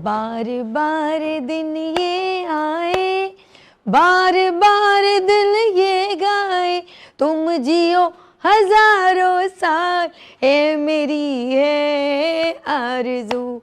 बार बार दिन ये आए, बार बार दिल ये गाए, तुम जियो हजारों साल, ये मेरी है आरज़ू।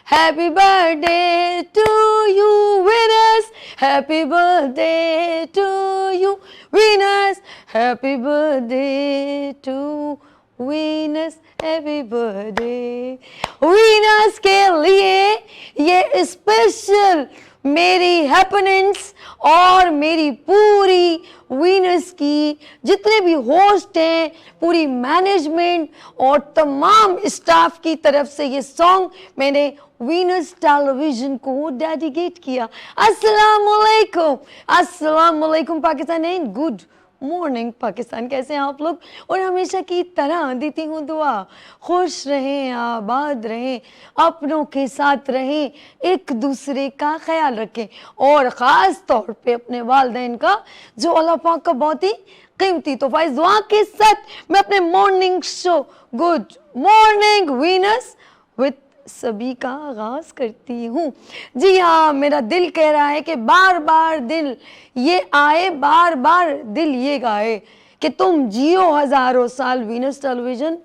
Happy birthday to you winners, happy birthday to you winners, happy birthday to winners, happy birthday. Winners के लिए ये स्पेशल मेरी हैप्पीनेस और मेरी पूरी विनर्स की जितने भी होस्ट हैं, पूरी मैनेजमेंट और तमाम स्टाफ की तरफ से ये सॉन्ग मैंने विनर्स टेलीविजन को डेडिकेट किया। अस्सलाम वालेकुम, अस्सलाम वालेकुम Pakistan and good morning Pakistan. कैसे हैं आप लोग? और हमेशा की तरह देती हूँ दुआ, खुश रहें, आबाद रहें, अपनों के साथ रहें, एक दूसरे का ख्याल रखें और ख़ास तौर पे अपने वालिदैन का, जो अल्लाह पाक का बहुत ही कीमती तोहफा। इस दुआ के साथ मैं अपने morning show good morning winners with सभी का आगाज करती हूँ। जी हाँ, मेरा दिल कह रहा है कि बार बार दिल ये आए, बार बार दिल ये गाए कि तुम जियो हजारों साल। विनर्स टेलीविजन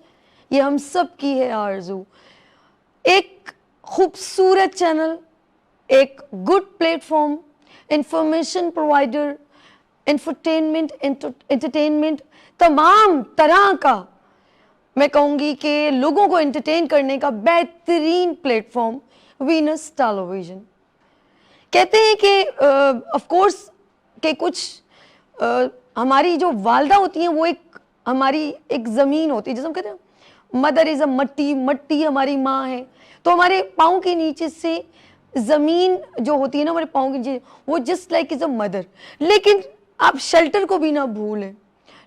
ये हम सब की है आरज़ू। एक खूबसूरत चैनल, एक good platform, information provider, infotainment, entertainment, तमाम तरह का मैं कहूँगी कि लोगों को एंटरटेन करने का बेहतरीन प्लेटफॉर्म विनर्स टेलीविजन। कहते हैं कि ऑफ कोर्स कि कुछ हमारी जो वालदा होती हैं वो एक हमारी एक ज़मीन होती है, जैसे हम कहते हैं मदर इज़ अ मट्टी, मट्टी हमारी माँ है। तो हमारे पाँव के नीचे से ज़मीन जो होती है ना, हमारे पाँव के नीचे, वो just like is a mother. लेकिन आप शेल्टर को भी ना भूलें,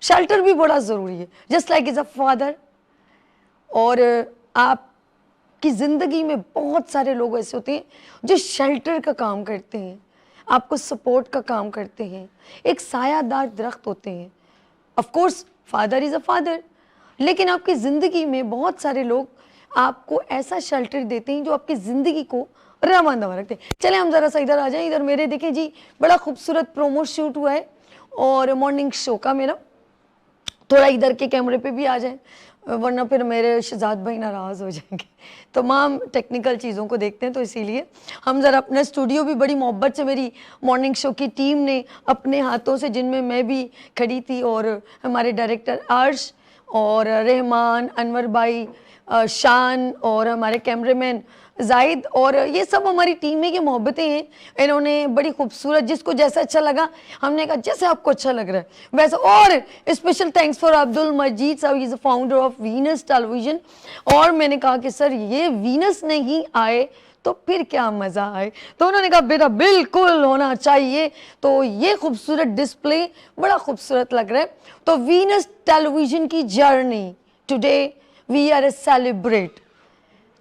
शेल्टर भी बड़ा ज़रूरी है, just like is a father. और आपकी ज़िंदगी में बहुत सारे लोग ऐसे होते हैं जो शेल्टर का काम करते हैं, आपको सपोर्ट का काम करते हैं, एक सायादार दरख्त होते हैं। Of course father is a father, लेकिन आपकी ज़िंदगी में बहुत सारे लोग आपको ऐसा शेल्टर देते हैं जो आपकी ज़िंदगी को रवां दवा रखते हैं। चले हम ज़रा सा इधर आ जाएं। इधर मेरे देखें जी, बड़ा खूबसूरत प्रोमो शूट हुआ है और मॉर्निंग शो का मेरा। थोड़ा इधर के कैमरे पे भी आ जाएं, वरना फिर मेरे शहजाद भाई नाराज़ हो जाएंगे। तमाम टेक्निकल चीज़ों को देखते हैं, तो इसीलिए हम ज़रा अपना स्टूडियो भी बड़ी मोहब्बत से मेरी मॉर्निंग शो की टीम ने अपने हाथों से, जिनमें मैं भी खड़ी थी और हमारे डायरेक्टर अर्श और रहमान, अनवर भाई, शान और हमारे कैमरामैन जाहिद, और ये सब हमारी टीम में की मोहब्बतें हैं। इन्होंने बड़ी खूबसूरत, जिसको जैसा अच्छा लगा, हमने कहा जैसे आपको अच्छा लग रहा है वैसे। और special thanks for Abdul Majid साहब, is the founder of Venus television. और मैंने कहा कि सर ये वीनस नहीं आए तो फिर क्या मज़ा आए, तो उन्होंने कहा बेटा बिल्कुल होना चाहिए। तो ये खूबसूरत डिस्प्ले बड़ा खूबसूरत लग रहा है। तो वीनस टेलीविजन की journey today we are celebrate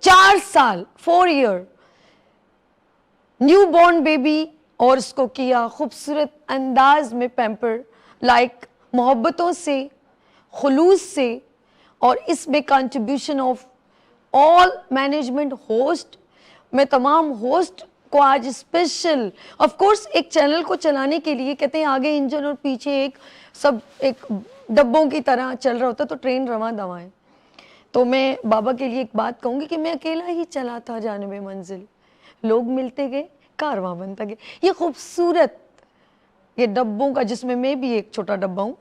4 साल, 4 ईयर, न्यू बॉर्न बेबी, और उसको किया खूबसूरत अंदाज में पैम्पर, लाइक मोहब्बतों से, खुलूस से। और इसमें contribution of all management host. मैं तमाम होस्ट को आज स्पेशल, ऑफ कोर्स एक चैनल को चलाने के लिए कहते हैं आगे इंजन और पीछे एक सब एक डब्बों की तरह चल रहा होता, तो ट्रेन रवां दवा है। तो मैं बाबा के लिए एक बात कहूँगी कि मैं अकेला ही चला था जानिबे मंजिल, लोग मिलते गए, कारवां बनता गया। ये खूबसूरत ये डब्बों का, जिसमें मैं भी एक छोटा डब्बा हूँ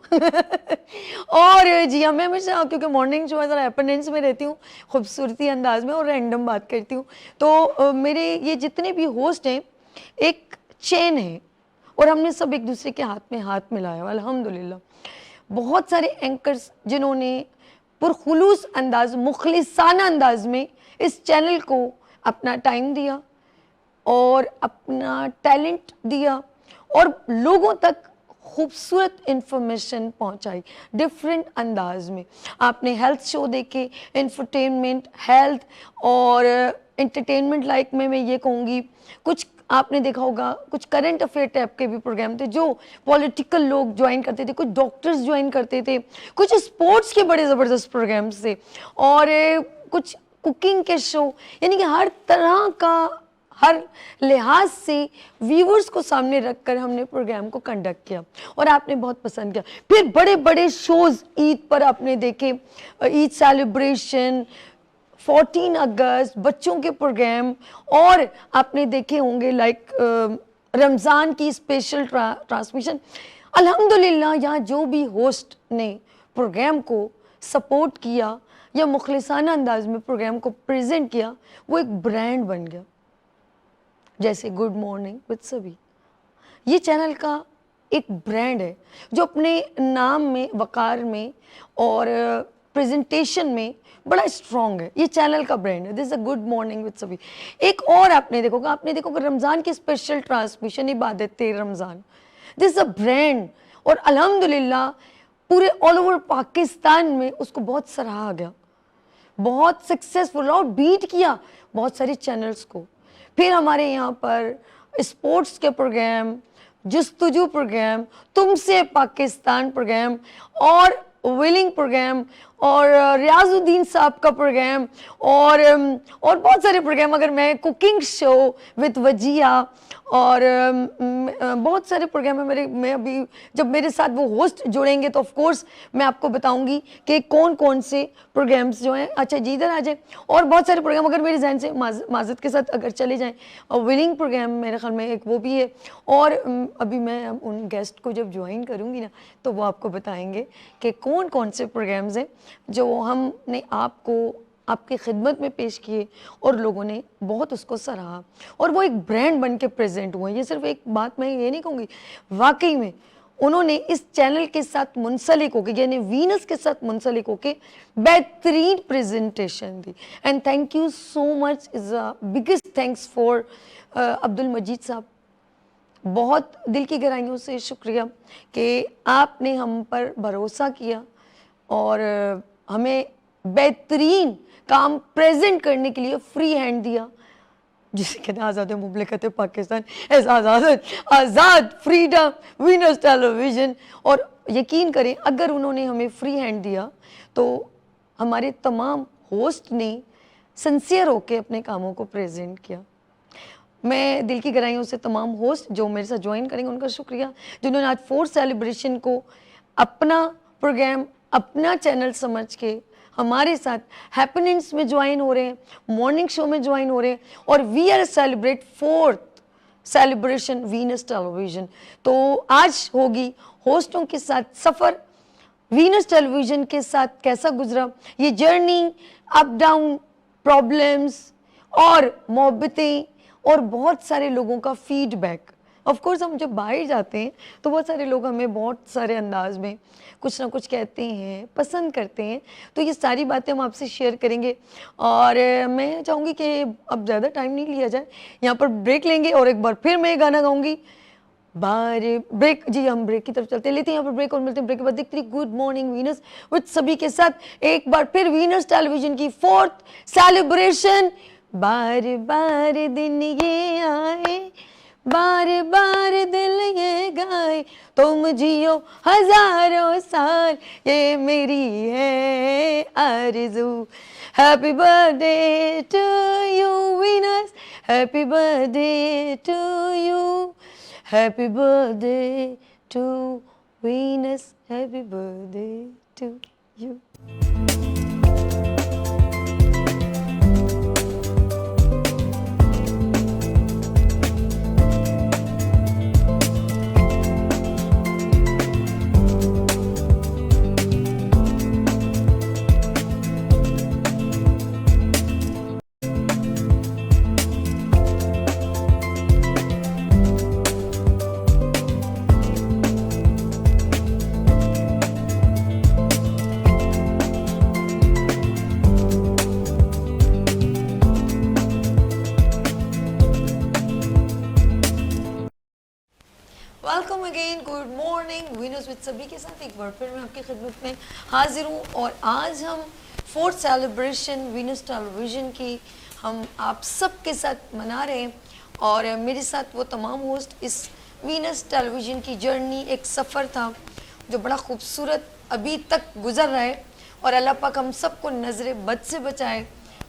और जी हाँ, मैं हमेशा क्योंकि मॉर्निंग शो में ज़रा एपेंडेंस में रहती हूँ, खूबसूरती अंदाज में और रैंडम बात करती हूँ। तो मेरे ये जितने भी होस्ट हैं एक चेन है और हमने सब एक दूसरे के हाथ में हाथ मिलाया अल्हम्दुलिल्लाह। बहुत सारे एंकर्स जिन्होंने पुरखुलूस अंदाज, मुखलिसाना अंदाज में इस चैनल को अपना टाइम दिया और अपना टैलेंट दिया और लोगों तक खूबसूरत इंफॉर्मेशन पहुंचाई डिफरेंट अंदाज में। आपने हेल्थ शो देखे, इंफरटेनमेंट, हेल्थ और एंटरटेनमेंट लाइक में मैं ये कहूँगी, कुछ आपने देखा होगा कुछ करंट अफेयर टाइप के भी प्रोग्राम थे जो पॉलिटिकल लोग ज्वाइन करते थे, कुछ डॉक्टर्स ज्वाइन करते थे, कुछ स्पोर्ट्स के बड़े ज़बरदस्त प्रोग्राम्स थे और कुछ कुकिंग के शो, यानी कि हर तरह का हर लिहाज से व्यूअर्स को सामने रखकर हमने प्रोग्राम को कंडक्ट किया और आपने बहुत पसंद किया। फिर बड़े बड़े शोज़ ईद पर आपने देखे, ईद सेलिब्रेशन, 14 अगस्त, बच्चों के प्रोग्राम, और आपने देखे होंगे लाइक रमज़ान की स्पेशल ट्रांसमिशन। अल्हम्दुलिल्लाह यहाँ जो भी होस्ट ने प्रोग्राम को सपोर्ट किया या मुखलिसाना अंदाज में प्रोग्राम को प्रेजेंट किया, वो एक ब्रांड बन गया। जैसे गुड मॉर्निंग विद सभी, ये चैनल का एक ब्रांड है जो अपने नाम में, वकार में और प्रेजेंटेशन में बड़ा स्ट्रॉन्ग है। ये चैनल का ब्रांड है, this a good morning with सभी। एक और आपने देखोगे रमज़ान की स्पेशल ट्रांसमिशन, इबादत रमज़ान, दिस अ ब्रांड। और अल्हम्दुलिल्लाह पूरे ऑल ओवर पाकिस्तान में उसको बहुत सराहा गया, बहुत सक्सेसफुल और बीट किया बहुत सारे चैनल्स को। फिर हमारे यहाँ पर स्पोर्ट्स के प्रोग्राम, जस्तुजू प्रोग्राम, तुमसे पाकिस्तान प्रोग्राम और विलिंग प्रोग्राम और रियाजुद्दीन साहब का प्रोग्राम और बहुत सारे प्रोग्राम, अगर मैं कुकिंग शो विद वजिया और बहुत सारे प्रोग्राम है मेरे। मैं अभी जब मेरे साथ वो होस्ट जुड़ेंगे तो ऑफ कोर्स मैं आपको बताऊंगी कि कौन कौन से प्रोग्राम्स जो हैं। अच्छा जी, इधर आ जाए। और बहुत सारे प्रोग्राम अगर मेरे जहन से माजत के साथ अगर चले जाएं, और विलिंग प्रोग्राम मेरे ख्याल में एक वो भी है। और अभी मैं उन गेस्ट को जब ज्वाइन करूँगी ना तो वो आपको बताएंगे कि कौन कौन से प्रोग्राम्स हैं जो हमने आपको आपकी खिदमत में पेश किए और लोगों ने बहुत उसको सराहा और वो एक ब्रांड बन के प्रेजेंट हुए। ये सिर्फ एक बात मैं ये नहीं कहूँगी, वाकई में उन्होंने इस चैनल के साथ मुंसलिक होकर, यानी वीनस के साथ मुंसलिक होकर बेहतरीन प्रेजेंटेशन दी। And thank you so much, is a biggest thanks for Abdul Majid Sahab. बहुत दिल की गहराइयों से शुक्रिया कि आपने हम पर भरोसा किया और हमें बेहतरीन काम प्रेजेंट करने के लिए फ्री हैंड दिया, जिसे कहते हैं आज़ाद मुमलिकत पाकिस्तान, आज़ाद फ्रीडम वीनस टेलीविज़न। और यकीन करें अगर उन्होंने हमें फ्री हैंड दिया तो हमारे तमाम होस्ट ने सिंसियर होकर अपने कामों को प्रेजेंट किया। मैं दिल की गहराइयों से तमाम होस्ट जो मेरे साथ ज्वाइन करेंगे उनका शुक्रिया, जिन्होंने आज 4th सेलिब्रेशन को अपना प्रोग्राम, अपना चैनल समझ के हमारे साथ हैपनिंग्स में ज्वाइन हो रहे हैं, मॉर्निंग शो में ज्वाइन हो रहे हैं। और we are celebrate 4th celebration Venus television. तो आज होगी होस्टों के साथ सफ़र, वीनस टेलीविज़न के साथ कैसा गुजरा ये जर्नी, अप डाउन, प्रॉब्लम्स और मोहब्बतें और बहुत सारे लोगों का फीडबैक। ऑफ कोर्स हम जब बाहर जाते हैं तो बहुत सारे लोग हमें बहुत सारे अंदाज में कुछ ना कुछ कहते हैं, पसंद करते हैं। तो ये सारी बातें हम आपसे शेयर करेंगे और मैं चाहूँगी कि अब ज़्यादा टाइम नहीं लिया जाए, यहाँ पर ब्रेक लेंगे और एक बार फिर मैं ये गाना गाऊँगी। बार ब्रेक, जी हम ब्रेक की तरफ चलते हैं, लेते हैं यहाँ पर ब्रेक और मिलते हैं ब्रेक के बाद। देखते रहिए गुड मॉर्निंग वीनस विद सभी के साथ एक बार फिर वीनस टेलीविज़न की 4th सेलिब्रेशन। बार बार दिन ये आए, बार बार दिल ये गाए, तुम जियो हजारों साल, ये मेरी है आरज़ू। Happy birthday to you Venus, happy birthday to you, happy birthday to Venus, happy birthday to you. Welcome again, good morning Venus with सभी के साथ एक बार फिर मैं आपकी खिदमत में हाजिर हूँ। और आज हम 4th सेलिब्रेशन वीनस टेलीविज़न की हम आप सब के साथ मना रहे हैं और मेरे साथ वो तमाम होस्ट। इस वीनस टेलीविज़न की जर्नी एक सफ़र था जो बड़ा खूबसूरत अभी तक गुजर रहा है और अल्लाह पाक हम सबको नज़र बद से बचाए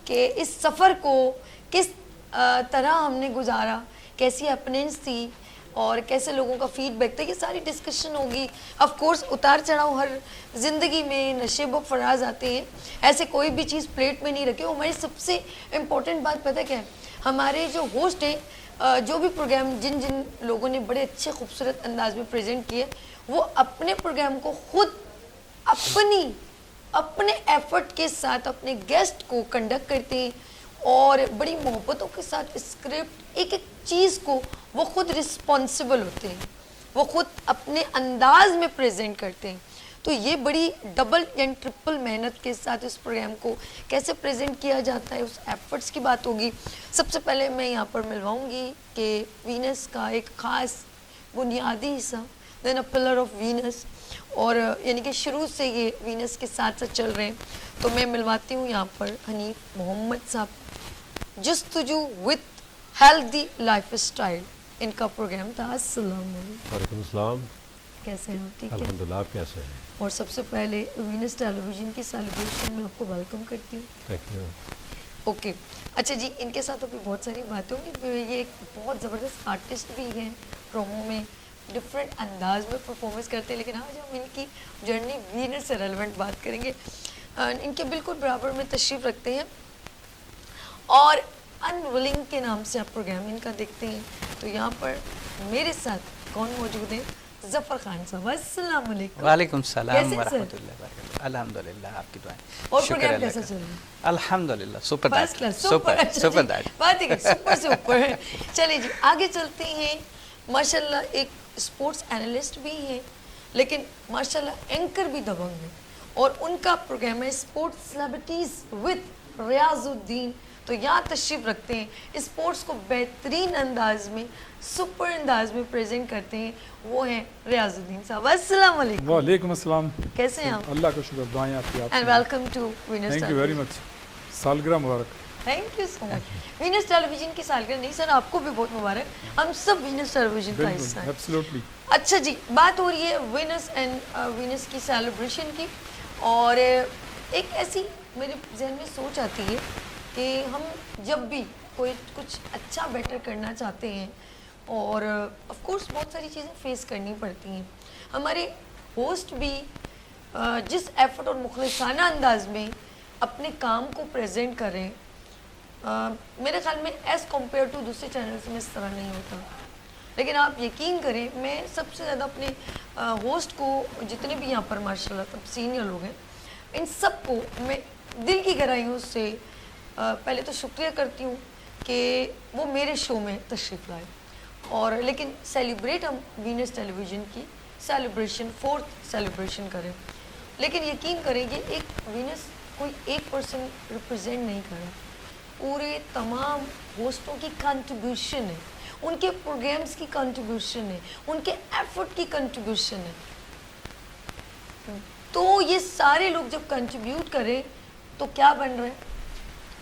कि इस सफ़र को किस तरह हमने गुजारा, कैसी हैपनिंग्स थी और कैसे लोगों का फीडबैक था, ये सारी डिस्कशन होगी। ऑफ कोर्स उतार चढ़ाव हर ज़िंदगी में नशेब व फराज आते हैं, ऐसे कोई भी चीज़ प्लेट में नहीं रखे। हमारी सबसे इम्पोर्टेंट बात पता क्या है, हमारे जो होस्ट हैं, जो भी प्रोग्राम जिन जिन लोगों ने बड़े अच्छे खूबसूरत अंदाज में प्रेजेंट किए, वो अपने प्रोग्राम को खुद अपने एफर्ट के साथ अपने गेस्ट को कंडक्ट करते हैं और बड़ी मोहब्बतों के साथ स्क्रिप्ट एक एक चीज़ को वो खुद रिस्पॉन्सिबल होते हैं, वो खुद अपने अंदाज में प्रेजेंट करते हैं। तो ये बड़ी डबल एंड ट्रिपल मेहनत के साथ इस प्रोग्राम को कैसे प्रेजेंट किया जाता है, उस एफर्ट्स की बात होगी। सबसे पहले मैं यहाँ पर मिलवाऊंगी कि वीनस का एक ख़ास बुनियादी हिस्सा, then a pillar of Venus, और यानी कि शुरू से ये वीनस के साथ साथ चल रहे हैं। तो मैं मिलवाती हूँ यहाँ पर हनीफ मोहम्मद साहब, जस्तजू विद हेल्दी लाइफ स्टाइल, इनका प्रोग्राम था। अस्सलाम वालेकुम सलाम, कैसे हैं आप? ठीक है अल्हम्दुलिल्लाह, आप कैसे हैं? और सबसे पहले वीनस टेलीविज़न की सेलिब्रेशन में आपको वेलकम करती हूँ। Thank you. ओके, अच्छा जी, इनके साथ अभी बहुत सारी बातें होंगी। ये एक बहुत ज़बरदस्त आर्टिस्ट भी हैं, प्रोमो में डिफरेंट अंदाज में परफॉर्मेंस करते हैं, लेकिन आज हम इनकी जर्नी वीनस से रेलेवेंट बात करेंगे। इनके बिल्कुल बराबर में तशरीफ़ रखते हैं और अनविलिंग के नाम से आप प्रोग्राम इनका देखते हैं। तो यहाँ पर मेरे साथ कौन मौजूद है? ज़फ़र खान साहब, अस्सलाम वालेकुम। वालेकुम सलाम व कैसे हैं रहमतुल्लाहि व बरकातहू। अल्हम्दुलिल्लाह, आपकी दुआएं। और शुक्र प्रोग्राम अल्लाह कैसा का। चल रहा है? अल्हम्दुलिल्लाह, super first that, class, super अच्छा सुपर जी, दैट। बात है कि सुपर से ऊपर है। चलिए जी, आगे चलते हैं। माशाल्लाह एक स्पोर्ट्स एनालिस्ट भी हैं, लेकिन माशाल्लाह एंकर भी दबंग हैं, और उनका प्रोग्राम है स्पोर्ट्स सेलिब्रिटीज़ विद रियाजुद्दीन। तो यहाँ तशरीफ़ रखते हैं, स्पोर्ट्स को बेहतरीन अंदाज में, सुपर अंदाज में प्रेजेंट करते हैं, वो हैं रियाजुद्दीन साहब। अस्सलाम वालेकुम। वालेकुम अस्सलाम। कैसे हैं आप? अल्लाह का शुक्र, दुआएं आपकी। And welcome to Venus. Thank you very much, सालगिरह मुबारक। Thank you so much. Venus television की सालगिरह नहीं सर, आपको भी बहुत मुबारक, हम सब वीनस टेलीविजन का हिस्सा हैं। एब्सोल्युटली। अच्छा जी, बात हो रही है वीनस एंड वीनस की सेलिब्रेशन की, और एक ऐसी मेरे जहन में सोच आती है कि हम जब भी कोई कुछ अच्छा बेटर करना चाहते हैं, और ऑफ कोर्स बहुत सारी चीज़ें फेस करनी पड़ती हैं, हमारे होस्ट भी जिस एफर्ट और मुखलिसाना अंदाज में अपने काम को प्रेजेंट करें, मेरे ख्याल में एज़ कम्पेयर टू दूसरे चैनल्स में इस तरह नहीं होता। लेकिन आप यकीन करें, मैं सबसे ज़्यादा अपने होस्ट को, जितने भी यहाँ पर माशाल्लाह सब सीनियर लोग हैं, इन सब को मैं दिल की गहराइयों से पहले तो शुक्रिया करती हूँ कि वो मेरे शो में तशरीफ़ लाए। और लेकिन सेलिब्रेट हम वीनस टेलीविज़न की सेलिब्रेशन, 4th सेलिब्रेशन करें, लेकिन यकीन करें ये एक वीनस कोई एक पर्सन रिप्रेजेंट नहीं कर रहा, पूरे तमाम होस्टों की कंट्रीब्यूशन है, उनके प्रोग्राम्स की कंट्रीब्यूशन है, उनके एफर्ट की कंट्रीब्यूशन है। तो ये सारे लोग जब कंट्रीब्यूट करें तो क्या बन रहा है?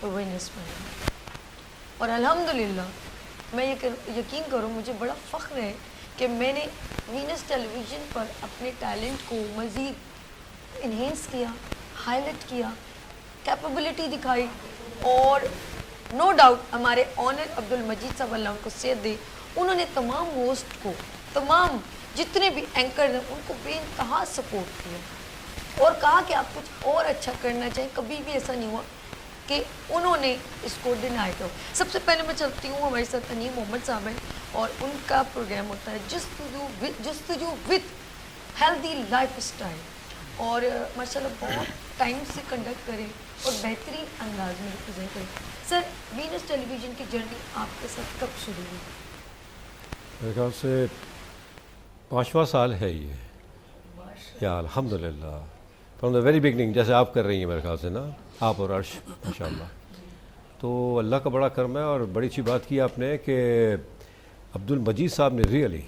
वीनस बन रहा है। और अल्हम्दुलिल्लाह मैं यकीन करूँ, मुझे बड़ा फ़ख्र है कि मैंने वीनस टेलीविज़न पर अपने टैलेंट को मज़ीद इन्हेंस किया, हाईलाइट किया, कैपेबिलिटी दिखाई, और नो डाउट हमारे ऑनर अब्दुल मजीद साहब, अल्लाह उनको सेहत दे, उन्होंने तमाम होस्ट को, तमाम जितने भी एंकर हैं उनको बेइंतहा सपोर्ट किया और कहा कि आप कुछ और अच्छा करना चाहिए। कभी भी ऐसा नहीं हुआ कि उन्होंने इसको डिनाई करो। सबसे पहले मैं चलती हूँ, हमारे साथ हनीफ मोहम्मद साहब हैं और उनका प्रोग्राम होता है जस्तजू विद हेल्दी लाइफ स्टाइल, और माशाल्लाह बहुत टाइम से कंडक्ट करें और बेहतरीन अंदाज में रिप्रेजेंट करें। सर, वीनस टेलीविज़न की जर्नी आपके साथ कब शुरू हुई? मेरे ख्याल से 5वां साल है ये, या अल्हम्दुलिल्लाह, फ्रॉम द वेरी बिगनिंग, जैसे आप कर रही हैं मेरे ख्याल से ना, आप और अर्श, माशाल्लाह। तो अल्लाह का बड़ा करम है, और बड़ी अच्छी बात की आपने कि अब्दुल मजीद साहब ने रियली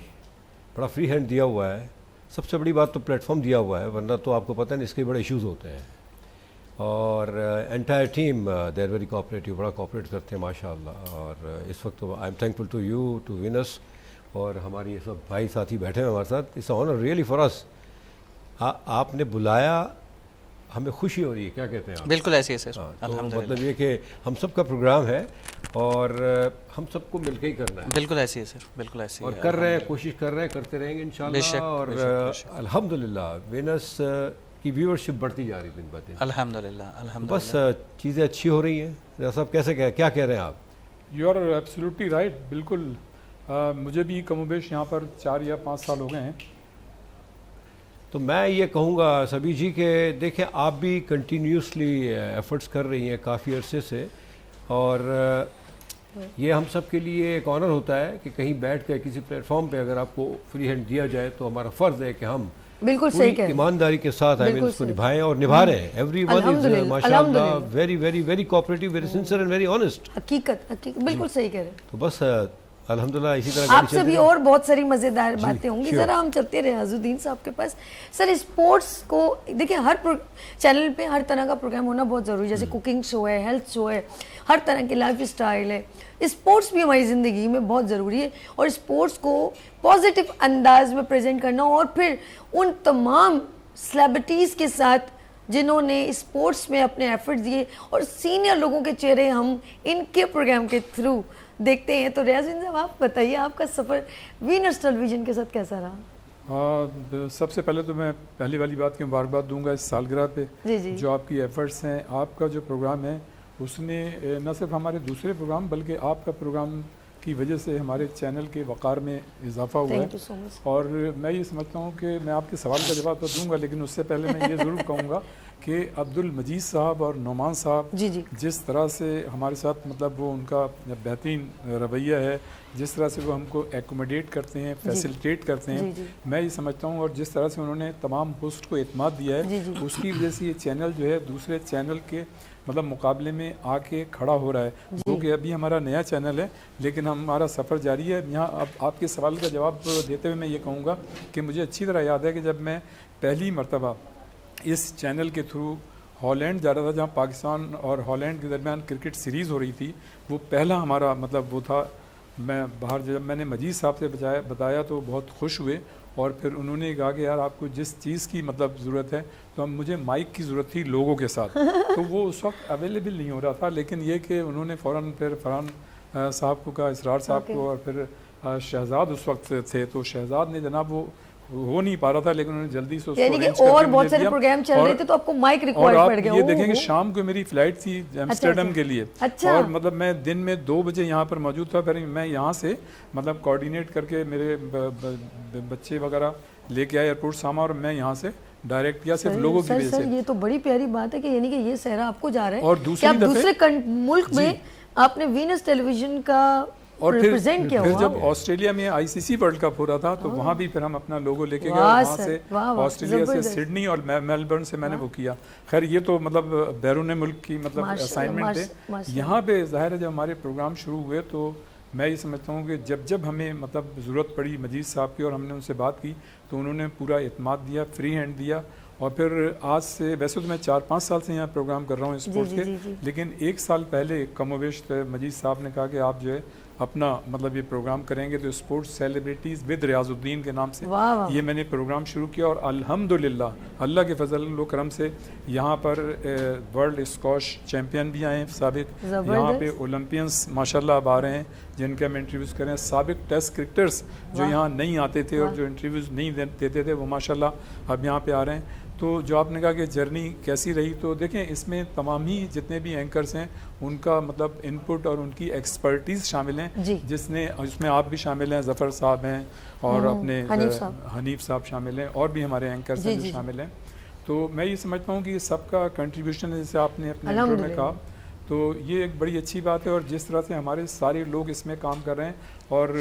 बड़ा फ्री हैंड दिया हुआ है। सबसे बड़ी बात तो प्लेटफॉर्म दिया हुआ है, वरना तो आपको पता नहीं इसके बड़े इश्यूज़ होते हैं। और entire team they are very cooperative, बड़ा कोऑपरेट करते हैं माशाल्लाह। और इस वक्त I am thankful to you, to Venus, और हमारी ये सब भाई साथी बैठे हैं हमारे साथ। It's honour really for us. आपने बुलाया, हमें खुशी हो रही है, क्या कहते हैं आप? बिल्कुल ऐसे ही सर, तो अल्हम्दुलिल्लाह। मतलब ये कि हम सब का प्रोग्राम है, और हम सबको मिलकर ही करना है बिल्कुल ऐसी है सर, बिल्कुल ऐसी और है। कर रहे हैं, कोशिश कर रहे हैं, करते रहेंगे बेशक, इंशाल्लाह। और बेशक। अल्हम्दुलिल्लाह वेनस की व्यूअरशिप बढ़ती जा रही है दिन ब दिन। अल्हम्दुलिल्लाह, बस अल्हम्दुलिल्लाह। चीज़ें अच्छी हो रही हैं। रियाज साहब कैसे क्या कह रहे हैं आप? यू आर एब्सोल्युटली राइट, बिल्कुल। मुझे भी कमोबेश यहाँ पर 4 या 5 साल हो गए हैं। तो मैं ये कहूँगा सभी जी के देखें, आप भी कंटिन्यूसली एफर्ट्स कर रही हैं काफ़ी अरसे से, और ये हम सब के लिए एक ऑनर होता है कि कहीं बैठ कर किसी प्लेटफॉर्म पे अगर आपको फ्री हैंड दिया जाए तो हमारा फ़र्ज़ है कि हम बिल्कुल सही कह पूरी रहे हैं। ईमानदारी के साथ आई मीन बिल्कुल उसको सही। निभाएं और निभा रहे हैं। एवरीवन इज अल्हम्दुलिल्लाह, माशाल्लाह अल्हम्दुलिल्लाह। Very very very cooperative, very sincere and very honest. हकीकत बिल्कुल सही कह रहे हैं। तो बस अल्हम्दुलिल्लाह इसी तरह गाड़ी आपसे चलती भी रहे। और बहुत सारी मजेदार बातें होंगी। sure। जरा हम चलते रहे अजुद्दीन साहब के पास। सर स्पोर्ट्स को देखिए, हर चैनल पे हर तरह का प्रोग्राम होना बहुत जरूरी है। जैसे कुकिंग शो है, हेल्थ शो है, हर तरह की लाइफ स्टाइल है। स्पोर्ट्स भी हमारी ज़िंदगी में बहुत ज़रूरी है, और स्पोर्ट्स को पॉजिटिव अंदाज में प्रेजेंट करना, और फिर उन तमाम सेलिब्रिटीज़ के साथ जिन्होंने स्पोर्ट्स में अपने एफर्ट्स दिए, और सीनियर लोगों के चेहरे हम इनके प्रोग्राम के थ्रू देखते हैं। तो रियाजुद्दीन साहब आप बताइए, आपका सफ़र वीनस टेलीविज़न के साथ कैसा रहा? सबसे पहले तो मैं पहली वाली बात की मुबारकबाद दूंगा इस सालगिरह पे। जी। जो आपकी एफर्ट्स हैं, आपका जो प्रोग्राम है उसने न सिर्फ हमारे दूसरे प्रोग्राम बल्कि आपका प्रोग्राम की वजह से हमारे चैनल के वक़ार में इजाफा हुआ है। Thank you so much. और मैं ये समझता हूँ कि मैं आपके सवाल का जवाब तो दूंगा, लेकिन उससे पहले मैं ये ज़रूर कहूँगा कि अब्दुल मजीद साहब और नोमान साहब जी। जिस तरह से हमारे साथ मतलब वो उनका बेहतरीन रवैया है, जिस तरह से वो हमको एकोमोडेट करते हैं, फैसिलिटेट करते हैं, जी। मैं ये समझता हूँ। और जिस तरह से उन्होंने तमाम होस्ट को एतमाद दिया है, जी। उसकी वजह से ये चैनल जो है दूसरे चैनल के मतलब मुकाबले में आके खड़ा हो रहा है। क्योंकि अभी हमारा नया चैनल है, लेकिन हमारा सफ़र जारी है। यहाँ अब आपके सवाल का जवाब देते हुए मैं ये कहूँगा कि मुझे अच्छी तरह याद है कि जब मैं पहली मरतबा इस चैनल के थ्रू हॉलैंड जा रहा था, जहाँ पाकिस्तान और हॉलैंड के दरमियान क्रिकेट सीरीज़ हो रही थी, वो पहला हमारा मतलब वो था। मैं बाहर जब मैंने मजीद साहब से बताया तो बहुत खुश हुए, और फिर उन्होंने कहा कि यार आपको जिस चीज़ की मतलब ज़रूरत है, तो हम मुझे माइक की ज़रूरत थी लोगों के साथ। तो वो उस वक्त अवेलेबल नहीं हो रहा था, लेकिन ये कि उन्होंने फ़ौरन फिर फरहान साहब को कहा, इसरार साहब को, और फिर शहजाद उस वक्त थे, तो शहजाद ने जनाब वो हो नहीं पा रहा था, लेकिन उन्होंने जल्दी से उसको यानी कि arrange करके और मुझे बहुत सारे दिया। प्रोग्राम चल रहे थे, तो आपको माइक और रिक्वायर्ड आप पड़ गया। ये देखेंगे ओहो। शाम को मेरी फ्लाइट थी एम्स्टर्डम के लिए, अच्छा। और मतलब मैं दिन में 2 बजे यहाँ पर मौजूद था। फिर मैं यहाँ से मतलब कोऑर्डिनेट करके मेरे बच्चे वगैरह लेके आए एयरपोर्ट सामा, और मैं यहाँ से डायरेक्ट किया सिर्फ लोगों की वजह सर से। ये तो बड़ी प्यारी बात है कि यानी कि ये सहरा आपको जा रहा है, और कि आप दूसरी दूसरे मुल्क में आपने वीनस टेलीविजन का और रिप्रेजेंट किया फिर हुआ। जब ऑस्ट्रेलिया में आईसीसी वर्ल्ड कप हो रहा था, तो वहाँ भी फिर हम अपना लोगो लेके गए, वाह वहाँ सर, से वाह, वाह, ऑस्ट्रेलिया से जबरदस्त। सिडनी और मेलबर्न से मैंने वो किया। खैर ये तो मतलब बैरून मुल्क की मतलब माशाल्लाह, असाइनमेंट है। माशाल्लाह। यहाँ पे जाहिर है जब हमारे प्रोग्राम शुरू हुए, तो मैं ये समझता हूँ कि जब हमें मतलब ज़रूरत पड़ी मजीद साहब की और हमने उनसे बात की, तो उन्होंने पूरा एतमाद दिया, फ्री हैंड दिया। और फिर आज से वैसे तो मैं 4-5 साल से यहाँ प्रोग्राम कर रहा हूँ स्पोर्ट्स के, लेकिन 1 साल पहले कमोवेश मजीद साहब ने कहा कि आप जो है अपना मतलब ये प्रोग्राम करेंगे, तो स्पोर्ट्स सेलिब्रिटीज़ विद रियाजुद्दीन के नाम से ये मैंने प्रोग्राम शुरू किया। और अल्हम्दुलिल्लाह अल्लाह के फजल करम से यहाँ पर वर्ल्ड स्क्वॉश चैम्पियन भी आए हैं साबिक, यहाँ पे ओलंपियंस माशाल्लाह अब आ रहे हैं जिनके हम इंटरव्यूज़ करें, साबिक टेस्ट क्रिकेटर्स जो यहाँ नहीं आते थे और जो इंटरव्यूज़ नहीं देते थे, वो माशाल्लाह अब यहाँ पे आ रहे हैं। तो जो आपने कहा कि जर्नी कैसी रही, तो देखें इसमें तमाम ही जितने भी एंकर्स हैं उनका मतलब इनपुट और उनकी एक्सपर्टीज़ शामिल हैं, जिसने इसमें आप भी शामिल हैं, ज़फ़र साहब हैं और अपने हनीफ साहब शामिल हैं, और भी हमारे एंकर्स हैं जो शामिल हैं। तो मैं ये समझता हूँ कि सबका कंट्रीब्यूशन जैसे आपने अपने इंट्रो में कहा, तो ये एक बड़ी अच्छी बात है। और जिस तरह से हमारे सारे लोग इसमें काम कर रहे हैं, और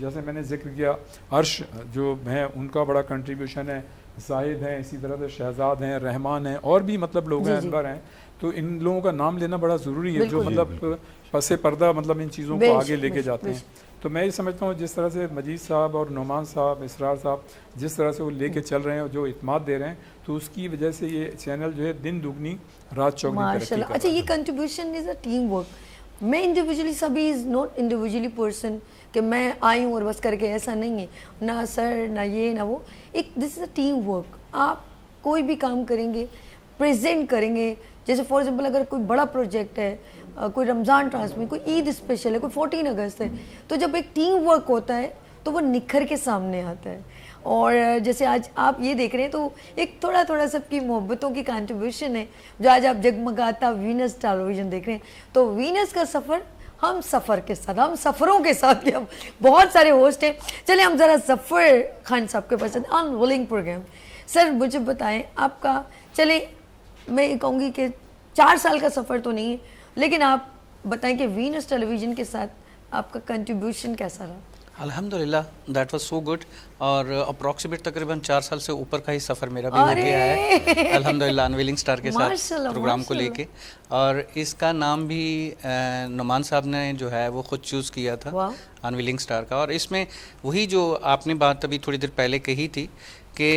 जैसे मैंने जिक्र किया अर्श जो हैं उनका बड़ा कंट्रीब्यूशन है, जाहिद हैं, इसी तरह से शहजाद हैं, रहमान हैं, और भी मतलब लोग हैं, अनवर हैं। तो इन लोगों का नाम लेना बड़ा ज़रूरी है, जो मतलब पसे पर्दा मतलब इन चीज़ों को आगे लेके जाते हैं। तो मैं ये समझता हूँ जिस तरह से मजीद साहब और नोमान साहब, इसरार साहब जिस तरह से वो लेके चल रहे हैं, जो इत्माद दे रहे हैं, तो उसकी वजह से ये चैनल जो है दिन दुगनी रात चौगनी तरक्की कर रहा है। अच्छा, ये contribution is a team work. मैं इंडिविजुअली, सभी इज़ नॉट इंडिविजुअली पर्सन कि मैं आई हूँ और बस करके, ऐसा नहीं है ना सर, ना ये ना वो। एक this is a team work. आप कोई भी काम करेंगे, प्रेजेंट करेंगे, जैसे फॉर एग्जांपल अगर कोई बड़ा प्रोजेक्ट है, कोई रमज़ान ट्रांसमिट, कोई ईद स्पेशल है, कोई 14 अगस्त है, तो जब एक टीम वर्क होता है तो वो निखर के सामने आता है। और जैसे आज आप ये देख रहे हैं तो एक थोड़ा थोड़ा सबकी मोहब्बतों की कंट्रीब्यूशन है जो आज आप जगमगाता वीनस टेलीविज़न देख रहे हैं। तो वीनस का सफ़र हम सफ़र के साथ, हम सफ़रों के साथ, हम बहुत सारे होस्ट हैं। चलिए हम ज़रा ज़फ़र खान साहब के पास अनविलिंग प्रोग्राम। सर मुझे बताएं आपका, चले मैं ये कहूँगी कि 4 साल का सफ़र तो नहीं है, लेकिन आप बताएं कि वीनस टेलीविज़न के साथ आपका कंट्रीब्यूशन कैसा रहा? अल्हम्दुलिल्लाह दैट वाज सो गुड। और अप्रॉक्सीमेट तकरीबन 4 साल से ऊपर का ही सफ़र मेरा भी हो गया है अल्हम्दुलिल्लाह अनविलिंग स्टार के साथ प्रोग्राम को लेके। और इसका नाम भी नुमान साहब ने जो है वो ख़ुद चूज़ किया था अनविलिंग स्टार का। और इसमें वही जो आपने बात अभी थोड़ी देर पहले कही थी कि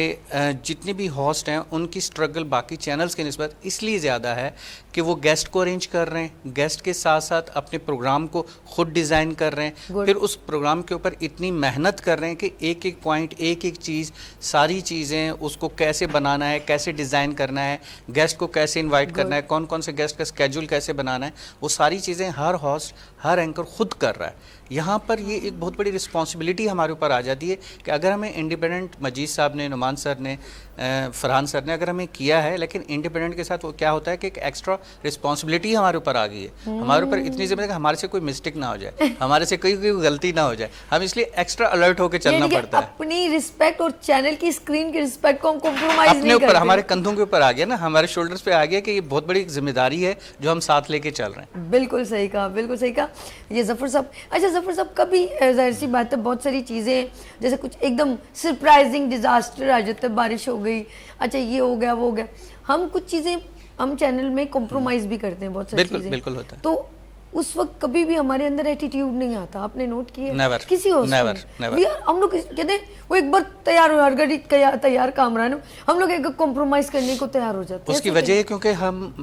जितने भी होस्ट हैं उनकी स्ट्रगल बाकी चैनल्स के निस्बत इसलिए ज़्यादा है कि वो गेस्ट को अरेंज कर रहे हैं, गेस्ट के साथ साथ अपने प्रोग्राम को खुद डिज़ाइन कर रहे हैं, फिर उस प्रोग्राम के ऊपर इतनी मेहनत कर रहे हैं कि एक एक पॉइंट, एक एक चीज़, सारी चीज़ें उसको कैसे बनाना है, कैसे डिज़ाइन करना है, गेस्ट को कैसे इनवाइट करना है, कौन कौन से गेस्ट का स्केड्यूल कैसे बनाना है, वो सारी चीज़ें हर होस्ट, हर एंकर खुद कर रहा है। यहाँ पर ये एक बहुत बड़ी रिस्पॉन्सिबिलिटी हमारे ऊपर आ जाती है कि अगर हमें इंडिपेंडेंट, मजीद साहब ने, नुमान सर ने, फरहान सर ने अगर हमें किया है, लेकिन इंडिपेंडेंट के साथ वो क्या होता है कि एक एक्स्ट्रा रिस्पॉन्सिबिलिटी हमारे ऊपर आ गई है। हमारे ऊपर इतनी जिम्मेदारी, हमारे से कोई मिस्टेक ना हो जाए, हमारे से कोई गलती ना हो जाए, हम इसलिए एक्स्ट्रा अलर्ट होकर चलना पड़ता है। अपनी रिस्पेक्ट और चैनल की स्क्रीन की रिस्पेक्ट को हम कॉम्प्रोमाइज नहीं अपने ऊपर, करते। हमारे कंधों के ऊपर आ गया ना, हमारे शोल्डर्स पे आ गया कि ये बहुत बड़ी जिम्मेदारी है जो हम साथ लेके चल रहे हैं। बिल्कुल सही कहा, बिल्कुल सही कहा। ये जफर साहब, अच्छा जफर साहब, कभी जाहिर सी बात है बहुत सारी चीज़ें जैसे कुछ एकदम सरप्राइजिंग डिजास्टर आ जाता है, बारिश हो गई, अच्छा ये हो गया वो हो गया, हम कुछ चीज़ें हम चैनल में कॉम्प्रोमाइज भी करते हैं बहुत सारी चीज़ें, बिल्कुल होता है। तो उस वक्त कभी भी हमारे अंदर एटीट्यूड नहीं आता, आपने नोट किया? Never, किसी हो never, never। हम लोग कहते हैं वो एक बार तैयार हो, हरगढ़ी तैयार कामरान, हम लोग एक कॉम्प्रोमाइज करने को तैयार हो जाते हैं। उसकी वजह है क्योंकि हम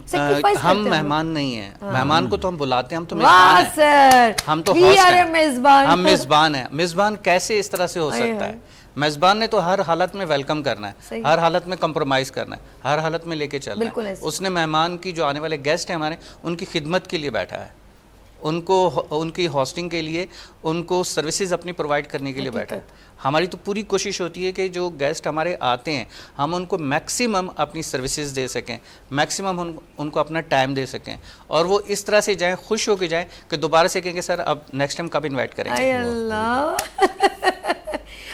मेहमान नहीं है, मेहमान को तो हम बुलाते हैं, हम तो वाह सर, हम तो मेजबान, हम मेजबान है। मेजबान कैसे इस तरह से हो सकता है? मेजबान ने तो हर हालत में वेलकम करना है, हर हालत में कंप्रोमाइज करना है, हर हालत में लेके चलना है। उसने मेहमान की, जो आने वाले गेस्ट हैं हमारे, उनकी खिदमत के लिए बैठा है, उनको उनकी होस्टिंग के लिए, उनको सर्विसेज अपनी प्रोवाइड करने के लिए बैठा है। हमारी तो पूरी कोशिश होती है कि जो गेस्ट हमारे आते हैं हम उनको मैक्सिमम अपनी सर्विसेज दे सकें, मैक्सिमम उनको अपना टाइम दे सकें, और वो इस तरह से जाएं, खुश होकर जाएं कि दोबारा से कहेंगे सर अब नेक्स्ट टाइम कब इन्वाइट करेंगे। अल्लाह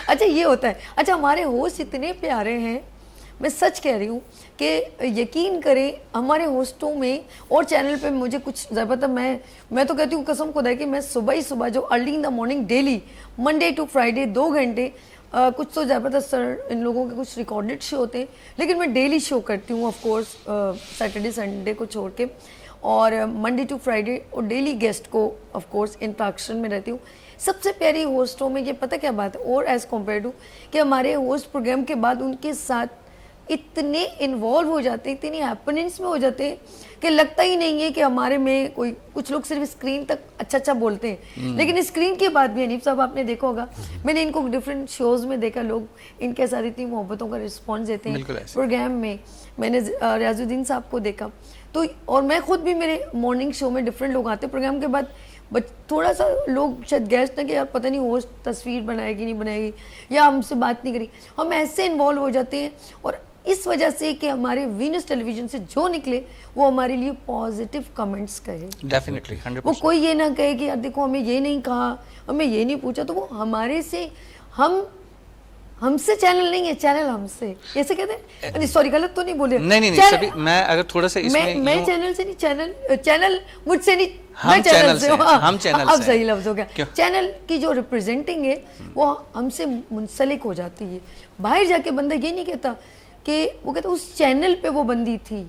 अच्छा ये होता है। अच्छा हमारे होस्ट इतने प्यारे हैं, मैं सच कह रही हूँ कि यकीन करें हमारे होस्टों में और चैनल पे मुझे कुछ ज़्यादा, मैं तो कहती हूँ कसम खुदा कि मैं सुबह ही सुबह जो early in the morning daily Monday to Friday 2 घंटे, कुछ तो ज़बरदस्त सर इन लोगों के कुछ रिकॉर्डेड शो होते हैं, लेकिन मैं डेली शो करती हूँ ऑफ कोर्स सैटरडे संडे को छोड़ के, और मंडे टू फ्राइडे, और डेली गेस्ट को ऑफ कोर्स इंटरेक्शन में रहती हूँ। सबसे प्यारी होस्टों में ये पता क्या बात है, और एज़ कम्पेयर टू कि हमारे होस्ट प्रोग्राम के बाद उनके साथ इतने इन्वॉल्व हो जाते हैं, इतनी हैपनिंग्स में हो जाते हैं कि लगता ही नहीं है कि हमारे में कोई, कुछ लोग सिर्फ स्क्रीन तक अच्छा बोलते हैं, लेकिन स्क्रीन के बाद भी हनीफ साहब आपने देखा होगा, मैंने इनको डिफरेंट शोज़ में देखा, लोग इनके साथ इतनी मोहब्बतों का रिस्पॉन्स देते हैं प्रोग्राम में। मैंने रियाजुद्दीन साहब को देखा तो, और मैं खुद भी मेरे मॉर्निंग शो में डिफरेंट लोग आते प्रोग्राम के बाद, बट थोड़ा सा लोग शायद गेस्ट ना कि यार पता नहीं होस्ट तस्वीर बनाएगी नहीं बनाएगी, या हमसे बात नहीं करी, हम ऐसे इन्वॉल्व हो जाते हैं। और इस वजह से कि हमारे वीनस टेलीविजन से जो निकले वो हमारे लिए पॉजिटिव कमेंट्स कहे, डेफिनेटली 100%। वो कोई ये ना कहे कि यार देखो हमें ये नहीं कहा, हमें ये नहीं पूछा, तो वो हमारे से, हमसे चैनल नहीं है, चैनल हमसे, ऐसे कहते हैं। सॉरी गलत तो नहीं बोले? नहीं सभी, मैं अगर थोड़ा सा इसमें मैं चैनल से नहीं, चैनल मुझसे नहीं, हम चैनल से, हम चैनल से। अब सही लफ्ज हो गया। चैनल की जो रिप्रेजेंटिंग है वो हमसे मुंसलिक हो जाती है। बाहर जाके बंदा ये नहीं कहता कि, वो कहता उस चैनल पे वो बंदी थी।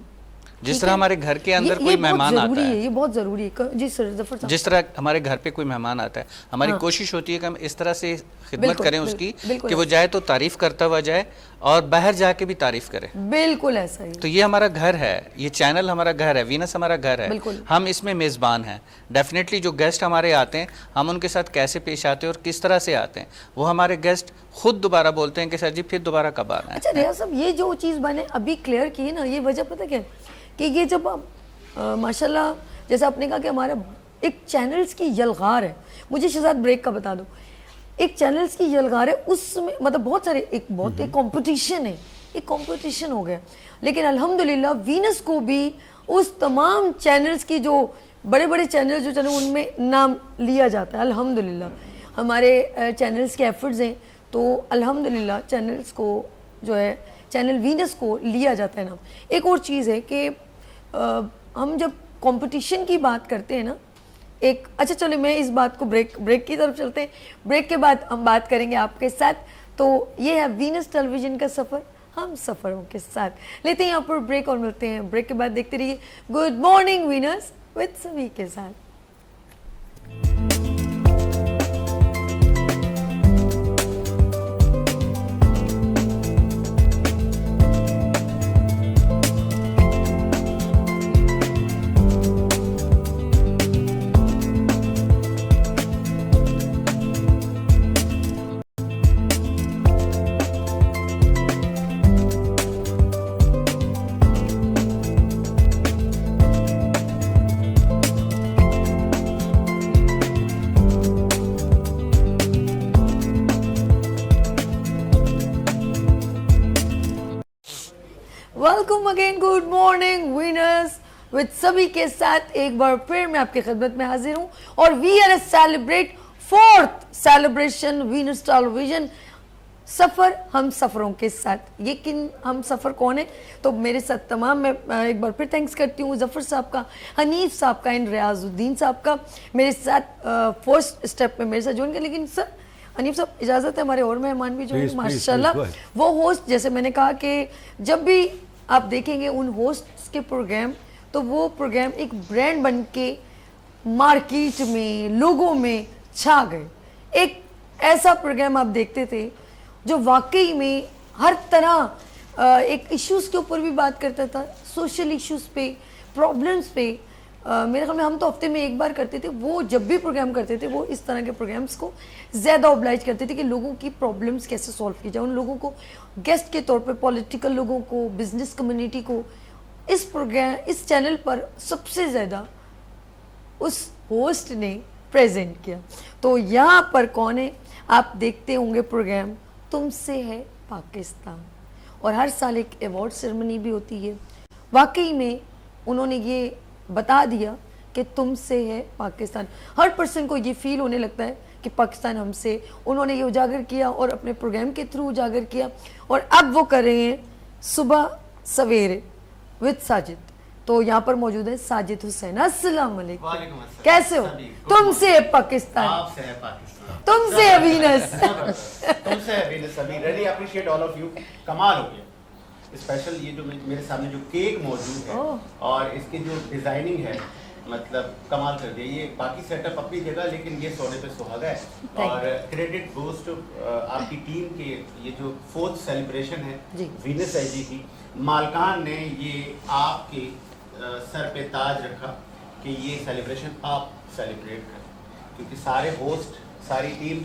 जिस तरह हमारे घर के अंदर कोई मेहमान आता है, ये बहुत जरूरी है जी सर, जफर साहब। जिस तरह हमारे घर पे कोई मेहमान आता है, हमारी कोशिश होती है कि हम इस तरह से खिदमत करें उसकी कि वो जाए तो तारीफ करता हुआ जाए और बाहर जाके भी तारीफ करे। बिल्कुल ऐसा ही। तो ये हमारा घर है, ये चैनल हमारा घर है, वीनस हमारा घर है, हम इसमें मेज़बान हैं। डेफिनेटली जो गेस्ट हमारे आते हैं हम उनके साथ कैसे पेश आते हैं और किस तरह से आते हैं, वो हमारे गेस्ट खुद दोबारा बोलते हैं कि सर जी फिर दोबारा कब आना है। अच्छा रियाज साहब, ये जो चीज़ मैंने अभी क्लियर की है ना, ये वजह पता क्या है कि ये जब माशाल्लाह जैसे आपने कहा कि हमारा एक चैनल्स की यलगार है, मुझे शहजाद ब्रेक का बता दो, एक चैनल्स की यलगार है, उसमें मतलब बहुत सारे एक कंपटीशन है, एक कंपटीशन हो गया, लेकिन अल्हम्दुलिल्लाह वीनस को भी उस तमाम चैनल्स की जो बड़े बड़े चैनल जो चैनल उनमें नाम लिया जाता है। अल्हम्दुलिल्लाह हमारे चैनल्स के एफर्ट्स हैं, तो अल्हम्दुलिल्लाह चैनल्स को जो है चैनल वीनस को लिया जाता है नाम। एक और चीज़ है कि हम जब कंपटीशन की बात करते हैं ना, एक अच्छा चलो मैं इस बात को ब्रेक की तरफ चलते हैं, ब्रेक के बाद हम बात करेंगे आपके साथ। तो ये है वीनस टेलीविज़न का सफ़र, हम सफ़रों के साथ लेते हैं यहाँ पर ब्रेक और मिलते हैं ब्रेक के बाद। देखते रहिए गुड मॉर्निंग वीनस विद सभी के साथ। Welcome again, good morning winners with सभी के साथ एक बार फिर मैं आपकी खिदमत में हाजिर हूँ और we are celebrate 4th celebration Venus television सफ़र हम सफ़रों के साथ। ये किन हम सफ़र कौन है, तो मेरे साथ तमाम मैं एक बार फिर थैंक्स करती हूँ ज़फ़र साहब का, हनीफ साहब का एंड रियाजुद्दीन साहब का मेरे साथ फर्स्ट स्टेप में मेरे साथ ज्वाइन कर। लेकिन सर हनीफ साहब इजाज़त है, हमारे और मेहमान भी जो है माशाल्लाह वो होस्ट, जैसे मैंने कहा कि जब भी आप देखेंगे उन होस्ट्स के प्रोग्राम, तो वो प्रोग्राम एक ब्रांड बन के मार्केट में लोगों में छा गए। एक ऐसा प्रोग्राम आप देखते थे जो वाकई में हर तरह एक इश्यूज़ के ऊपर भी बात करता था, सोशल इश्यूज़ पे, प्रॉब्लम्स पे। मेरे ख्याल में हम तो हफ्ते में एक बार करते थे, वो जब भी प्रोग्राम करते थे वो इस तरह के प्रोग्राम्स को ज़्यादा ऑब्लाइज करते थे कि लोगों की प्रॉब्लम्स कैसे सॉल्व की जाए, उन लोगों को गेस्ट के तौर पे, पॉलिटिकल लोगों को, बिजनेस कम्युनिटी को इस प्रोग्राम इस चैनल पर सबसे ज़्यादा उस होस्ट ने प्रेजेंट किया। तो यहाँ पर कौन है, आप देखते होंगे प्रोग्राम तुमसे है पाकिस्तान, और हर साल एक अवार्ड सेरेमनी भी होती है। वाकई में उन्होंने ये बता दिया कि तुमसे है पाकिस्तान, हर पर्सन को ये फील होने लगता है कि पाकिस्तान हमसे, उन्होंने ये उजागर किया और अपने प्रोग्राम के थ्रू उजागर किया। और अब वो कर रहे हैं सुबह सवेरे विद साजिद। तो यहाँ पर मौजूद है साजिद हुसैन। अस्सलाम वालेकुम, कैसे हो? तुमसे है पाकिस्तान, आपसे है पाकिस्तान, तुमसे है वीनस, तुमसे है वीनस। अभी really appreciate all of you, कमाल हो गया। स्पेशल ये जो मेरे सामने जो केक मौजूद है और इसकी जो डिजाइनिंग है, मतलब कमाल कर दिया। ये बाकी सेटअप अपनी जगह, लेकिन ये सोने पे सुहागा है। और क्रेडिट गोज टू आपकी टीम के, ये जो 4th सेलिब्रेशन है वीनस एजी की, मालकान ने ये आपके सर पे ताज रखा कि ये सेलिब्रेशन आप सेलिब्रेट करें, क्योंकि सारे होस्ट, सारी टीम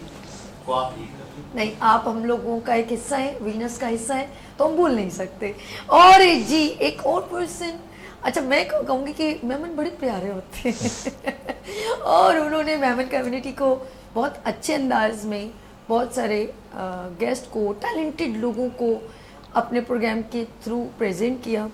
को आप लीड करते। नहीं, आप हम लोगों का एक हिस्सा है, वीनस का हिस्सा है, तो हम भूल नहीं सकते। और जी एक और पर्सन, अच्छा मैं कहूँगी कि मेहमान बड़े प्यारे होते हैं और उन्होंने मेहमान कम्युनिटी को बहुत अच्छे अंदाज में, बहुत सारे गेस्ट को, टैलेंटेड लोगों को अपने प्रोग्राम के थ्रू प्रेजेंट किया।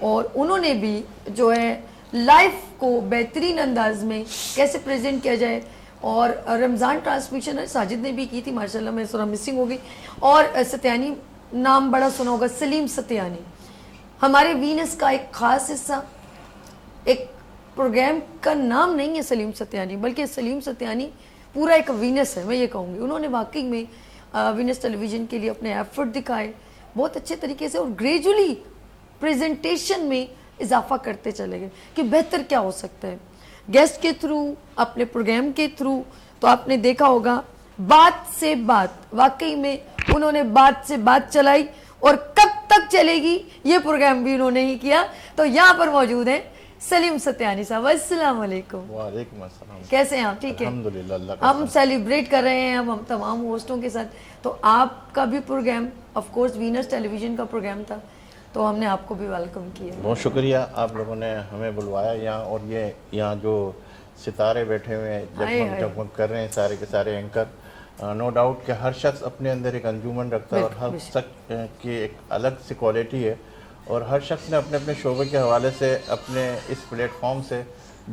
और उन्होंने भी जो है लाइफ को बेहतरीन अंदाज में कैसे प्रेजेंट किया जाए। और रमज़ान ट्रांसमिशन है, साजिद ने भी की थी माशाल्लाह, मैं थोड़ा मिसिंग हो गई। और सत्यानी नाम बड़ा सुना होगा, सलीम सत्यानी, हमारे वीनस का एक ख़ास हिस्सा। एक प्रोग्राम का नाम नहीं है सलीम सत्यानी, बल्कि सलीम सत्यानी पूरा एक वीनस है, मैं ये कहूँगी। उन्होंने वाकई में वीनस टेलीविज़न के लिए अपने एफर्ट दिखाए बहुत अच्छे तरीके से, और ग्रेजुअली प्रेजेंटेशन में इजाफा करते चले गए कि बेहतर क्या हो सकता है गेस्ट के थ्रू, अपने प्रोग्राम के थ्रू। तो आपने देखा होगा बात से बात, वाकई में उन्होंने बात से बात चलाई, और कब तक चलेगी ये प्रोग्राम भी उन्होंने ही किया। तो यहाँ पर मौजूद हैं सलीम सत्यानी साहब। अस्सलाम वालेकुम। वालेकुम अस्सलाम। कैसे हैं आप? ठीक है, अल्हम्दुलिल्लाह, अल्लाह का हम सेलिब्रेट कर रहे हैं हम तमाम होस्टों के साथ। तो आपका भी programme of course Venus television का प्रोग्राम था, तो हमने आपको भी वेलकम किया। बहुत शुक्रिया, आप लोगों ने हमें बुलवाया यहाँ, और ये यहाँ जो सितारे बैठे हुए हैं जगमग जगमग कर रहे हैं सारे के सारे एंकर, नो डाउट कि हर शख्स अपने अंदर एक अंजुमन रखता है और हर शख्स की एक अलग सी क्वालिटी है, और हर शख्स ने अपने अपने शोबे के हवाले से अपने इस प्लेटफॉर्म से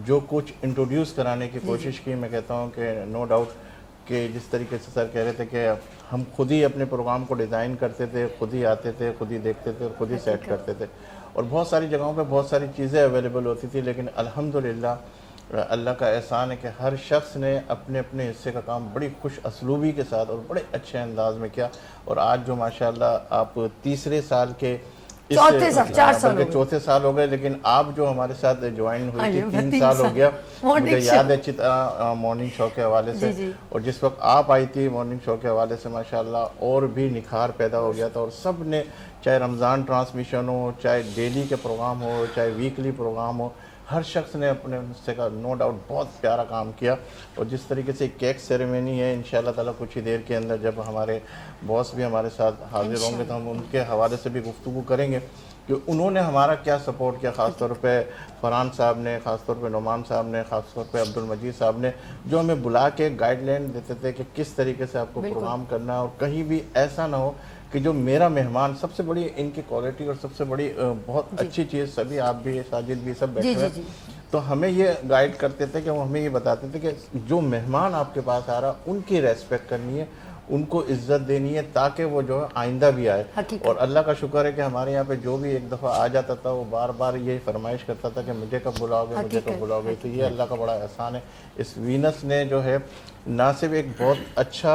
जो कुछ इंट्रोड्यूस कराने की कोशिश की। मैं कहता हूँ कि नो डाउट कि जिस तरीके से सर कह रहे थे कि हम खुद ही अपने प्रोग्राम को डिज़ाइन करते थे, खुद ही आते थे, खुद ही देखते थे, खुद ही सेट करते थे, और बहुत सारी जगहों पे बहुत सारी चीज़ें अवेलेबल होती थी, लेकिन अल्हम्दुलिल्लाह अल्लाह का एहसान है कि हर शख्स ने अपने अपने हिस्से का काम बड़ी खुश असलूबी के साथ और बड़े अच्छे अंदाज में किया। और आज जो माशाल्लाह आप तीसरे साल के चौथे साल हो गए, लेकिन आप जो हमारे साथ ज्वाइन हुई थी 3 साल हो गया, मुझे याद है अच्छी तरह मॉर्निंग शो के हवाले से, और जिस वक्त आप आई थी मॉर्निंग शो के हवाले से माशाल्लाह और भी निखार पैदा हो गया था। और सब ने, चाहे रमज़ान ट्रांसमिशन हो, चाहे डेली के प्रोग्राम हो, चाहे वीकली प्रोग्राम हो, हर शख्स ने अपने हिस्से का नो डाउट बहुत प्यारा काम किया। और जिस तरीके से केक सेरेमनी है, इंशाल्लाह ताला कुछ ही देर के अंदर जब हमारे बॉस भी हमारे साथ हाजिर होंगे तो हम उनके हवाले से भी गुफ्तगू करेंगे कि उन्होंने हमारा क्या सपोर्ट किया, ख़ास तौर पे फरहान साहब ने, ख़ास तौर पे नुमान साहब ने, ख़ास तौर पे अब्दुल मजीद साहब ने, जो हमें बुला के गाइडलाइन देते थे कि किस तरीके से आपको प्रोग्राम करना है, और कहीं भी ऐसा ना हो कि जो मेरा मेहमान, सबसे बड़ी इनकी क्वालिटी और सबसे बड़ी बहुत अच्छी चीज़, सभी आप भी, साजिद भी, सब बैठे हैं, तो हमें ये गाइड करते थे कि वो हमें ये बताते थे कि जो मेहमान आपके पास आ रहा उनकी रेस्पेक्ट करनी है, उनको इज्जत देनी है, ताकि वो जो है आइंदा भी आए। और अल्लाह का शुक्र है कि हमारे यहाँ पे जो भी एक दफ़ा आ जाता था वो बार बार ये फरमाइश करता था कि मुझे कब बुलाओगे, मुझे कब बुलाओगे। तो ये अल्लाह का बड़ा एहसान है। इस वीनस ने जो है ना सिर्फ एक बहुत अच्छा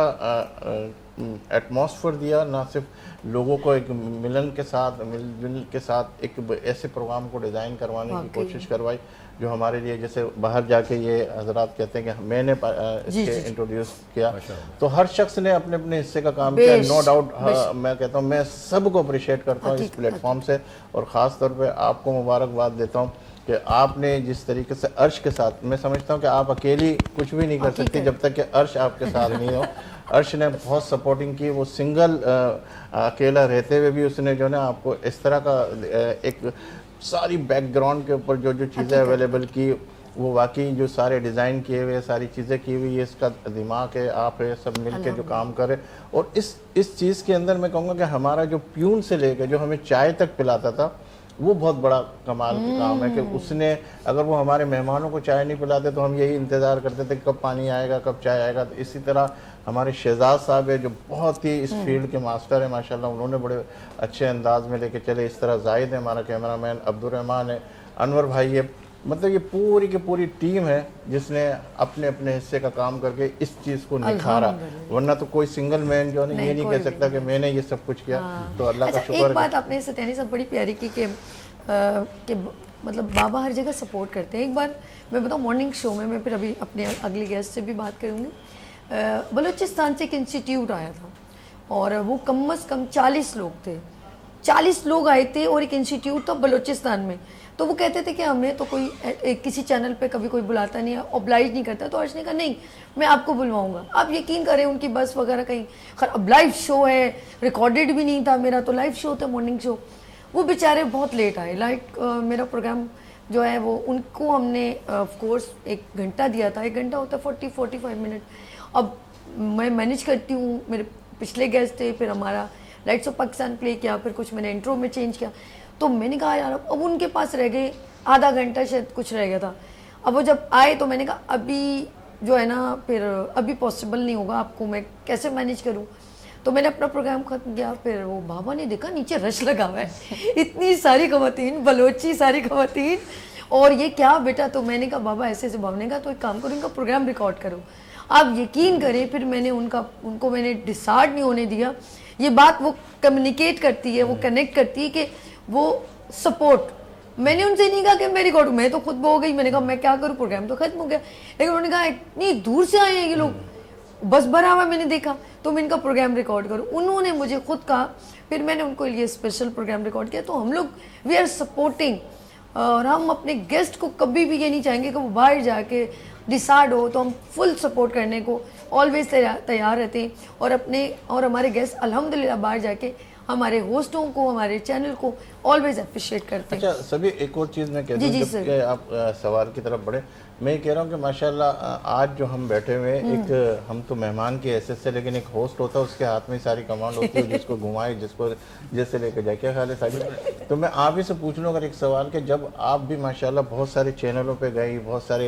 एटमॉस्फेयर दिया, ना सिर्फ लोगों को एक मिलन के साथ, मिलजुल के साथ एक ऐसे प्रोग्राम को डिज़ाइन करवाने की कोशिश करवाई जो हमारे लिए, जैसे बाहर जाके ये हजरात कहते हैं कि मैंने इसके इंट्रोड्यूस किया, तो हर शख्स ने अपने अपने हिस्से का काम किया। नो डाउट मैं कहता हूँ, मैं सबको अप्रिशिएट करता हूँ इस प्लेटफॉर्म से, और ख़ास तौर पे आपको मुबारकबाद देता हूँ कि आपने जिस तरीके से अर्श के साथ, मैं समझता हूँ कि आप अकेली कुछ भी नहीं कर सकती जब तक कि अर्श आपके साथ नहीं हो। अर्श ने बहुत सपोर्टिंग की, वो सिंगल अकेला रहते हुए भी उसने जो ना आपको इस तरह का एक सारी बैकग्राउंड के ऊपर जो जो चीज़ें अवेलेबल की, वो वाकई जो सारे डिज़ाइन किए हुए, सारी चीज़ें की हुई है, इसका दिमाग है, आप है, सब मिल के जो काम करे। और इस चीज़ के अंदर मैं कहूँगा कि हमारा जो प्यून से लेकर जो हमें चाय तक पिलाता था, वो बहुत बड़ा कमाल का काम है कि उसने, अगर वो हमारे मेहमानों को चाय नहीं पिलाते तो हम यही इंतज़ार करते थे कब पानी आएगा, कब चाय आएगा। तो इसी तरह हमारे शहजाद साहब है जो बहुत ही इस फील्ड के मास्टर है माशाल्लाह, उन्होंने बड़े अच्छे अंदाज में लेके चले। इस तरह जाहिद है हमारा कैमरामैन, अब्दुल रहमान है, अनवर भाई है, मतलब ये पूरी की पूरी टीम है जिसने अपने अपने हिस्से का काम करके इस चीज़ को निखारा, वरना तो कोई सिंगल मैन जो है ये नहीं कह सकता कि मैंने ये सब कुछ किया। तो अल्लाह का शुक्र। एक बात आपने सत्यानी साहब बड़ी प्यारी की कि मतलब बाबा हर जगह सपोर्ट करते हैं। एक बार मैं बताऊँ मॉर्निंग शो में, मैं फिर अभी अपने अगली गेस्ट से भी बात करूँगी, बलूचिस्तान से एक इंस्टीट्यूट आया था और वो कम से कम 40 लोग थे, 40 लोग आए थे और एक इंस्टीट्यूट था बलूचिस्तान में। तो वो कहते थे कि हमें तो कोई किसी चैनल पे कभी कोई बुलाता नहीं है, ऑब्लाइज नहीं करता। तो अर्श ने कहा नहीं, मैं आपको बुलवाऊंगा। आप यकीन करें उनकी बस वगैरह कहीं, खैर अब लाइव शो है, रिकॉर्डेड भी नहीं था, मेरा तो लाइव शो था मॉर्निंग शो। वो बेचारे बहुत लेट आए, मेरा प्रोग्राम जो है वो उनको हमने ऑफ कोर्स 1 घंटा दिया था, 1 घंटा होता है 40-45 मिनट। अब मैं मैनेज करती हूँ, मेरे पिछले गेस्ट थे, फिर हमारा लाइट्स ऑफ पाकिस्तान प्ले किया, फिर कुछ मैंने इंट्रो में चेंज किया। तो मैंने कहा यार अब उनके पास रह गए आधा घंटा, शायद कुछ रह गया था। अब वो जब आए तो मैंने कहा अभी जो है ना, फिर अभी पॉसिबल नहीं होगा, आपको मैं कैसे मैनेज करूँ। तो मैंने अपना प्रोग्राम ख़त्म किया। फिर वो बाबा ने देखा नीचे रश लगा हुआ है, इतनी सारी ख़वातीन, बलोची सारी ख़वातीन, और ये क्या बेटा। तो मैंने कहा बाबा ऐसे ऐसे, बाबा ने कहा तो एक काम करो, इनका प्रोग्राम रिकॉर्ड करो। आप यकीन करें, फिर मैंने उनको मैंने डिसाइड नहीं होने दिया। ये बात वो कम्युनिकेट करती है, वो कनेक्ट करती है कि वो सपोर्ट। मैंने उनसे नहीं कहा कि मैं रिकॉर्ड, मैं तो खुद हो गई, मैंने कहा मैं क्या करूँ, प्रोग्राम तो खत्म हो गया। लेकिन उन्होंने कहा इतनी दूर से आए हैं ये लोग, बस भरा हुआ मैंने देखा, तो मैं इनका प्रोग्राम रिकॉर्ड करूँ। उन्होंने मुझे खुद कहा, फिर मैंने उनको लिए स्पेशल प्रोग्राम रिकॉर्ड किया। तो हम लोग वी आर सपोर्टिंग, और हम अपने गेस्ट को कभी भी ये नहीं चाहेंगे कि वो बाहर जाके डिसाइड हो, तो हम फुल सपोर्ट करने को ऑलवेज तैयार रहते हैं। और हमारे गेस्ट अल्हम्दुलिल्लाह बाहर जाके हमारे होस्टों को, हमारे चैनल को ऑलवेज अप्रिशिएट करते हैं। अच्छा सभी, एक और चीज़ मैं कह जी, दूं, जी, जबकि आप सवाल की तरफ बढ़े, मैं कह रहा हूँ कि माशाल्लाह आज जो हम बैठे हुए हैं, एक हम तो मेहमान की हैसियत से, लेकिन एक होस्ट होता है, उसके हाथ में सारी कमांड होती है, जिसको घुमाए, जिसको जैसे लेके जाए। क्या ख्याल है साजिद? तो मैं आप ही से पूछ लूँ अगर एक सवाल कि जब आप भी माशाल्लाह बहुत सारे चैनलों पे गई, बहुत सारे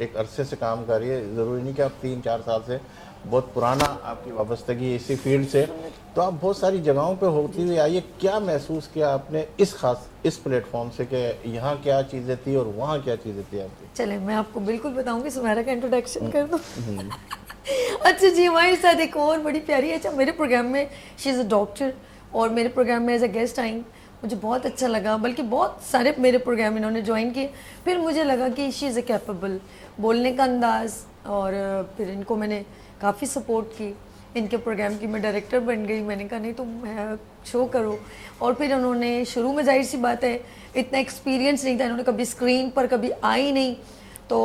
एक अरसे से काम कर रही है, ज़रूरी नहीं कि आप 3-4 साल से, बहुत पुराना आपकी वाबस्तगी है इसी फील्ड से, तो आप बहुत सारी जगहों पे होती हुई आई है, क्या महसूस किया आपने इस प्लेटफॉर्म से कि यहाँ क्या चीज़ें थी और वहाँ क्या चीज़ें थी आपकी? चले मैं आपको बिल्कुल बताऊंगी, सुमेरा का इंट्रोडक्शन कर दूं। अच्छा जी, हमारे साथ एक और बड़ी प्यारी है। अच्छा, मेरे प्रोग्राम में शी इज़ अ डॉक्टर और मेरे प्रोग्राम में एज अ गेस्ट आई, मुझे बहुत अच्छा लगा, बल्कि बहुत सारे मेरे प्रोग्राम इन्होंने ज्वाइन किए। फिर मुझे लगा कि शी इज़ अ कैपेबल, बोलने का अंदाज़, और फिर इनको मैंने काफ़ी सपोर्ट की। इनके प्रोग्राम की मैं डायरेक्टर बन गई। मैंने कहा नहीं तुम शो करो, और फिर उन्होंने शुरू में, जाहिर सी बात है, इतना एक्सपीरियंस नहीं था, इन्होंने कभी स्क्रीन पर कभी आई नहीं, तो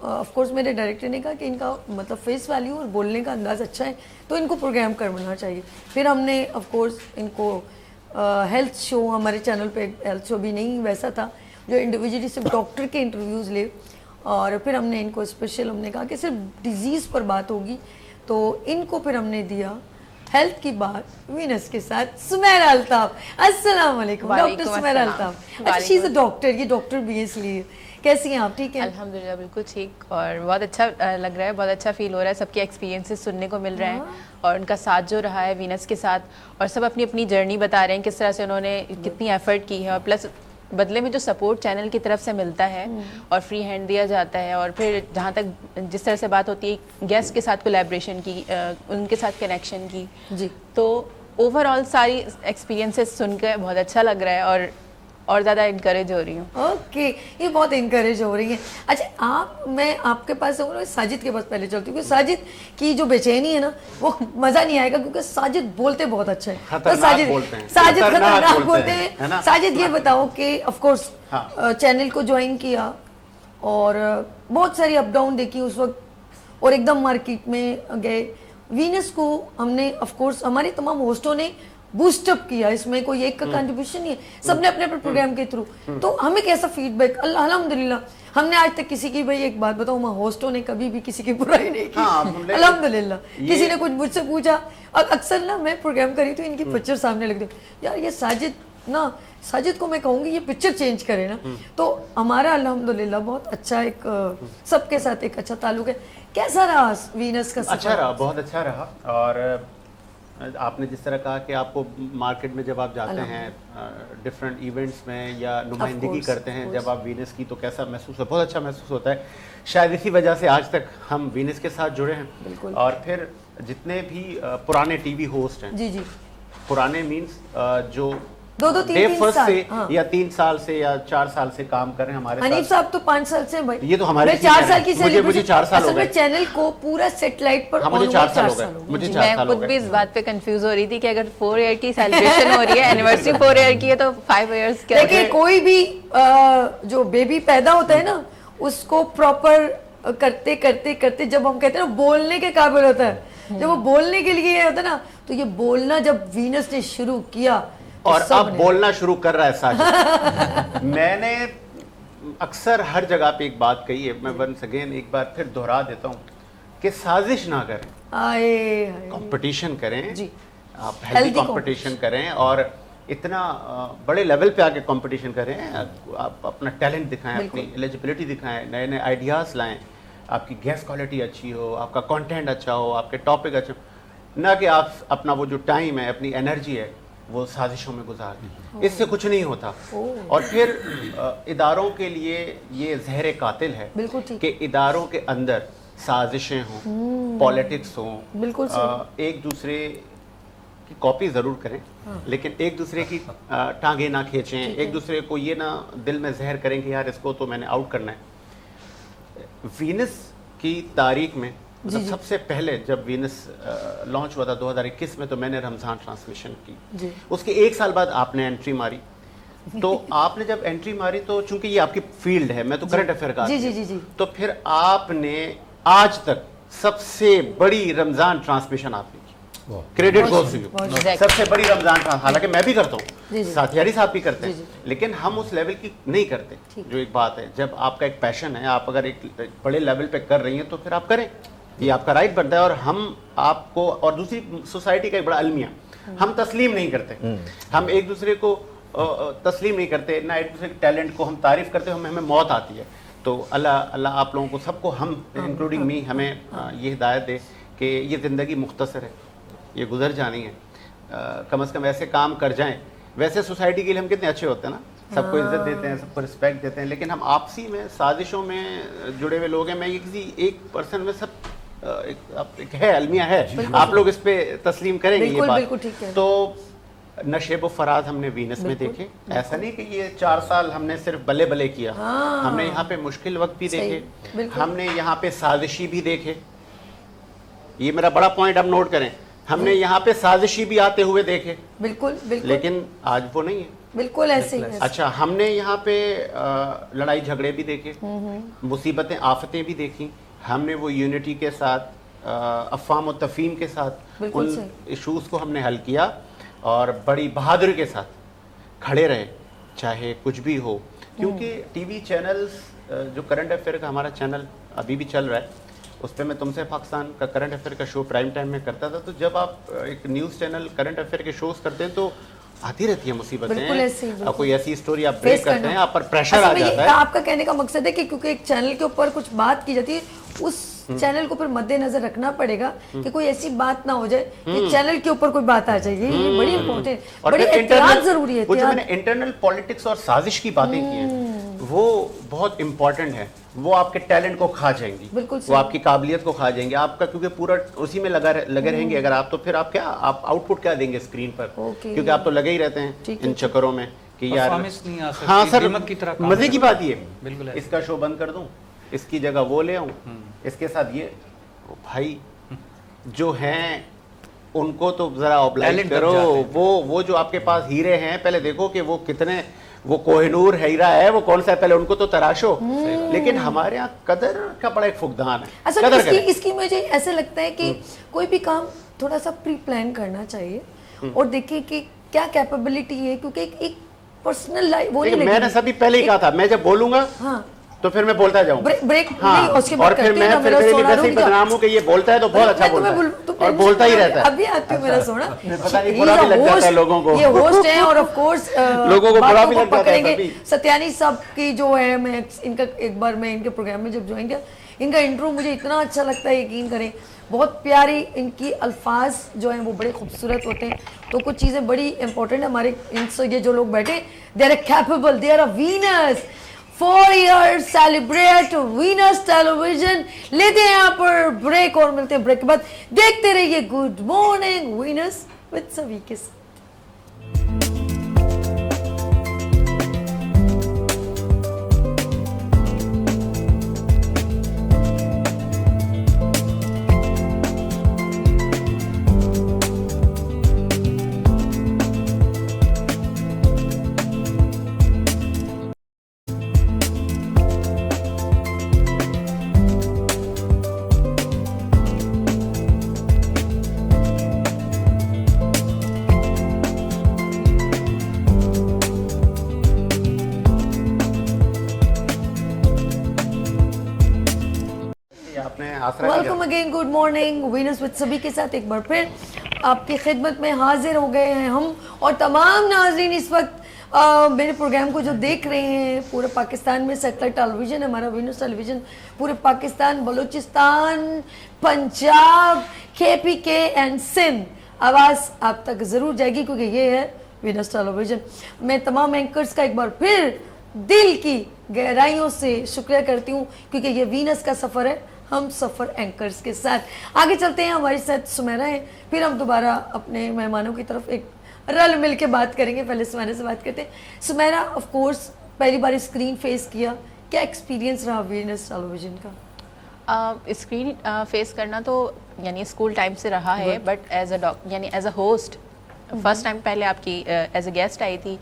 ऑफ कोर्स मेरे डायरेक्टर ने कहा कि इनका मतलब फेस वैल्यू और बोलने का अंदाज़ अच्छा है, तो इनको प्रोग्राम करवाना चाहिए। फिर हमने ऑफ कोर्स इनको हेल्थ शो, हमारे चैनल पे हेल्थ शो भी नहीं वैसा था जो इंडिविजुअली सिर्फ डॉक्टर के इंटरव्यूज़ ले, और फिर हमने इनको स्पेशल, हमने कहा कि सिर्फ डिजीज़ पर बात होगी, तो इनको फिर हमने दिया हेल्थ की बात वीनस के साथ। सुमेरा अल्ताफ, अस्सलाम वालेकुम। डॉक्टर सुमेरा अल्ताफ, अच्छा शी इज़ अ डॉक्टर, ये डॉक्टर भी है इसलिए। कैसी हैं आप? ठीक है अल्हम्दुलिल्लाह, बिल्कुल ठीक, और बहुत अच्छा लग रहा है, बहुत अच्छा फील हो रहा है, सबके एक्सपीरियंसेस सुनने को मिल रहे हैं, और उनका साथ जो रहा है वीनस के साथ, और सब अपनी अपनी जर्नी बता रहे हैं, किस तरह से उन्होंने कितनी एफर्ट की है, और प्लस बदले में जो सपोर्ट चैनल की तरफ से मिलता है और फ्री हैंड दिया जाता है, और फिर जहाँ तक जिस तरह से बात होती है गेस्ट के साथ कोलैबोरेशन की, उनके साथ कनेक्शन की जी, तो ओवरऑल सारी एक्सपीरियंसेस सुनकर बहुत अच्छा लग रहा है, और ज़्यादा इनकरेज हो रही हूँ। ओके, ये बहुत इनकरेज हो रही है। अच्छा, मैं आपके पास आऊँगा, साजिद के पास पहले चलती हूँ, क्योंकि साजिद की जो बेचैनी है ना, वो मज़ा नहीं आएगा, क्योंकि साजिद बोलते बहुत अच्छा है। तो साजिद खतरनाक बोलते हैं। साजिद, ये बताओ कि ऑफ कोर्स चैनल को ज्वाइन किया और बहुत सारी अप डाउन देखी उस वक्त, और एकदम मार्केट में गए। वीनस को हमने ऑफ कोर्स हमारे तमाम होस्टों ने बूस्टअप किया, इसमें कोई एक का कंट्रीब्यूशन नहीं है, सबने अपने अपने प्रोग्राम के थ्रू। तो हमें कैसा फीडबैक? अल्हम्दुलिल्लाह, हमने आज तक किसी की, भाई एक बात बताऊं, मैं होस्टों ने कभी भी किसी की बुराई नहीं की, अल्हम्दुलिल्लाह। किसी ने कुछ मुझसे पूछा, और अक्सर ना मैं प्रोग्राम करी तो इनकी पिक्चर सामने लग गई, यार ये साजिद को मैं कहूँगी ये पिक्चर चेंज करे ना। तो हमारा अल्हम्दुलिल्लाह बहुत अच्छा एक सबके साथ एक अच्छा ताल्लुक है। कैसा रहा वीनस का सफर? अच्छा रहा, बहुत अच्छा रहा। और आपने जिस तरह कहा कि आपको मार्केट में जब आप जाते हैं डिफरेंट इवेंट्स में या नुमाइंदगी करते हैं, जब आप वीनस की, तो कैसा महसूस होता है? बहुत अच्छा महसूस होता है। शायद इसी वजह से आज तक हम वीनस के साथ जुड़े हैं। और फिर जितने भी पुराने टीवी होस्ट हैं, जी जी, पुराने मीन्स जो 2-3 फर्स्ट से हाँ। या 3 साल से या 4 साल से काम कर रहे हैं हमारे हनीफ साहब तो 5 साल से भाई, ये तो हमारे 4 साल की मुझे 4 साल हो गए चैनल को पूरा सेटेलाइट पर। मुझे 4 साल हो गए, मुझे 4 मैं साल हो खुद भी गए। इस बात पे कंफ्यूज हो रही थी कि अगर 4 ईयर की सेलिब्रेशन हो रही है, एनिवर्सरी 4 ईयर की है, तो 5 इयर्स क्या? देखिए, कोई भी जो बेबी पैदा होता है ना, उसको प्रॉपर करते करते करते जब हम कहते हैं ना बोलने के काबिल होता है, जब वो बोलने के लिए होता है ना, तो ये बोलना जब वीनस ने शुरू किया, और अब बोलना शुरू कर रहा है साजिद। मैंने अक्सर हर जगह पे एक बात कही है, मैं वंस अगेन एक बार फिर दोहरा देता हूँ कि साजिश ना करें, कंपटीशन करें जी, आप हेल्दी कंपटीशन करें, और इतना बड़े लेवल पे आके कंपटीशन करें। आप अपना टैलेंट दिखाएं, अपनी एलिजिबिलिटी दिखाएं, नए नए आइडियाज़ लाएं, आपकी गेस्ट क्वालिटी अच्छी हो, आपका कंटेंट अच्छा हो, आपके टॉपिक अच्छे हो, ना कि आप अपना वो जो टाइम है, अपनी एनर्जी है, वो साजिशों में गुजार दें। इससे कुछ नहीं होता। और फिर इदारों के लिए ये जहर कातिल है कि इदारों के अंदर साजिशें हों, पॉलिटिक्स हों, बिल्कुल एक दूसरे की कॉपी ज़रूर करें, लेकिन एक दूसरे की टांगे ना खींचें, एक दूसरे को ये ना दिल में जहर करें कि यार इसको तो मैंने आउट करना है। वीनस की तारीख में मतलब सबसे पहले जब वीनस लॉन्च हुआ था 2021 में, तो मैंने रमज़ान ट्रांसमिशन की। उसके 1 साल बाद आपने एंट्री मारी। तो आपने जब एंट्री मारी, तो चूंकि ये आपकी फील्ड है, मैं तो करंट अफेयर का जी, तो फिर आपने आज तक सबसे बड़ी रमज़ान ट्रांसमिशन आपने की। Credit goes to you. Exactly. सबसे बड़ी रमजान का, हालांकि मैं भी करता जी, हूँ, जी। साथियारी साहब भी करते जी, हैं, जी। लेकिन हम उस लेवल की नहीं करते। ठीक। जो एक बात है, जब आपका एक पैशन है, आप अगर एक बड़े लेवल पे कर रही हैं तो फिर आप करें, ये आपका राइट बनता है। और हम आपको, और दूसरी सोसाइटी का एक बड़ा अलमिया, हम तस्लीम नहीं करते, हम एक दूसरे को तस्लीम नहीं करते, ना एक दूसरे के टैलेंट को हम तारीफ करते, हमें मौत आती है। तो अल्लाह अल्लाह आप लोगों को सबको, हम इंक्लूडिंग मी, हमें ये हिदायत दे कि ये ज़िंदगी मुख्तसर है, ये गुजर जानी है, कम से कम ऐसे काम कर जाएं। वैसे सोसाइटी के लिए हम कितने अच्छे होते हैं ना, सबको इज्जत देते हैं, सबको रिस्पेक्ट देते हैं, लेकिन हम आपसी में साजिशों में जुड़े हुए लोग हैं। मैं ये किसी एक पर्सन में सब एक है, अलमिया है, आप लोग इस पे तस्लीम करेंगे ये बिल्कुल, बात। बिल्कुल ठीक है। तो नशेब व फराज हमने वीनस में देखे, ऐसा नहीं कि ये 4 साल हमने सिर्फ बल्ले बल्ले किया, हमने यहाँ पे मुश्किल वक्त भी देखे, बिल्कुल। हमने यहाँ पे साजिशी भी देखे। ये मेरा बड़ा पॉइंट आप नोट करें, हमने यहाँ पे साजिशी भी आते हुए देखे, बिल्कुल बिल्कुल, लेकिन आज वो नहीं है। बिल्कुल ऐसे ही है। अच्छा, हमने यहाँ पे लड़ाई झगड़े भी देखे, मुसीबतें आफतें भी देखी, हमने वो यूनिटी के साथ, अफ़वाम और तफ़हीम के साथ बिल्कुल उन इशूज़ को हमने हल किया और बड़ी बहादुरी के साथ खड़े रहे, चाहे कुछ भी हो। क्योंकि टीवी चैनल्स, जो करंट अफेयर का हमारा चैनल अभी भी चल रहा है, उस पर मैं तुमसे पाकिस्तान का करंट अफेयर का शो प्राइम टाइम में करता था। तो जब आप एक न्यूज़ चैनल करंट अफेयर के शोज़ करते हैं तो आती रहती है बिल्कुल ऐसे ही, मुसीबतें, बिल्कुल। कोई ऐसी स्टोरी आप ब्रेक फेस करते करना। हैं, आप पर प्रेशर असल आ में ये जाता है। आपका कहने का मकसद है कि क्योंकि एक चैनल के ऊपर कुछ बात की जाती है, उस चैनल को फिर मद्देनजर रखना पड़ेगा कि कोई ऐसी बात ना हो जाए कि चैनल के ऊपर कोई बात आ जाए। ये बड़ी इंपॉर्टेंट, और बड़ी फिर एहतियात जरूरी है। वो जो एहतियात। मैंने इंटरनल पॉलिटिक्स और साजिश की बातें की हैं, वो बहुत इंपॉर्टेंट है। वो आपके टैलेंट को खा जाएंगी, बिल्कुल वो सही। आपकी काबिलियत को खा जाएंगे आपका, क्योंकि पूरा उसी में लगे रहेंगे अगर आप, तो फिर आप क्या, आप आउटपुट क्या देंगे स्क्रीन पर, ओके। क्योंकि आप तो लगे ही रहते हैं ठीक इन चक्करों में कि यार Performance नहीं आ सकती, हाँ सर, दीमक की तरह काम मजे की करना। बात ये, बिल्कुल ऐसे। इसका शो बंद कर दूं, इसकी जगह वो ले आऊं, इसके साथ ये, भाई जो हैं उनको तो जरा ऑब्लाइज Talent करो। दब जाते हैं। वो जो आपके पास हीरे हैं, पहले देखो कि वो कितने, वो कोहिनूर हीरा है, वो कौन सा है, पहले उनको तो तराशो। लेकिन हमारे यहाँ कदर का बड़ा एक फुकदान है, असल कदर में करें। इसकी मुझे ऐसे लगता है कि कोई भी काम थोड़ा सा प्री प्लान करना चाहिए और देखिए कि क्या कैपेबिलिटी है, क्योंकि एक पर्सनल लाइफ वो नहीं देखिए, मैंने लगेगी। सभी पहले ही कहा था, मैं जब बोलूंगा हाँ, तो फिर मैं बोलता जाऊँ। ब्रेक हाँ, नहीं, उसके बाद और फिर करते मैं हैं ना, फिर मेरा मेरे लिए सोना वैसे ही रुक जा। बदनाम हूँ कि ये बोलता है तो बहुत अच्छा मैं बोलता तुम्हें है तुम और टेंशन बोलता ही मत रहता लो, है। अभी आती है मेरा सोना। पता नहीं बुरा भी लग जाता है लोगों को। ये होस्ट हैं और ऑफ कोर्स लोगों को बुरा भी लग जाता है पकड़ेंगे। कभी। सत्यानी साहब की जो है, मैं इनका एक बार मैं इनके प्रोग्राम में जब ज्वाइन किया, इनका इंट्रो मुझे इतना अच्छा लगता है, यकीन करें, बहुत प्यारी इनकी अल्फाज जो हैं वो बड़े खूबसूरत होते हैं। तो कुछ चीज़ें बड़ी इंपॉर्टेंट है हमारे इनसे, ये जो लोग बैठे, they are capable, they are a Venus. 4 years celebrate Venus television. लेते हैं यहाँ पर ब्रेक और मिलते हैं ब्रेक के बाद। देखते रहिए गुड मॉर्निंग वीनस विद सभी के साथ। आपने आसरा की welcome again, good morning Venus with सभी के साथ एक बार फिर आपकी खिदमत में हाजिर हो गए हैं हम और तमाम नाजरीन इस वक्त मेरे प्रोग्राम को जो देख रहे हैं पूरे पाकिस्तान में। सेटेलाइट टेलीविजन हमारा वीनस टेलीविजन पूरे पाकिस्तान, बलूचिस्तान, पंजाब, KPK एंड सिंध, आवाज़ आप तक ज़रूर जाएगी क्योंकि ये है वीनस टेलीविजन। मैं तमाम एंकर्स का एक बार फिर दिल की गहराइयों से शुक्रिया करती हूँ क्योंकि ये वीनस का सफ़र है, हम सफ़र एंकर्स के साथ आगे चलते हैं। हमारे साथ सुमेरा है, फिर हम दोबारा अपने मेहमानों की तरफ एक रल मिल के बात करेंगे। पहले सुमेरा से बात करते हैं। सुमेरा, ऑफ कोर्स पहली बार स्क्रीन फेस किया, क्या एक्सपीरियंस रहा वीनस टेलीविजन का? स्क्रीन फेस करना तो यानी स्कूल टाइम से रहा है, but as a host first time पहले आपकी एज अ गेस्ट आई थी।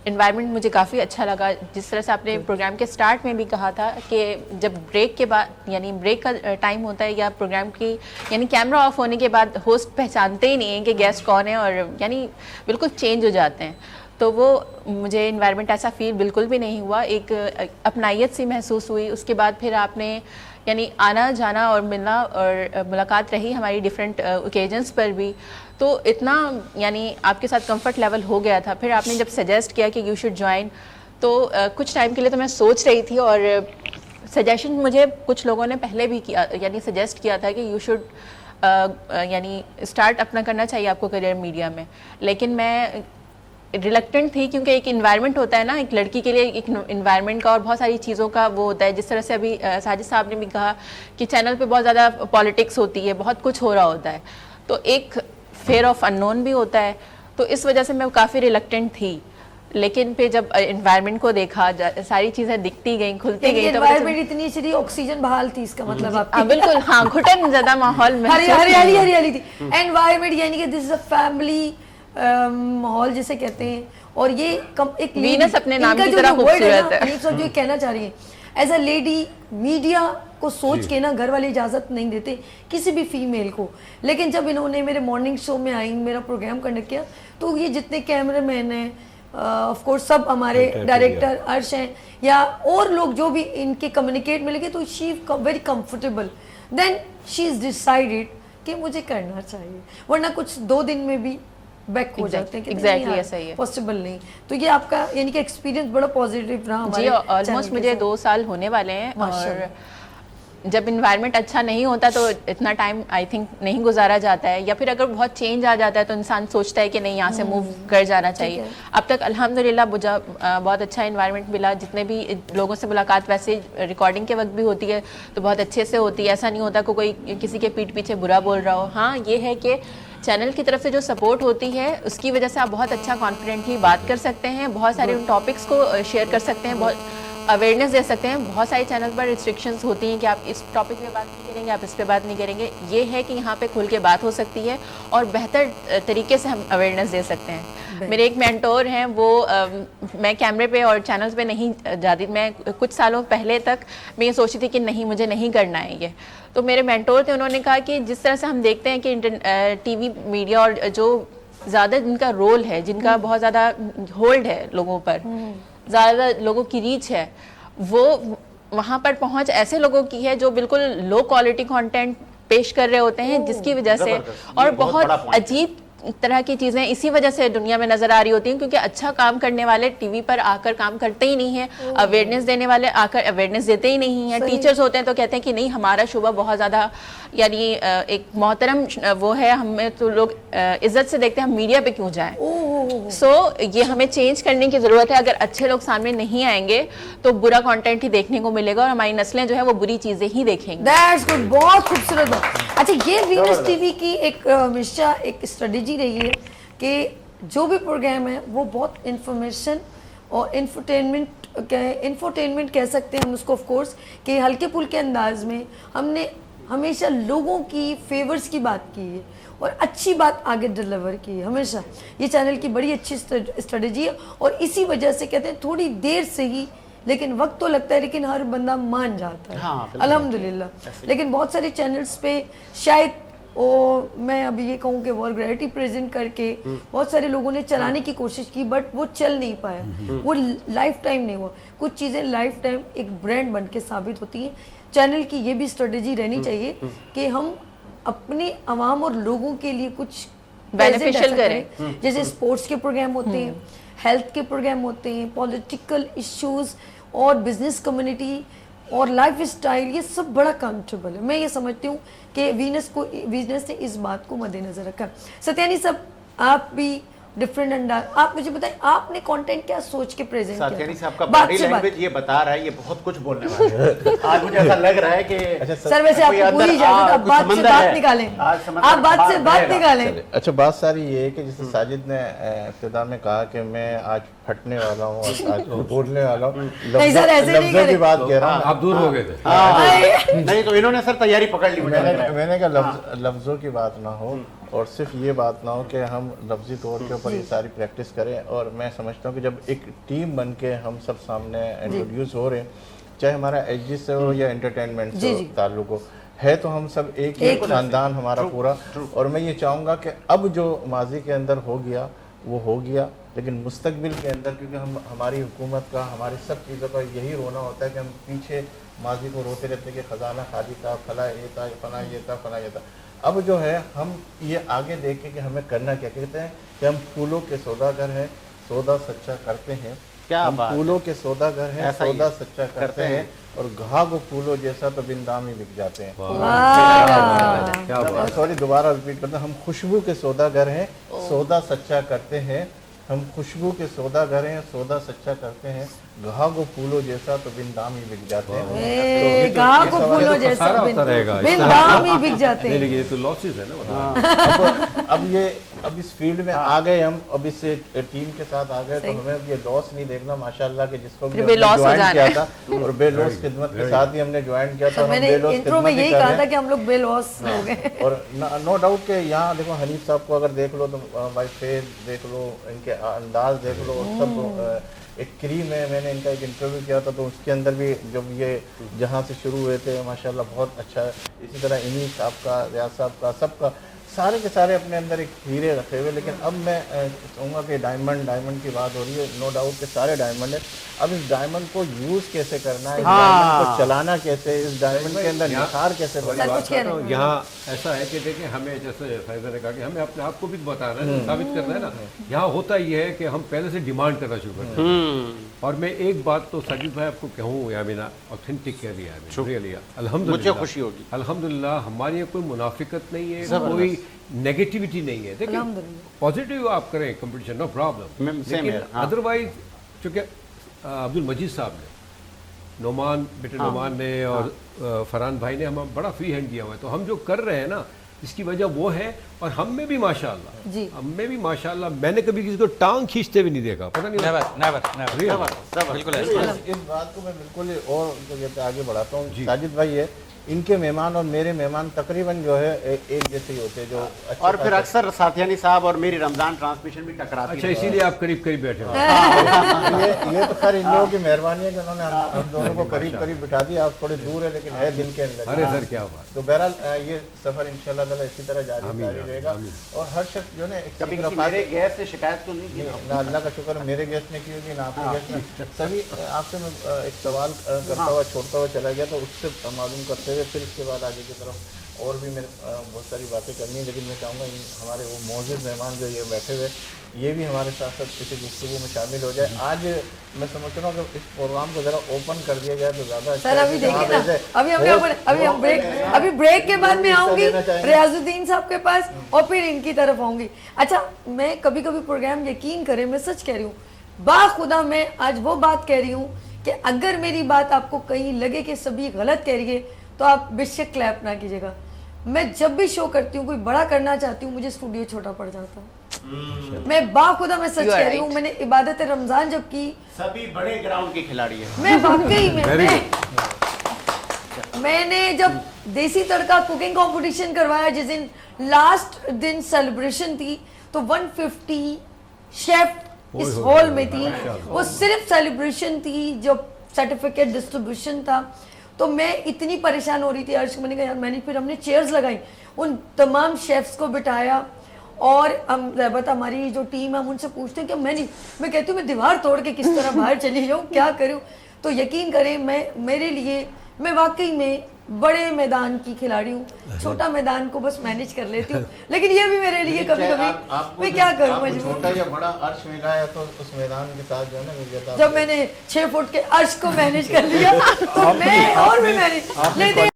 इन्वायरमेंट मुझे काफ़ी अच्छा लगा। जिस तरह से आपने प्रोग्राम के स्टार्ट में भी कहा था कि जब ब्रेक के बाद यानी ब्रेक का टाइम होता है या प्रोग्राम की यानी कैमरा ऑफ होने के बाद होस्ट पहचानते ही नहीं हैं कि गेस्ट कौन है और यानी बिल्कुल चेंज हो जाते हैं। तो वो मुझे इन्वायरमेंट ऐसा फील बिल्कुल भी नहीं हुआ, एक अपनाइयत सी महसूस हुई। उसके बाद फिर आपने यानी आना जाना और मिलना और मुलाकात रही हमारी डिफरेंट ओकेजन्स पर भी, तो इतना यानी आपके साथ कंफर्ट लेवल हो गया था। फिर आपने जब सजेस्ट किया कि यू शुड ज्वाइन, तो कुछ टाइम के लिए तो मैं सोच रही थी और सजेशन मुझे कुछ लोगों ने पहले भी किया यानी सजेस्ट किया था कि यू शुड यानी स्टार्ट अपना करना चाहिए आपको करियर मीडिया में, लेकिन मैं रिलक्टेंट थी क्योंकि एक इन्वायरमेंट होता है ना एक लड़की के लिए, एक इन्वायरमेंट का और बहुत सारी चीज़ों का वो होता है। जिस तरह से अभी साजिद साहब ने भी कहा कि चैनल पे बहुत ज़्यादा पॉलिटिक्स होती है, बहुत कुछ हो रहा होता है, तो एक फेयर ऑफ अननोन भी होता है, तो इस वजह से मैं काफ़ी रिलक्टेंट थी। लेकिन फिर जब एनवायरनमेंट को देखा, सारी चीज़ें दिखती गई, खुलती गई, तो एनवायरनमेंट इतनी अच्छी ऑक्सीजन बहाल थी, इसका मतलब आप बिल्कुल हाँ घुटन ज़्यादा माहौल में हरियाली हरियाली थी। एनवायरनमेंट यानी कि दिस इज अ फैमिली माहौल जिसे कहते हैं, और ये एक वीनस अपने नाम की तरह खूबसूरत है। सब जो कहना चाह रही है एज अ लेडी, मीडिया को सोच के ना घर वाले इजाज़त नहीं देते किसी भी फीमेल को, लेकिन जब इन्होंने मेरे मॉर्निंग शो में आई, मेरा प्रोग्राम कंडक्ट किया, तो ये जितने कैमरा मैन हैं ऑफ कोर्स सब हमारे डायरेक्टर अर्श हैं या और लोग जो भी इनके कम्युनिकेट में लगे, तो she very comfortable, then she is decided कि मुझे करना चाहिए, वरना कुछ 2 दिन में भी बैक हो जाते हैं कि एग्जैक्टली ऐसा ही है, पॉसिबल नहीं। तो ये आपका यानी कि एक्सपीरियंस बड़ा पॉजिटिव रहा हमारे जी। ऑलमोस्ट मुझे 2 साल होने वाले हैं, और जब इन्वायरमेंट अच्छा नहीं होता तो इतना टाइम आई थिंक नहीं गुजारा जाता है, या फिर अगर बहुत चेंज आ जाता है तो इंसान सोचता है कि नहीं यहाँ से मूव कर जाना चाहिए। अब तक अल्हम्दुलिल्लाह मुझे बहुत अच्छा इन्वायरमेंट मिला, जितने भी लोगों से मुलाकात वैसे रिकॉर्डिंग के वक्त भी होती है तो बहुत अच्छे से होती है, ऐसा नहीं होता कि कोई किसी के पीठ पीछे बुरा बोल रहा हो। हाँ ये है कि चैनल की तरफ से जो सपोर्ट होती है उसकी वजह से आप बहुत अच्छा कॉन्फिडेंटली बात कर सकते हैं, बहुत सारे उन टॉपिक्स को शेयर कर सकते हैं, बहुत अवेयरनेस दे सकते हैं। बहुत सारे चैनल पर रिस्ट्रिक्शंस होती हैं कि आप इस टॉपिक पे बात नहीं करेंगे, आप इस पे बात नहीं करेंगे। ये है कि यहाँ पे खुल के बात हो सकती है और बेहतर तरीके से हम अवेयरनेस दे सकते हैं। मेरे एक मेंटोर हैं, वो मैं कैमरे पे और चैनल्स पे नहीं जाती, मैं कुछ सालों पहले तक मैं ये सोचती थी कि नहीं मुझे नहीं करना है ये, तो मेरे मेंटोर थे, उन्होंने कहा कि जिस तरह से हम देखते हैं कि टीवी मीडिया और जो ज़्यादा जिनका रोल है, जिनका बहुत ज़्यादा होल्ड है लोगों पर, ज़्यादा लोगों की रीच है, वो वहाँ पर पहुँच ऐसे लोगों की है जो बिल्कुल लो क्वालिटी कंटेंट पेश कर रहे होते हैं, जिसकी वजह से और बहुत अजीब तरह की चीज़ें इसी वजह से दुनिया में नज़र आ रही होती हैं, क्योंकि अच्छा काम करने वाले टीवी पर आकर काम करते ही नहीं हैं, अवेयरनेस देने वाले आकर अवेयरनेस देते ही नहीं हैं। टीचर्स होते हैं तो कहते हैं कि नहीं हमारा शुबा बहुत ज़्यादा यानी एक मोहतरम वो है, हमें तो लोग इज्जत से देखते हैं, हम मीडिया पे क्यों जाएं। सो ये हमें चेंज करने की ज़रूरत है। अगर अच्छे लोग सामने नहीं आएंगे तो बुरा कंटेंट ही देखने को मिलेगा और हमारी नस्लें जो है वो बुरी चीज़ें ही देखेंगी। दैट्स गुड, बहुत खूबसूरत बात। अच्छा, ये वीनस टीवी की एक हमेशा एक स्ट्रेटेजी रही है कि जो भी प्रोग्राम है वो बहुत इंफॉर्मेशन और इंफोटेनमेंट कह सकते हैं हम उसको, ऑफ कोर्स, कि हल्के फुल्के अंदाज में हमने हमेशा लोगों की फेवर्स की बात की है और अच्छी बात आगे डिलीवर की है। हमेशा ये चैनल की बड़ी अच्छी स्ट्रेटेजी है और इसी वजह से कहते हैं थोड़ी देर से ही, लेकिन वक्त तो लगता है, लेकिन हर बंदा मान जाता है। हाँ, अल्हम्दुलिल्लाह। लेकिन बहुत सारे चैनल्स पे शायद मैं अभी ये कहूँ कि वल्गैरिटी प्रेजेंट करके बहुत सारे लोगों ने चलाने की कोशिश की, बट वो चल नहीं पाया, वो लाइफ टाइम नहीं हुआ। कुछ चीज़ें लाइफ टाइम एक ब्रांड बन के साबित होती हैं। चैनल की ये भी स्ट्रेटेजी रहनी चाहिए कि हम अपने आवाम और लोगों के लिए कुछ बेनिफिशियल करें। जैसे स्पोर्ट्स के प्रोग्राम होते हैं, हेल्थ के प्रोग्राम होते हैं, पॉलिटिकल इश्यूज और बिजनेस कम्युनिटी और लाइफ स्टाइल, ये सब बड़ा कंफर्टेबल है। मैं ये समझती हूँ कि वीनस ने इस बात को मद्देनजर रखा। सत्यानी साहब, आप भी डिफरेंट अंदाज, आप मुझे बताएं आपने कंटेंट क्या सोच के प्रेजेंट किया? सत्यानी साहब का बॉडी लैंग्वेज ये बता रहा है ये बहुत कुछ बोलने वाला है। आज मुझे ऐसा लग रहा है कि सर वैसे आपको पूरी इजाजत, आप बात से बात निकालें, आप बात से बात निकालें। अच्छा, बात सारी ये है कि जैसे साजिद ने इब्तिदा में कहा कि मैं आज फटने वाला हूँ और आज बोलने वाला हूँ, लफ्जों की बात कह रहा हूँ। आप दूर हो गए थे। नहीं तो इन्होंने सर तैयारी पकड़ ली। मैंने कहा लफ्जों की बात ना हो और सिर्फ ये बात ना हो कि हम लफ्ज़ी तौर के ऊपर ये सारी प्रैक्टिस करें। और मैं समझता हूँ कि जब एक टीम बन के हम सब सामने इंट्रोड्यूस हो रहे हैं, चाहे हमारा एच से हो या एंटरटेनमेंट से ताल्लुक हो, है तो हम सब एक ही खानदान हमारा पूरा। और मैं ये चाहूँगा कि अब जो माजी के अंदर हो गया वो हो गया, लेकिन मुस्तकबिल के अंदर, क्योंकि हम हमारी हुकूमत का, हमारी सब चीज़ों का यही रोना होता है कि हम पीछे माजी को रोते रहते कि ख़जाना खाली था, फला ये था, फला ये था, फला ये था। अब जो है हम ये आगे देखें कि हमें करना क्या, कहते हैं कि हम फूलों के सौदागर हैं, सौदा सच्चा करते हैं। क्या हम बात फूलों के सौदागर हैं, ऐसा ही सौदा सच्चा करते हैं, और घाव फूलों जैसा तो बिन दाम ही बिक जाते हैं। क्या बात। सॉरी, दोबारा रिपीट करते हैं, हम खुशबू के सौदागर हैं, सौदा सच्चा करते हैं। हम खुशबू के सौदागर हैं, सौदा सच्चा करते हैं, घाव को फूलों जैसा तो बिन दाम ही बिक जाते हैं। घाव को फूलों जैसा सारा होता रहेगा, बिन दाम ही बिक जाते नहीं, हैं। लेकिन ये तो लॉसेस है ना। अब इस फील्ड में आ गए हम, अब इस टीम के साथ आ गए, तो हमें अब ये लॉस नहीं देखना। माशाल्लाह के जिसको भी हमने ज्वाइन किया था और बेलॉस खिदमत के साथ ही हमने ज्वाइन किया था। मैंने इंट्रो में यही कहा था कि हम लोग बेलॉस हो गए। और नो डाउट के यहाँ देखो, हनीफ साहब को अगर देख लो तो बाई फेस देख लो, इनके अंदाज देख लो, सब एक क्रीम है। मैंने इनका एक इंटरव्यू किया था तो उसके अंदर भी जब ये जहाँ से शुरू हुए थे माशाल्लाह बहुत अच्छा है। इसी तरह इन्हीं साहब का, रियाज साहब का, सबका, सारे के सारे अपने अंदर एक हीरे रखे हुए। लेकिन अब मैं कहूँगा कि डायमंड की बात हो रही है, नो डाउट के सारे डायमंड है। अब इस डायमंड को यूज़ कैसे करना है, इस डायमंड को चलाना कैसे, इस डायमंड के अंदर निखार कैसे बनाना। यहाँ ऐसा है कि देखिए, हमें जैसे फैज़ल ने कहा कि हमें अपने आप को भी बताना है, साबित करना है ना। यहाँ होता ये है कि हम पहले से डिमांड करना शुरू करते हैं। और मैं एक बात तो साजिद भाई आपको कहूँ, यामिना ऑथेंटिक कह दिया है, रियली अल्हम्दुलिल्लाह, मुझे खुशी होगी। अल्हम्दुलिल्लाह, हमारे यहाँ कोई मुनाफिकत नहीं है, कोई नेगेटिविटी नहीं है। देखिए, पॉजिटिव आप करें कंपटीशन, नो प्रॉब्लम, लेकिन अदरवाइज चूँकि अब्दुल मजीद साहब ने, नोमान बेटे नोमान ने और फरहान भाई ने हमें बड़ा फ्री हैंड दिया हुआ है, तो हम जो कर रहे हैं ना, इसकी वजह वो है। और हम में भी माशाल्लाह, हम में भी माशाल्लाह, मैंने कभी किसी को टांग खींचते भी नहीं देखा, पता नहीं। बिल्कुल इस बात को मैं बिल्कुल और आगे बढ़ाता हूँ। साजिद भाई है, इनके मेहमान और मेरे मेहमान तकरीबन जो है एक जैसे ही होते हैं, जो और फिर अक्सर साथियानी साहब और मेरी रमजान ट्रांसमिशन भी टकराती है। अच्छा, इसीलिए आप करीब करीब बैठे हो। ये तो खैर इन लोगों की मेहरबानी है कि उन्होंने हम दोनों को करीब करीब बिठा दिया। आप थोड़े दूर है लेकिन है दिल के अंदर। अरे सर, क्या बात। तो बहरहाल ये सफ़र इंशाल्लाह ताला इसी तरह जारी रहेगा। और हर शख्स जो है कभी मेरे गैस से शिकायत तो नहीं की ना, अल्लाह का शुक्र मेरे गेस्ट ने की होगी ना आपके गेस्ट ने। सभी आपसे मैं एक सवाल करता हुआ छोड़ता हुआ चला गया, तो उससे मालूम करते हुए फिर इसके बाद आगे की तरफ और भी मेरे बहुत सारी बातें करनी है। लेकिन मैं चाहूँगा हमारे वो मौजूद मेहमान जो ये बैठे हुए, ये भी हमारे साथ साथ किसी गुफ्तगू में शामिल हो जाए। आज मैं समझ रहा हूँ कि इस प्रोग्राम को ज़रा ओपन कर दिया जाए तो ज़्यादा अच्छा। सर अभी देखिए ना, अभी ब्रेक के बाद मैं आऊँगी रियाजुद्दीन साहब के पास और फिर इनकी तरफ आऊँगी। अच्छा, मैं कभी कभी प्रोग्राम, यकीन करें मैं सच कह रही हूँ, बाखुदा मैं आज वो बात कह रही हूँ कि अगर मेरी बात आपको कहीं लगे कि सभी गलत कह रही है तो आप बेशक क्लैप ना कीजिएगा। मैं जब भी शो करती हूँ, कोई बड़ा करना चाहती हूँ, मुझे स्टूडियो छोटा पड़ जाता है। मैं बाखुदा मैं सच कह रही हूँ, मैंने इबादत रमजान जब की, सभी बड़े ग्राउंड के खिलाड़ी हैं। मैं वाकई में मैंने जब देसी तड़का कुकिंग कंपटीशन करवाया, जिस दिन लास्ट दिन सेलिब्रेशन थी, तो 150 शेफ इस हॉल में थी। वो सिर्फ सेलिब्रेशन थी, जब सर्टिफिकेट डिस्ट्रीब्यूशन था। तो मैं इतनी परेशान हो रही थी अर्श, मैंने कहा यार, फिर हमने चेयर्स लगाई, उन तमाम शेफ्स को बिठाया और हम रहबत हमारी जो टीम है हम उनसे पूछते हैं कि मैं कहती हूँ मैं दीवार तोड़ के किस तरह बाहर चली जाऊँ, क्या करूँ। तो यकीन करें मेरे लिए मैं वाकई में बड़े मैदान की खिलाड़ी हूँ, छोटा मैदान को बस मैनेज कर लेती हूँ। लेकिन ये भी मेरे लिए कभी कभी मैं क्या करूँ, मजबूर। छोटा या बड़ा अर्श मिला है तो उस मैदान के साथ जो है ना, जब मैंने 6 फुट के अर्श को मैनेज कर लिया तो मैं और भी manage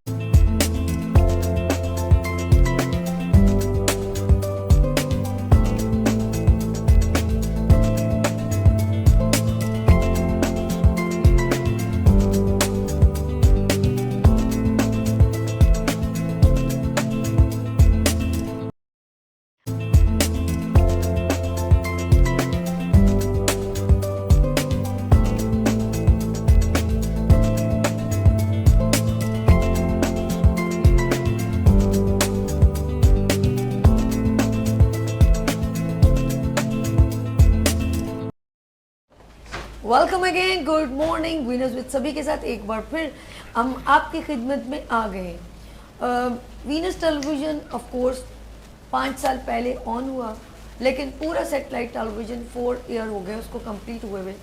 welcome again, good morning Venus with सभी के साथ एक बार फिर हम आपकी खिदमत में आ गए। वीनस टेलीविज़न ऑफ कोर्स 5 साल पहले ऑन हुआ, लेकिन पूरा सेटेलाइट टेलीविज़न 4 ईयर हो गए उसको कंप्लीट हुए हुए।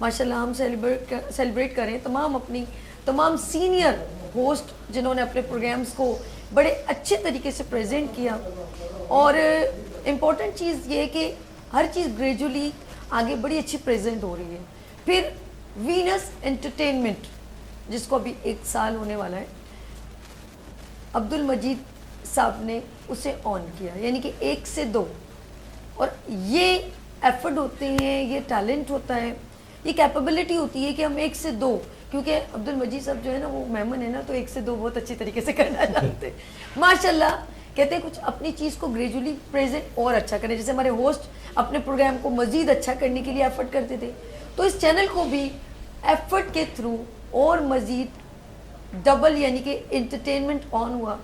माशाल्लाह हम सेलिब्रेट करें तमाम सीनियर होस्ट जिन्होंने अपने प्रोग्राम्स को बड़े अच्छे तरीके से प्रेजेंट किया। और इम्पॉर्टेंट चीज़ ये है कि हर चीज़ ग्रेजुअली आगे बड़ी अच्छी प्रेजेंट हो रही है। फिर वीनस एंटरटेनमेंट जिसको अभी 1 साल होने वाला है, अब्दुल मजीद साहब ने उसे ऑन किया, यानी कि 1 से 2। और ये एफर्ट होते हैं, ये टैलेंट होता है, ये कैपेबिलिटी होती है कि हम 1 से 2, क्योंकि अब्दुल मजीद साहब जो है ना वो मेहमान है ना, तो 1 से 2 बहुत अच्छी तरीके से करना जानते हैं माशाल्लाह। कहते हैं कुछ अपनी चीज़ को ग्रेजुअली प्रेजेंट और अच्छा करें, जैसे हमारे होस्ट अपने प्रोग्राम को मज़ीद अच्छा करने के लिए एफर्ट करते थे, तो इस चैनल को भी एफर्ट के थ्रू और मज़ीद डबल यानी कि एंटरटेनमेंट ऑन हुआ,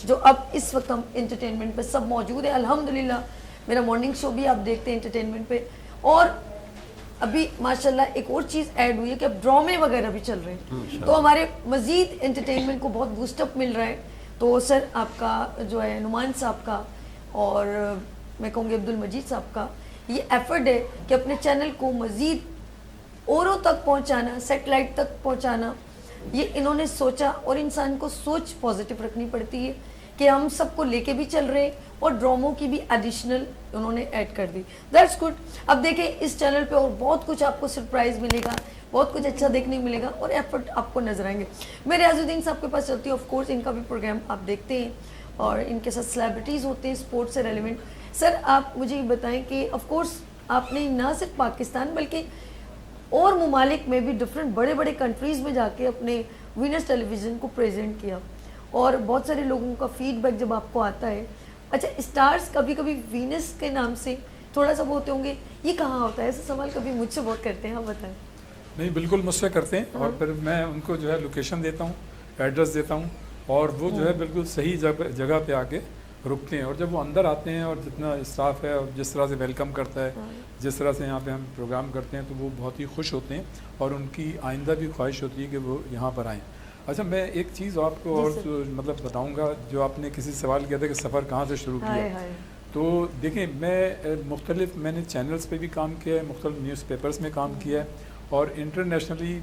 जो अब इस वक्त हम एंटरटेनमेंट पे सब मौजूद है अल्हम्दुलिल्लाह। मेरा मॉर्निंग शो भी आप देखते हैं एंटरटेनमेंट पे, और अभी माशाल्लाह एक और चीज़ ऐड हुई है कि अब ड्रामे वगैरह भी चल रहे हैं, तो हमारे मज़ीद एंटरटेनमेंट को बहुत बूस्टअप मिल रहा है। तो सर आपका जो है नुमान साहब का और मैं कहूँगी अब्दुल मजीद साहब का ये एफर्ट है कि अपने चैनल को मज़ीद औरों तक पहुँचाना, सेटेलाइट तक पहुँचाना, ये इन्होंने सोचा। और इंसान को सोच पॉजिटिव रखनी पड़ती है कि हम सबको लेके भी चल रहे हैं, और ड्रामों की भी एडिशनल उन्होंने ऐड कर दी। That's good. अब देखें इस चैनल पे और बहुत कुछ आपको सरप्राइज़ मिलेगा, बहुत कुछ अच्छा देखने को मिलेगा और एफर्ट आपको नजर आएंगे। मैं रियाजुद्दीन साहब के पास चलती हूँ। ऑफ कोर्स इनका भी प्रोग्राम आप देखते हैं और इनके साथ सेलिब्रिटीज़ होते हैं स्पोर्ट्स से रेलिवेंट। सर आप मुझे ये बताएं कि ऑफ कोर्स आपने ना सिर्फ पाकिस्तान बल्कि और ममालिक में भी डिफरेंट बड़े बड़े कंट्रीज़ में जाके अपने वीनस टेलीविज़न को प्रेजेंट किया, और बहुत सारे लोगों का फीडबैक जब आपको आता है, अच्छा स्टार्स कभी कभी वीनस के नाम से थोड़ा सा बोलते होंगे, ये कहाँ होता है? ऐसा सवाल कभी मुझसे बहुत करते हैं, आप बताएं। नहीं, बिल्कुल मुझसे करते हैं, और फिर मैं उनको जो है लोकेशन देता हूँ, एड्रेस देता हूँ, और वो जो है बिल्कुल सही जगह पे आके रुकते हैं। और जब वो अंदर आते हैं और जितना स्टाफ है और जिस तरह से वेलकम करता है, जिस तरह से यहाँ पे हम प्रोग्राम करते हैं, तो वो बहुत ही खुश होते हैं और उनकी आइंदा भी ख्वाहिश होती है कि वो यहाँ पर आएँ। अच्छा, मैं एक चीज़ आपको और मतलब बताऊँगा, जो आपने किसी सवाल किया था कि सफ़र कहाँ से शुरू किया, तो देखें मैंने चैनल्स पे भी काम किया है, मुख्तलिफ न्यूज़पेपर्स में काम किया है, और इंटरनेशनली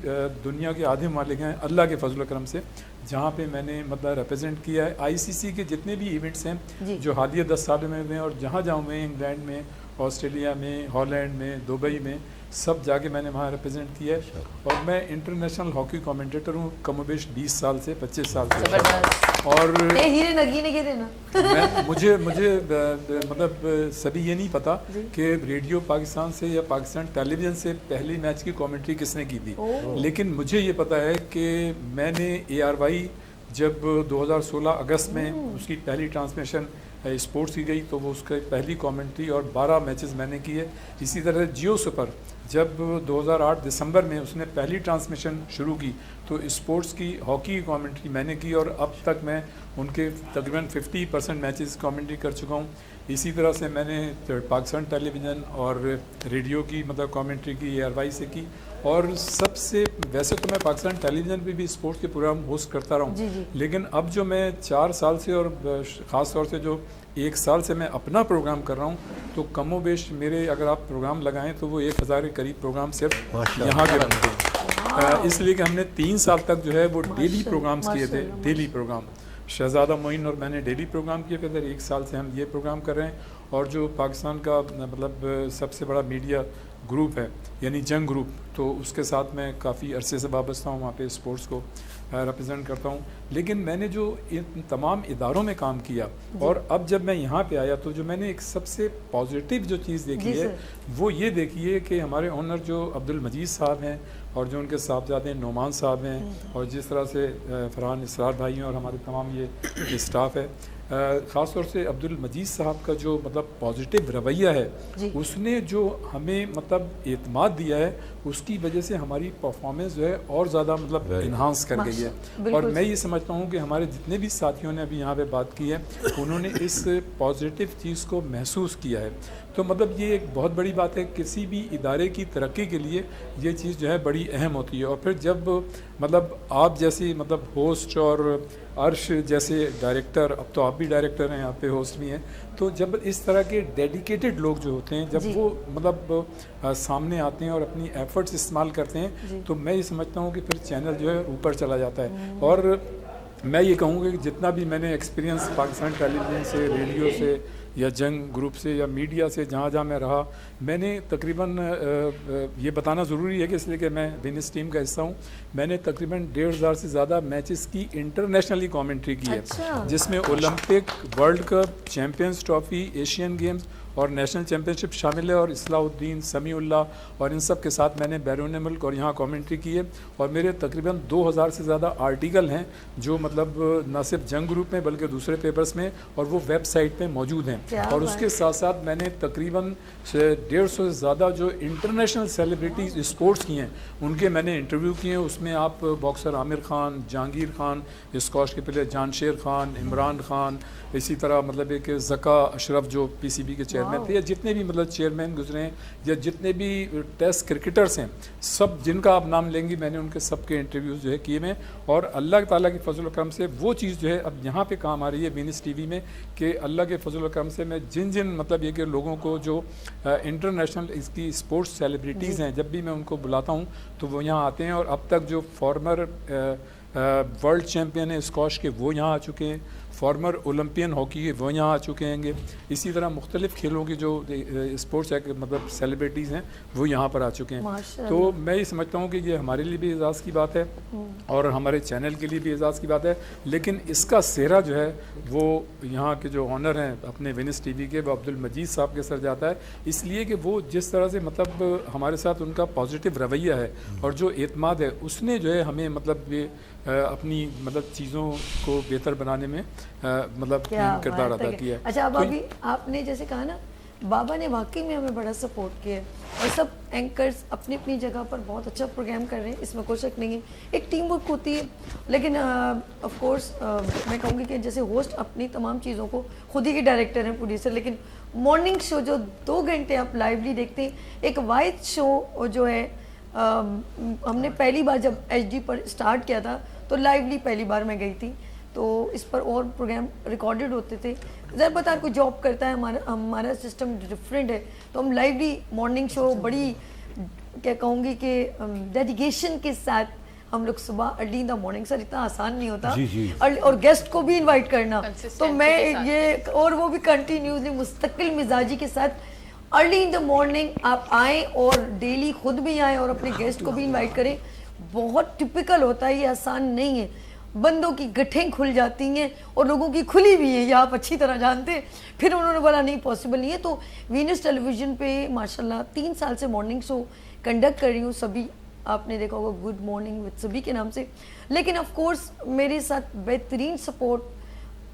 दुनिया के आधे मालिक हैं अल्लाह के फजल करम से, जहाँ पे मैंने मतलब रिप्रेजेंट किया है। आईसीसी के जितने भी इवेंट्स हैं जो हालिया 10 साल में हुए हैं, और जहाँ जहाँ हुए, इंग्लैंड में, ऑस्ट्रेलिया में, हॉलैंड में, दुबई में, सब जाके मैंने वहाँ रिप्रेजेंट किया है। और मैं इंटरनेशनल हॉकी कमेंटेटर हूँ कमोबेश 20 साल से 25 साल से। और मुझे मतलब सभी ये नहीं पता कि रेडियो पाकिस्तान से या पाकिस्तान टेलीविज़न से पहली मैच की कमेंट्री किसने की थी, लेकिन मुझे ये पता है कि मैंने ARY जब 2016 अगस्त में उसकी पहली ट्रांसमिशन स्पोर्ट्स की गई, तो वो उसका पहली कमेंट्री और 12 मैचेस मैंने किए। इसी तरह जियो सुपर जब 2008 दिसंबर में उसने पहली ट्रांसमिशन शुरू की, तो स्पोर्ट्स की हॉकी की कमेंट्री मैंने की, और अब तक मैं उनके तकरीबन 50% मैचेस कमेंट्री कर चुका हूँ। इसी तरह से मैंने पाकिस्तान टेलीविज़न और रेडियो की मतलब कमेंट्री की ARY से की, और सबसे वैसे तो मैं पाकिस्तान टेलीविज़न पे भी स्पोर्ट्स के प्रोग्राम होस्ट करता रहा हूँ, लेकिन अब जो मैं 4 साल से और ख़ास तौर से जो 1 साल से मैं अपना प्रोग्राम कर रहा हूँ, तो कमोबेश मेरे अगर आप प्रोग्राम लगाएं तो वो 1000 के करीब प्रोग्राम सिर्फ यहाँ के बनते हैं, इसलिए कि हमने 3 साल तक जो है वो डेली प्रोग्राम्स किए थे। डेली प्रोग्राम शहजादा मोइन और मैंने डेली प्रोग्राम किए, फिर 1 साल से हम ये प्रोग्राम कर रहे हैं। और जो पाकिस्तान का मतलब सबसे बड़ा मीडिया ग्रुप है यानी जंग ग्रुप, तो उसके साथ मैं काफ़ी अरसे से वाबस्ता हूँ, वहाँ पे स्पोर्ट्स को रिप्रेजेंट करता हूँ। लेकिन मैंने जो इन तमाम इदारों में काम किया, और अब जब मैं यहाँ पे आया, तो जो मैंने एक सबसे पॉजिटिव जो चीज़ देखी है वो ये देखी है कि हमारे ओनर जो अब्दुल मजीद साहब हैं और जो उनके साहबजादे नोमान साहब हैं, और जिस तरह से फरहान इसरार भाई हैं और हमारे तमाम ये स्टाफ है, ख़ास तौर से अब्दुल मजीद साहब का जो मतलब पॉजिटिव रवैया है, उसने जो हमें मतलब एतमाद दिया है, उसकी वजह से हमारी परफॉर्मेंस जो है और ज़्यादा मतलब इन्हांस कर गई है। और मैं ये समझता हूँ कि हमारे जितने भी साथियों ने अभी यहाँ पे बात की है उन्होंने इस पॉजिटिव चीज़ को महसूस किया है। तो मतलब ये एक बहुत बड़ी बात है, किसी भी इदारे की तरक्की के लिए ये चीज़ जो है बड़ी अहम होती है। और फिर जब मतलब आप जैसी मतलब होस्ट और अर्श जैसे डायरेक्टर, अब तो आप भी डायरेक्टर हैं, यहाँ पे होस्ट भी हैं, तो जब इस तरह के डेडिकेटेड लोग जो होते हैं जब वो मतलब सामने आते हैं और अपनी एफर्ट्स इस्तेमाल करते हैं तो मैं ये समझता हूँ कि फिर चैनल जो है ऊपर चला जाता है। और मैं ये कहूँगा कि जितना भी मैंने एक्सपीरियंस पाकिस्तान टेलीविज़न से, रेडियो से या जंग ग्रुप से या मीडिया से जहाँ जहाँ मैं रहा, मैंने तकरीबन ये बताना ज़रूरी है कि इसलिए कि मैं विनिस टीम का हिस्सा हूँ, मैंने तकरीबन 1500 से ज़्यादा मैचेस की इंटरनेशनली कमेंट्री की है, जिसमें Olympic, world cup, champions trophy, Asian games और नेशनल चैम्पियनशिप शामिल है। और इस्लाउद्दीन, समीउल्लाह और इन सब के साथ मैंने बैरून मुल्क और यहाँ कमेंट्री की है। और मेरे तकरीबन 2000 से ज़्यादा आर्टिकल हैं जो मतलब न सिर्फ जंग ग्रुप में बल्कि दूसरे पेपर्स में और वो वेबसाइट पे मौजूद हैं। और उसके साथ साथ मैंने तकरीबन 150 से ज़्यादा जो इंटरनेशनल सेलिब्रिटीज़ स्पोर्ट्स की हैं उनके मैंने इंटरव्यू किए हैं। उसमें आप बॉक्सर आमिर खान, जहांगीर खान, स्कॉश के प्लेयर जानशेर खान, इमरान खान, इसी तरह मतलब एक ज़का अशरफ जो पीसीबी के चेयरमैन थे, या जितने भी मतलब चेयरमैन गुजरे हैं या जितने भी टेस्ट क्रिकेटर्स हैं, सब जिनका आप नाम लेंगी मैंने उनके सब के इंटरव्यूज़ जो है किए हैं। और अल्लाह ताला की फजल करम से वो चीज़ जो है अब यहाँ पे काम आ रही है विनिस टीवी में कि अल्लाह के फजल करम से मैं जिन मतलब ये कि लोगों को जो इंटरनेशनल इसकी स्पोर्ट्स सेलिब्रिटीज़ हैं, जब भी मैं उनको बुलाता हूँ तो वो यहाँ आते हैं। और अब तक जो फॉर्मर वर्ल्ड चैम्पियन है स्कॉश के वो यहाँ आ चुके हैं, फॉर्मर ओलंपियन हॉकी के वो यहाँ आ चुके हैं। इसी तरह मुख्तलिफ़ खेलों की जो स्पोर्ट्स मतलब सेलिब्रिटीज़ हैं वो यहाँ पर आ चुके हैं। तो मैं ये समझता हूँ कि ये हमारे लिए भी एजाज़ की बात है और हमारे चैनल के लिए भी एजाज़ की बात है। लेकिन इसका सेहरा जो है वो यहाँ के जो ऑनर हैं अपने विनिस टीवी के, वो अब्दुल मजीद साहब के सर जाता है, इसलिए कि वो जिस तरह से मतलब हमारे साथ उनका पॉजिटिव रवैया है और जो एतमाद है उसने जो है हमें मतलब ये अपनी मतलब चीज़ों को बेहतर बनाने में मतलब किरदार अदा किया है। अच्छा, अब अभी आपने जैसे कहा ना, बाबा ने वाकई में हमें बड़ा सपोर्ट किया है और सब एंकर्स अपनी अपनी जगह पर बहुत अच्छा प्रोग्राम कर रहे हैं, इसमें कोई शक नहीं है। एक टीम वर्क होती है, लेकिन ऑफ कोर्स मैं कहूँगी कि जैसे होस्ट अपनी तमाम चीज़ों को खुद ही के डायरेक्टर हैं, प्रोड्यूसर, लेकिन मॉर्निंग शो जो 2 घंटे आप लाइवली देखते हैं, एक वाइड शो जो है हमने पहली बार जब HD पर स्टार्ट किया था तो लाइवली पहली बार मैं गई थी, तो इस पर और प्रोग्राम रिकॉर्डेड होते थे। ज़रा बता कोई जॉब करता है, हमारा सिस्टम डिफरेंट है, तो हम लाइवली मॉर्निंग शो बड़ी क्या कहूँगी कि डेडिकेशन के साथ हम लोग सुबह early in the morning, sir इतना आसान नहीं होता और गेस्ट को भी इनवाइट करना, तो मैं ये और वो भी कंटिन्यूसली मुस्तकिल मिजाजी के साथ अर्ली इन द मॉर्निंग आप आएँ और डेली खुद भी आएँ और अपने गेस्ट को भी इन्वाइट करें। बहुत टिपिकल होता है, ये आसान नहीं है। बंदों की गठें खुल जाती हैं और लोगों की खुली भी है, ये आप अच्छी तरह जानते हैं। फिर उन्होंने बोला नहीं पॉसिबल नहीं है, तो विनिस टेलीविज़न पे माशाल्लाह 3 साल से मॉर्निंग शो कंडक्ट कर रही हूँ। सभी आपने देखा होगा गुड मॉर्निंग विद सभी के नाम से, लेकिन ऑफ कोर्स मेरे साथ बेहतरीन सपोर्ट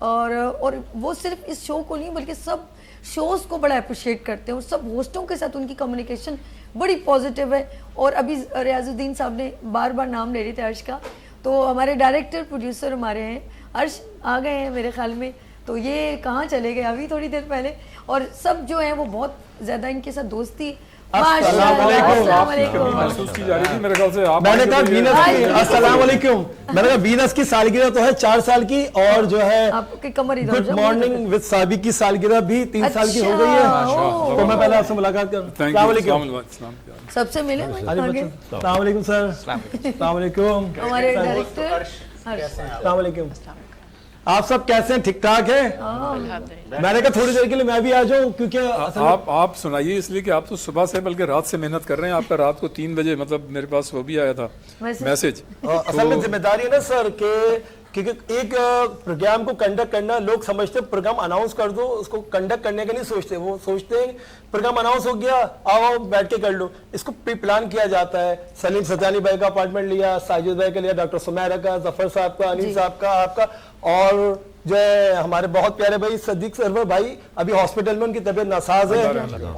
और वो सिर्फ इस शो को नहीं बल्कि सब शोज़ को बड़ा अप्रिशिएट करते हैं और सब होस्टों के साथ उनकी कम्युनिकेशन बड़ी पॉजिटिव है। और अभी रियाजुद्दीन साहब ने बार बार नाम ले रहे थे अर्श का, तो हमारे डायरेक्टर प्रोड्यूसर हमारे हैं, अर्श आ गए हैं मेरे ख्याल में, तो ये कहाँ चले गए अभी थोड़ी देर पहले, और सब जो हैं वो बहुत ज़्यादा इनके साथ दोस्ती महसूस की जा रही थी मेरे ख्याल से। मैंने कहा अस्सलाम वालेकुम, मैंने कहा वीनस की सालगिरह तो है 4 साल की, और जो है गुड मॉर्निंग विद साबी की सालगिरह भी 3 साल की हो गई है, तो मैं पहले आपसे मुलाकात करूं। सबसे मिले अस्सलाम वालेकुम सर, अस्सलाम वालेकुम हमारे डायरेक्टर, अस्सलाम वालेकुम, आप सब कैसे हैं? ठीक ठाक है? मैंने कहा थोड़ी देर के लिए मैं भी आ जाऊं, क्योंकि आप सुनाइए, इसलिए कि आप तो सुबह से बल्कि रात से मेहनत कर रहे हैं। आपका रात को 3 बजे मतलब मेरे पास वो भी आया था मैसेज। असल में जिम्मेदारी है ना सर कि एक प्रोग्राम को कंडक्ट करना, लोग समझते प्रोग्राम अनाउंस कर दो, उसको कंडक्ट करने का नहीं सोचते, वो सोचते हैं प्रोग्राम अनाउंस हो गया आओ बैठ के कर लो। इसको प्री प्लान किया जाता है। सलीम सजानी भाई का अपॉइंटमेंट लिया, साजिद भाई का लिया, डॉक्टर सुमैरा का, जफर साहब का, अनिल साहब का, आपका, और जो है हमारे बहुत प्यारे भाई सदीक सरवर भाई अभी हॉस्पिटल में, उनकी तबीयत नासाज है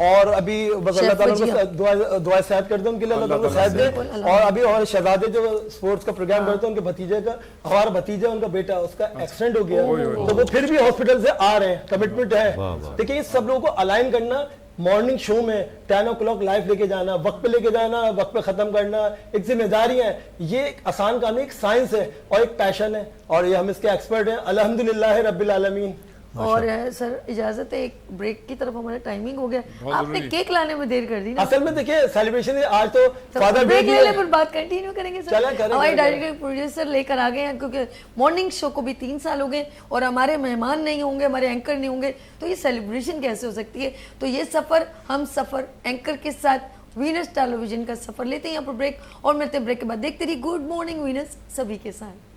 और अभी बस अल्लाह ताला उनको दुआ सेहत कर दे उनके लिए, अल्लाह ताला उनको सेहत दे। और अभी हमारे शहजादे जो स्पोर्ट्स का प्रोग्राम करते हैं, उनके भतीजे का, हमारा भतीजा उनका बेटा उसका एक्सीडेंट हो गया, तो वो फिर भी हॉस्पिटल से आ रहे हैं, कमिटमेंट है। देखिए इस सब लोगों को अलाइन करना, मॉर्निंग शो में 10 o'clock लाइव लेके जाना, वक्त पे लेके जाना, वक्त पे खत्म करना, एक जिम्मेदारी है। ये एक आसान काम नहीं, एक साइंस है और एक पैशन है, और ये हम इसके एक्सपर्ट हैं अल्हम्दुलिल्लाह रब्बिल आलमीन। और सर इजाजत है, एक ब्रेक की तरफ हमारा टाइमिंग हो गया, आपने केक लाने में देर कर दी ना। असल में देखिए सेलिब्रेशन है आज, तो फादर ब्रेक ले ले, फिर बात कंटिन्यू करेंगे सर। करें, हमारे डायरेक्टर प्रोड्यूसर लेकर आ गए हैं, क्योंकि मॉर्निंग शो को भी 3 साल हो गए और हमारे मेहमान नहीं होंगे, हमारे एंकर नहीं होंगे, तो ये सेलिब्रेशन कैसे हो सकती है। तो ये सफर, हम सफर एंकर के साथ वीनस टेलीविजन का सफर लेते हैं यहाँ पर ब्रेक, और मिलते हैं ब्रेक के बाद। देखते रहिए गुड मॉर्निंग वीनस सभी के साथ।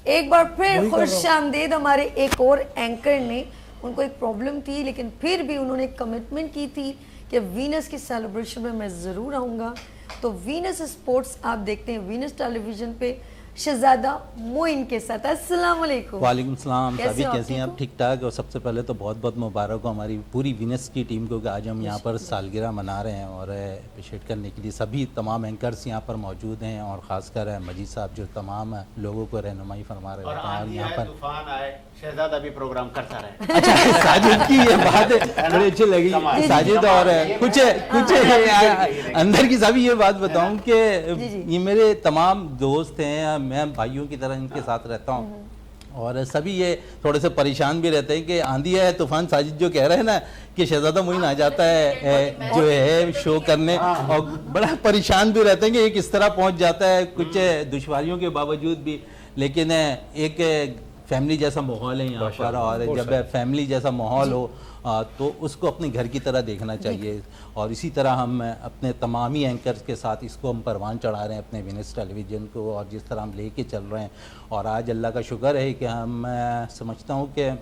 एक बार फिर खुश आमदीद हमारे एक और एंकर ने। उनको एक प्रॉब्लम थी, लेकिन फिर भी उन्होंने कमिटमेंट की थी कि वीनस की सेलिब्रेशन में मैं ज़रूर आऊँगा। तो वीनस स्पोर्ट्स आप देखते हैं वीनस टेलीविज़न पे शहजादा मोइन के साथ। अस्सलाम वालेकुम। वालेकुम सलाम। सभी हो? कैसी हैं आप? ठीक ठाक। और सबसे पहले तो बहुत बहुत मुबारक हो हमारी पूरी वीनस की टीम को कि आज हम यहाँ पर सालगिरह मना रहे हैं, और अप्रिशिएट करने के लिए सभी तमाम एंकर्स यहाँ पर मौजूद हैं, और ख़ासकर मजीद साहब जो तमाम लोगों को रहनुमाई फरमा रहे हैं। और यहाँ पर तूफान आए, शहजादा भी प्रोग्राम करता रहे। अच्छा, साजिद की ये बात बड़ी अच्छी लगी साजिद। और कुछ अंदर की सभी ये बात बताऊं कि ये मेरे तमाम दोस्त हैं, मैं भाइयों की तरह इनके साथ रहता हूँ, और सभी ये थोड़े से परेशान भी रहते हैं कि आंधी है तूफान। साजिद जो कह रहे हैं ना कि शहजादा मोइन आ जाता है जो है शो करने, और बड़ा परेशान भी रहते हैं कि ये किस तरह पहुंच जाता है, कुछ दुश्वारियों के बावजूद भी। लेकिन एक फैमिली जैसा माहौल है यहाँ पर, और जब फैमिली जैसा माहौल हो तो उसको अपने घर की तरह देखना चाहिए। और इसी तरह हम अपने तमाम ही एंकर्स के साथ इसको हम परवान चढ़ा रहे हैं अपने वीनस टेलीविज़न को, और जिस तरह हम लेके चल रहे हैं। और आज अल्लाह का शुक्र है कि हम समझता हूँ कि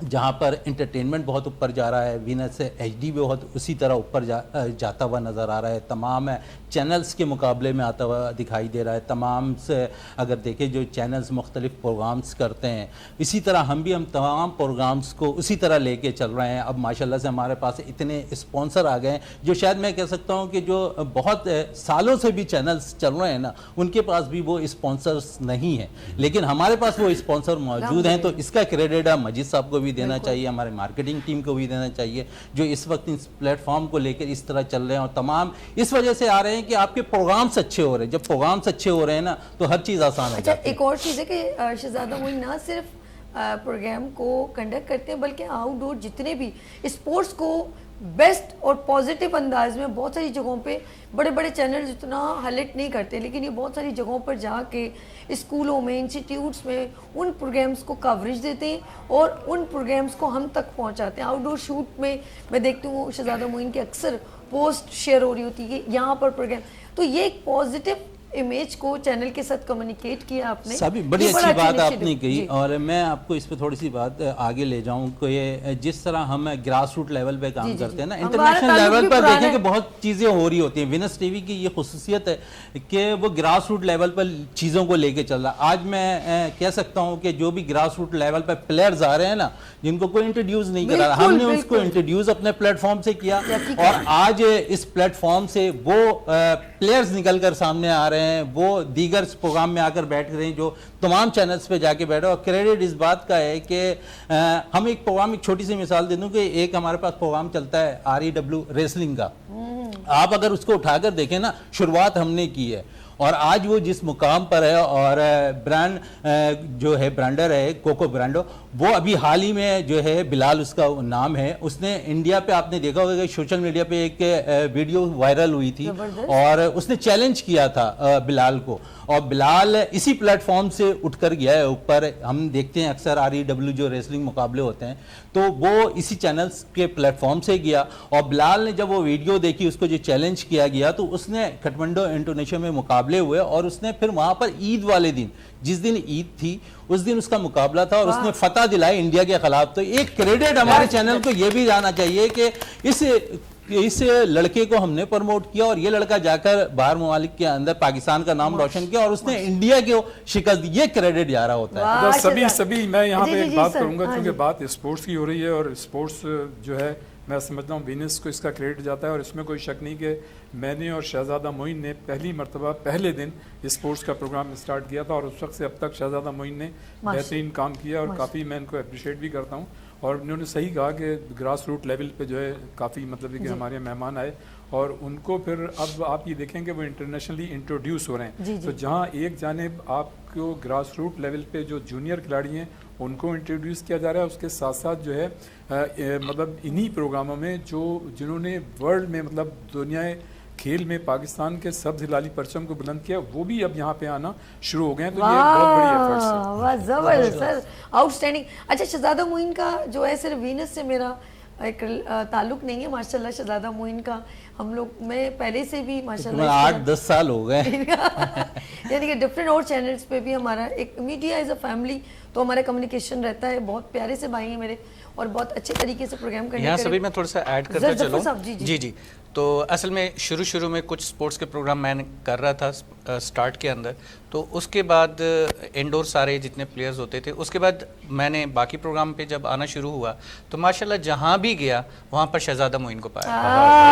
जहाँ पर इंटरटेनमेंट बहुत ऊपर जा रहा है, वीनस से HD भी बहुत उसी तरह ऊपर जाता हुआ नज़र आ रहा है, तमाम चैनल्स के मुकाबले में आता हुआ दिखाई दे रहा है। तमाम से अगर देखें जो चैनल्स मुख्तलिफ प्रोग्राम्स करते हैं, इसी तरह हम तमाम प्रोग्राम्स को उसी तरह लेके चल रहे हैं। अब माशाल्लाह से हमारे पास इतने स्पॉन्सर आ गए हैं जो शायद मैं कह सकता हूँ कि जो बहुत सालों से भी चैनल्स चल रहे हैं ना, उनके पास भी वो स्पॉन्सर्स नहीं है, लेकिन हमारे पास वो स्पॉन्सर मौजूद हैं। तो इसका क्रेडिट मजीद साहब को भी देना चाहिए, हमारे मार्केटिंग टीम को भी देना चाहिए, जो इस वक्त इस प्लेटफॉर्म को लेकर इस तरह चल रहे हैं। और तमाम इस वजह से आ रहे हैं कि आपके प्रोग्राम्स अच्छे हो रहे हैं। जब प्रोग्राम्स अच्छे हो रहे हैं ना, तो हर चीज़ आसान हो जाती है। एक और चीज़ है कि शहजादा मोइन ना सिर्फ प्रोग्राम को कंडक्ट करते हैं, बल्कि आउटडोर जितने भी स्पोर्ट्स को बेस्ट और पॉजिटिव अंदाज में बहुत सारी जगहों पे, बड़े बड़े चैनल जितना हाईलाइट नहीं करते, लेकिन ये बहुत सारी जगहों पर जाके स्कूलों में, इंस्टीट्यूट्स में उन प्रोग्राम्स को कवरेज देते हैं और उन प्रोग्राम्स को हम तक पहुंचाते हैं। आउटडोर शूट में मैं देखती हूँ शहजादा मोइन की अक्सर पोस्ट शेयर हो रही होती है यहाँ पर प्रोग्राम, तो ये एक पॉजिटिव इमेज को चैनल के साथ कम्युनिकेट किया आपने। सभी बड़ी अच्छी बात आपने कही, और मैं आपको इस पे थोड़ी सी बात आगे ले जाऊं कि ये जिस तरह हम ग्रास रूट लेवल पे काम करते हैं ना, इंटरनेशनल लेवल पर देखें कि बहुत चीज़ें हो रही होती हैं। वीनस टीवी की ये खुसूसियत है कि वो ग्रास रूट लेवल पर चीज़ों को लेके चल रहा है। आज मैं कह सकता हूँ कि जो भी ग्रास रूट लेवल पर प्लेयर्स आ रहे हैं ना, जिनको कोई इंट्रोड्यूस नहीं करा, हमने उसको इंट्रोड्यूस अपने प्लेटफॉर्म से किया, और आज इस प्लेटफॉर्म से वो प्लेयर्स निकल कर सामने आ रहे हैं, वो दीगर प्रोग्राम में आकर बैठ रहे हैं जो तमाम चैनल्स पे जाके बैठे। और क्रेडिट इस बात का है कि हम एक प्रोग्राम, एक छोटी सी मिसाल दे दूं कि एक हमारे पास प्रोग्राम चलता है REW रेसलिंग का, आप अगर उसको उठाकर देखें ना, शुरुआत हमने की है, और आज वो जिस मुकाम पर है, और ब्रांड जो है ब्रांडर है कोको ब्रांडो, वो अभी हाल ही में जो है बिलाल उसका नाम है, उसने इंडिया पे आपने देखा होगा कि सोशल मीडिया पे एक वीडियो वायरल हुई थी और उसने चैलेंज किया था बिलाल को, और बिलाल इसी प्लेटफॉर्म से उठकर गया है ऊपर। हम देखते हैं अक्सर REW जो रेसलिंग मुकाबले होते हैं तो वो इसी चैनल्स के प्लेटफॉर्म से गया, और बिलाल ने जब वो वीडियो देखी, उसको जो चैलेंज किया गया, तो उसने काठमांडू इंडोनेशिया में मुकाबले हुए और उसने फिर वहां पर ईद वाले दिन, जिस दिन ईद थी उस दिन उसका मुकाबला था और उसने फतह दिलाई इंडिया के खिलाफ। तो एक क्रेडिट हमारे चैनल को ये भी जाना चाहिए कि इस लड़के को हमने प्रमोट किया और ये लड़का जाकर बाहर ममालिक के अंदर पाकिस्तान का नाम रोशन किया और उसने इंडिया को शिकस्त दी, ये क्रेडिट जा रहा होता है। सभी मैं यहाँ पे एक बात करूंगा, क्योंकि बात स्पोर्ट्स की हो रही है और स्पोर्ट्स जो है मैं समझता हूँ वीनस को इसका क्रेडिट जाता है, और इसमें कोई शक नहीं कि मैंने और शहजादा मोइन ने पहली मरतबा पहले दिन स्पोर्ट्स का प्रोग्राम स्टार्ट किया था, और उस वक्त से अब तक शहजादा मोइन ने बेहतरीन काम किया और काफ़ी मैं इनको अप्रिशिएट भी करता हूँ। और उन्होंने सही कहा कि ग्रास रूट लेवल पे जो है काफ़ी मतलब कि हमारे यहाँ मेहमान आए और उनको फिर अब आप ये देखें कि वो इंटरनेशनली इंट्रोड्यूस हो रहे हैं। तो जहाँ एक जानिब आपको ग्रास रूट लेवल पे जो जूनियर खिलाड़ी हैं उनको इंट्रोड्यूस किया जा रहा है, उसके साथ साथ जो है मतलब इन्हीं प्रोग्रामों में जिन्होंने वर्ल्ड में मतलब दुनिया खेल में पाकिस्तान के सब्ज हिलाली परचम को बुलंद किया, वो भी अब यहाँ पे आना शुरू हो गए हैं। तो ये बहुत बड़ी एफर्ट्स है। वाह जबरदस्त सर, आउटस्टैंडिंग। अच्छा, शहजादा मोइन का जो है सिर्फ वीनस से मेरा एक ताल्लुक नहीं है, माशाल्लाह शहजादा मोइन का हम लोग मैं पहले से भी माशाल्लाह 8-10 साल हो गए यानी कि डिफरेंट और चैनल्स पे भी हमारा एक मीडिया एज अ फैमिली तो हमारा कम्युनिकेशन रहता है। बहुत प्यारे से भाई हैं मेरे और बहुत अच्छे तरीके से प्रोग्राम करने। यहाँ सभी मैं थोड़ा सा ऐड करता चलूँ। जी। तो असल में शुरू में कुछ स्पोर्ट्स के प्रोग्राम मैंने कर रहा था स्टार्ट के अंदर, तो उसके बाद इंडोर सारे जितने प्लेयर्स होते थे, उसके बाद मैंने बाकी प्रोग्राम पे जब आना शुरू हुआ तो माशाल्लाह जहाँ भी गया वहाँ पर शहजादा मोइन को पाया।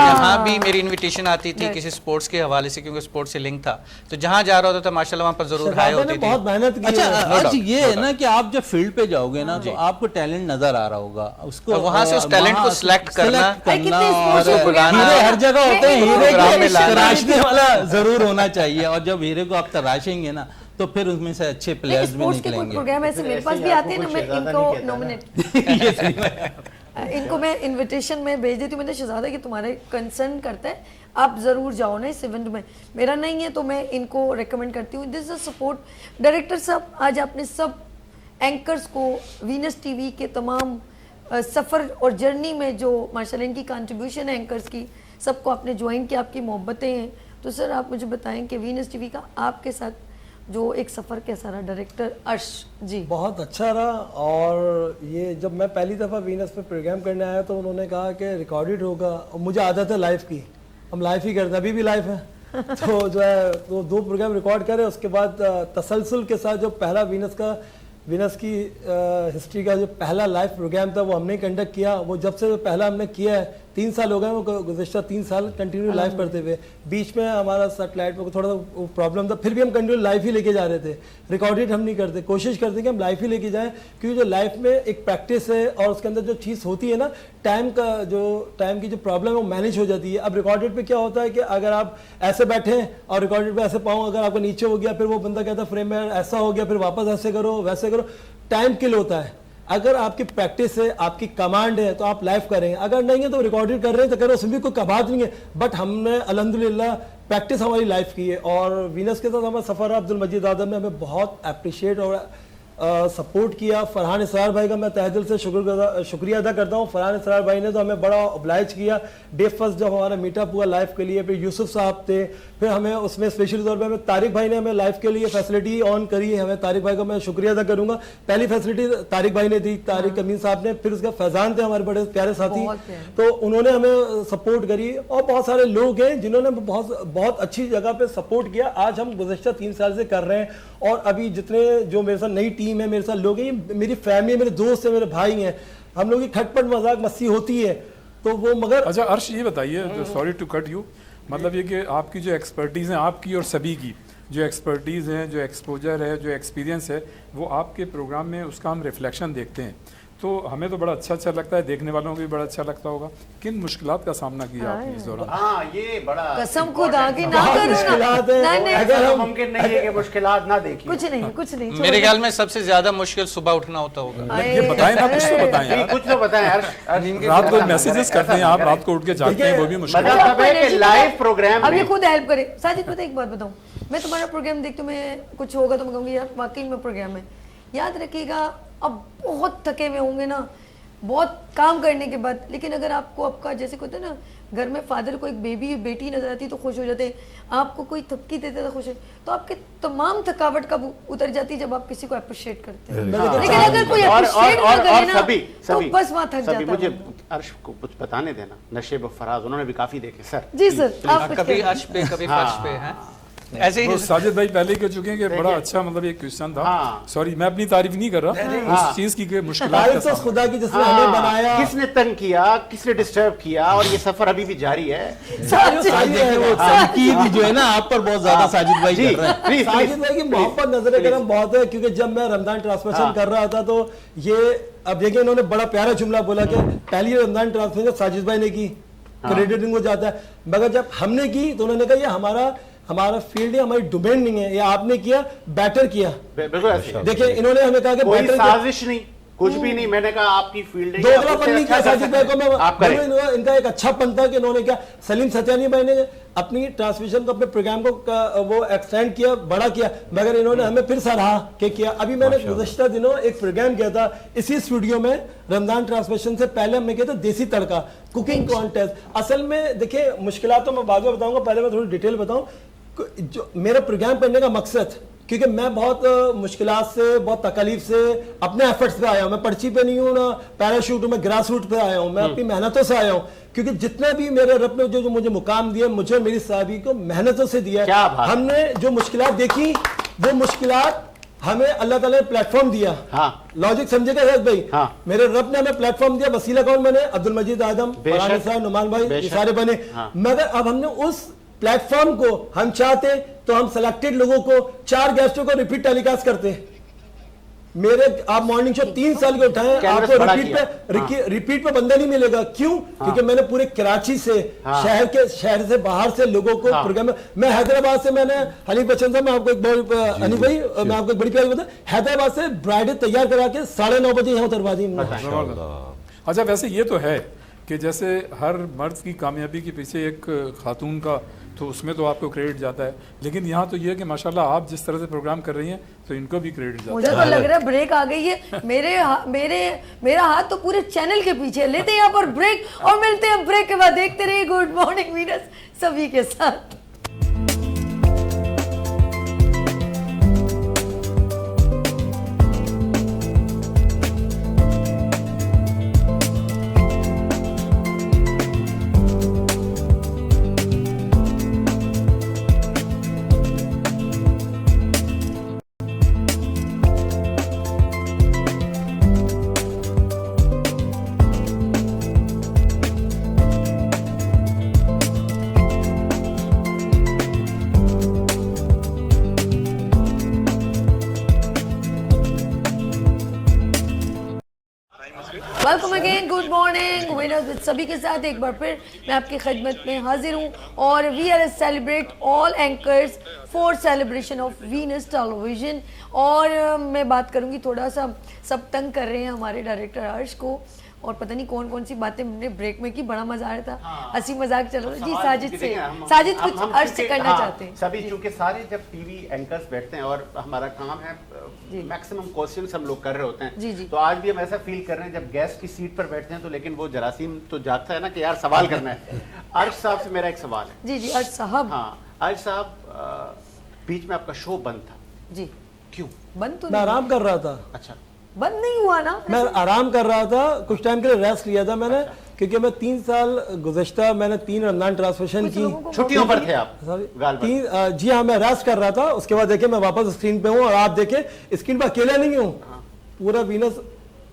जहाँ भी मेरी इनविटेशन आती थी किसी स्पोर्ट्स के हवाले से, क्योंकि स्पोर्ट्स से लिंक था, तो जहाँ जा रहा होता था माशाल्लाह वहाँ पर जरूर हाय होती थी। बहुत मेहनत की। अच्छा, आज ये है ना कि आप जब फील्ड पे जाओगे ना तो आपको टैलेंट नजर आ रहा होगा, उसको वहाँ से उस टैलेंट को सिलेक्ट करना और बुलाना। हर जगह होते हैं, हीरे को तराशने वाला जरूर होना चाहिए, और जब हीरे को आप तराशेंगे ना तो फिर उसमें से अच्छे प्लेयर्स भी निकलेंगे। प्रोग्राम ऐसे मेरे पास भी आते हैं ना, मैं इनको नॉमिनेट इनको मैं इनविटेशन में भेज देती हूँ। मैंने शहजादा कि तुम्हारे कंसर्न करता है, आप ज़रूर जाओ ना इस इवेंट में, मेरा नहीं है तो मैं इनको रेकमेंड करती हूँ। This is support. डायरेक्टर साहब, आज आपने सब एंकर्स को वीनस टीवी के तमाम सफ़र और जर्नी में जो माशाल्लाह इनकी कंट्रीब्यूशन है एंकर्स की, सबको आपने ज्वाइन किया, आपकी मोहब्बतें हैं। तो सर आप मुझे बताएं कि वीनस टीवी का आपके साथ जो एक सफ़र कैसा रहा? डायरेक्टर अर्श जी। बहुत अच्छा रहा, और ये जब मैं पहली दफ़ा वीनस पे प्रोग्राम करने आया तो उन्होंने कहा कि रिकॉर्डेड होगा, और मुझे आदत है लाइव की, हम लाइव ही करते हैं, अभी भी लाइव है तो जो है तो 2 प्रोग्राम रिकॉर्ड करे, उसके बाद तसलसल के साथ जो पहला वीनस की हिस्ट्री का जो पहला लाइव प्रोग्राम था वो हमने कंडक्ट किया। वो जब से पहला हमने किया है 3 साल हो गए, वो गुज़श्ता 3 साल कंटिन्यू लाइव करते हुए। बीच में हमारा सैटेलाइट पर थोड़ा सा प्रॉब्लम था, फिर भी हम कंटिन्यू लाइव ही लेके जा रहे थे, रिकॉर्डेड हम नहीं करते, कोशिश करते कि हम लाइव ही लेके जाएं, क्योंकि जो लाइव में एक प्रैक्टिस है और उसके अंदर जो चीज़ होती है ना, टाइम की जो प्रॉब्लम है वो मैनेज हो जाती है। अब रिकॉर्डेड पे क्या होता है कि अगर आप ऐसे बैठे और रिकॉर्डेड पे ऐसे पाँव अगर आपका नीचे हो गया, फिर वो बंदा कहता है फ्रेम में ऐसा हो गया, फिर वापस ऐसे करो वैसे करो, टाइम किल होता है। अगर आपकी प्रैक्टिस है, आपकी कमांड है, तो आप लाइव करेंगे, अगर नहीं है तो रिकॉर्डेड कर रहे हैं तो करो, उसमें भी कोई कबात नहीं है। बट हमने अल्हम्दुलिल्लाह प्रैक्टिस हमारी लाइव की है, और वीनस के साथ हमारा सफ़र अब्दुल मजीद आदम ने हमें बहुत अप्रिशिएट और सपोर्ट किया। फरहान इसरार भाई का मैं तहे दिल से शुक्रिया अदा करता हूँ। फरहान इसरार भाई ने तो हमें बड़ा ऑब्लाइज किया। डे फर्स्ट जब हमारा मीटअप हुआ लाइव के लिए, फिर यूसुफ साहब थे, फिर हमें उसमें स्पेशली तौर पे हमें तारिक भाई ने हमें लाइव के लिए फैसिलिटी ऑन करी है। हमें तारिक भाई का मैं शुक्रिया अदा करूँगा। पहली फैसिलिटी तारिक भाई ने दी, तारिक अमीन साहब ने, फिर उसका फैजान थे हमारे बड़े प्यारे साथी, तो उन्होंने हमें सपोर्ट करी। और बहुत सारे लोग हैं जिन्होंने बहुत अच्छी जगह पे सपोर्ट किया। आज हम गुज़श्ता 3 साल से कर रहे हैं, और अभी जितने जो मेरे साथ नई टीम है, मेरे साथ लोग हैं, मेरी फैमिली, मेरे दोस्त हैं, मेरे भाई हैं, हम लोग की खटपट मजाक मस्ती होती है तो वो मगर। अच्छा अर्श, ये बताइए, सॉरी टू कट यू, मतलब ये कि आपकी जो एक्सपर्टीज़ हैं, आपकी और सभी की जो एक्सपर्टीज़ हैं, जो एक्सपोजर है, जो एक्सपीरियंस है, वो आपके प्रोग्राम में उसका हम रिफ्लेक्शन देखते हैं। तो हमें तो बड़ा अच्छा लगता है, देखने वालों को भी बड़ा अच्छा लगता होगा। किन मुश्किलात का सामना किया आपने इस दौरान? हाँ, ये बड़ा कसम खुदा की ना करो मुश्किलात ना, है। नहीं नहीं अगर हम मुमकिन नहीं है कि मुश्किलात ना देखिए। कुछ नहीं मेरे ख्याल में सबसे ज्यादा मुश्किल सुबह उठना होता होगा। ये बताएं ना, कुछ तो बताएं नहीं, यार। कुछ तो बताएं यार। रात को मैसेजेस करते हैं आप, रात को उठ के जागते हैं, वो भी मुश्किल है। मतलब है कि लाइव प्रोग्राम अब ये में खुद हेल्प करे। साजिद पता है एक बात बताऊं, मैं तुम्हारा प्रोग्राम देखती हूँ, मैं कुछ होगा तो मैं कहूँगी यार वाकई में प्रोग्राम है। याद रखिएगा, अब बहुत थके हुए होंगे ना बहुत काम करने के बाद, लेकिन अगर आपको आपका जैसे होता है ना, घर में फादर को एक बेटी नजर आती तो खुश हो जाते हैं, आपको कोई थपकी देता तो खुश है, तो आपके तमाम थकावट कब उतर जाती है जब आप किसी को अप्रिशिएट करते हैं। लेकिन अगर कोई अप्रिशिएट ना करे ना तो बस वहाँ थक जाता है। मुझे अर्श को कुछ बताने देना, नशेब और फराज उन्होंने भी काफी देखे सर। जी सर, आप कुछ कभी कहिए। अर्श पे कभी फर्श पे है ऐसे ही। तो साजिद भाई पहले ही कह चुके हैं कि बड़ा अच्छा मतलब एक क्वेश्चन था। हाँ। सॉरी, मैं अपनी तारीफ नहीं कर रहा उस चीज की कि मुश्किलात तारीफ का तो खुदा की जिसने हमें बनाया। किसने तंग किया, किसने डिस्टर्ब किया, और ये सफर अभी भी जारी है। तनकीद जो है ना आप पर बहुत ज्यादा साजिद भाई कर रहे हैं। साजिद भाई की मोहब्बत नजर करम बहुत है, क्योंकि जब मैं रमजान ट्रांसमिशन कर रहा था तो ये अब देखिए इन्होंने बड़ा प्यारा जुमला बोला कि पहली रमजान ट्रांसमिशन साजिद भाई ने की, क्रेडिटिंग हो जाता है, मगर जब हमने की तो उन्होंने कहा ये हमारा फील्ड है, हमारी डोमेन नहीं है, ये आपने किया, बेटर किया। बिल्कुल ऐसे। देखिए इन्होंने हमें कहा कि कोई बेटर साजिश नहीं, कुछ भी नहीं, मैंने कहा आपकी फील्ड है। दोगलापन नहीं किया साजिद भाई को। मैं आप करें। इनका एक अच्छा पंथा कि इन्होंने क्या, सलीम सत्यानी भाई ने अपनी ट्रांसमिशन को, अपने प्रोग्राम को वो एक्सटेंड किया, बड़ा किया, मगर इन्होंने हमें फिर सराहा कि किया। अभी मैंने गुज़श्ता दिनों एक प्रोग्राम किया था इसी स्टूडियो में, रमजान ट्रांसमिशन से पहले हमने किया था देसी तड़का कुकिंग कॉन्टेस्ट। असल में देखिए मुश्किलात तो मैं बाद में बताऊंगा, पहले मैं थोड़ी डिटेल बताऊं। जो मेरा प्रोग्राम करने का मकसद, क्योंकि मैं बहुत मुश्किलात से, बहुत तकलीफ से अपने एफर्ट्स पे आया हूँ, मैं पर्ची पे नहीं हूँ ना पैराशूट हूँ, मैं ग्रास रूट पे आया हूँ, मैं अपनी मेहनतों से आया हूँ। क्योंकि जितना भी मेरे रब ने जो मुझे मुकाम दिया, मुझे मेरी साहबी को मेहनतों से दिया है। हमने जो मुश्किलात देखी, वो मुश्किलात हमें अल्लाह ताला ने प्लेटफॉर्म दिया। हाँ। लॉजिक समझेगा साहब भाई। हाँ। मेरे रब ने हमें प्लेटफॉर्म दिया, वसीला कौन बने, अब्दुल मजीद आदम, फरहान साहब, नुमान भाई, ये सारे बने। हाँ। मगर अब हमने उस प्लेटफॉर्म को हम चाहते तो हम सिलेक्टेड लोगों को 4 गेस्टों को रिपीट टेलीकास्ट करते। मेरे आप मॉर्निंग शो 3 साल के उठाए, आपको रिपीट पे बंदा नहीं मिलेगा। क्यों? क्योंकि मैंने पूरे कराची से, शहर से बाहर से लोगों को प्रोग्राम, मैं हैदराबाद से, मैंने हनीफ बच्चन साहब, मैं आपको एक बहुत हनीफ भाई, मैं आपको एक बड़ी प्यारी बता, हैदराबाद से ब्राइडल तैयार करा के 9:30 बजे यहाँ उतरवा दी। अच्छा, वैसे ये तो है कि जैसे हर मर्द की कामयाबी के पीछे एक खातून का, तो उसमें तो आपको क्रेडिट जाता है, लेकिन यहाँ तो ये है कि माशाल्लाह आप जिस तरह से प्रोग्राम कर रही हैं तो इनको भी क्रेडिट जाता है। मुझे तो लग रहा है ब्रेक आ गई है। मेरा हाथ तो पूरे चैनल के पीछे है। लेते हैं यहाँ पर ब्रेक और मिलते हैं ब्रेक के बाद। देखते रहिए गुड मॉर्निंग वीनस सभी के साथ। Welcome again, good morning winners with सभी के साथ एक बार फिर मैं आपकी खिदमत में हाजिर हूँ और we are celebrate all anchors for celebration of Venus television. और मैं बात करूँगी, थोड़ा सा सब तंग कर रहे हैं हमारे डायरेक्टर अर्श को, और पता नहीं कौन कौन सी बातें हमने ब्रेक में की, बड़ा मजा आया था। हंसी मजाक चल रहा था। जी साजिद से, साजिद कुछ अर्श से करना चाहते हैं सभी, चूंकि सारे जब टीवी एंकर्स बैठते हैं और हमारा काम है मैक्सिमम क्वेश्चंस हम लोग कर रहे होते हैं। जी। तो आज भी हम ऐसा फील कर रहे हैं जब गेस्ट की सीट पर बैठते हैं तो, लेकिन वो जरासीम तो जागता है ना कि यार सवाल करना है। अर्श साहब से मेरा एक सवाल है। जी अर्श साहब। हाँ अर्श साहब, बीच में आपका शो बंद था जी, क्यों? बंद तो मैं आराम कर रहा था। अच्छा, बंद नहीं हुआ ना? मैं आराम कर रहा था, कुछ टाइम के लिए रेस्ट लिया था मैंने। क्योंकि मैं 3 साल गुज़श्ता मैंने 3 रमजान ट्रांसमिशन की, छुट्टियों पर थे आप? जी हाँ, मैं रेस्ट कर रहा था। उसके बाद देखिए मैं वापस स्क्रीन पे हूँ और आप देखें स्क्रीन पर अकेला नहीं हूँ, पूरा वीनस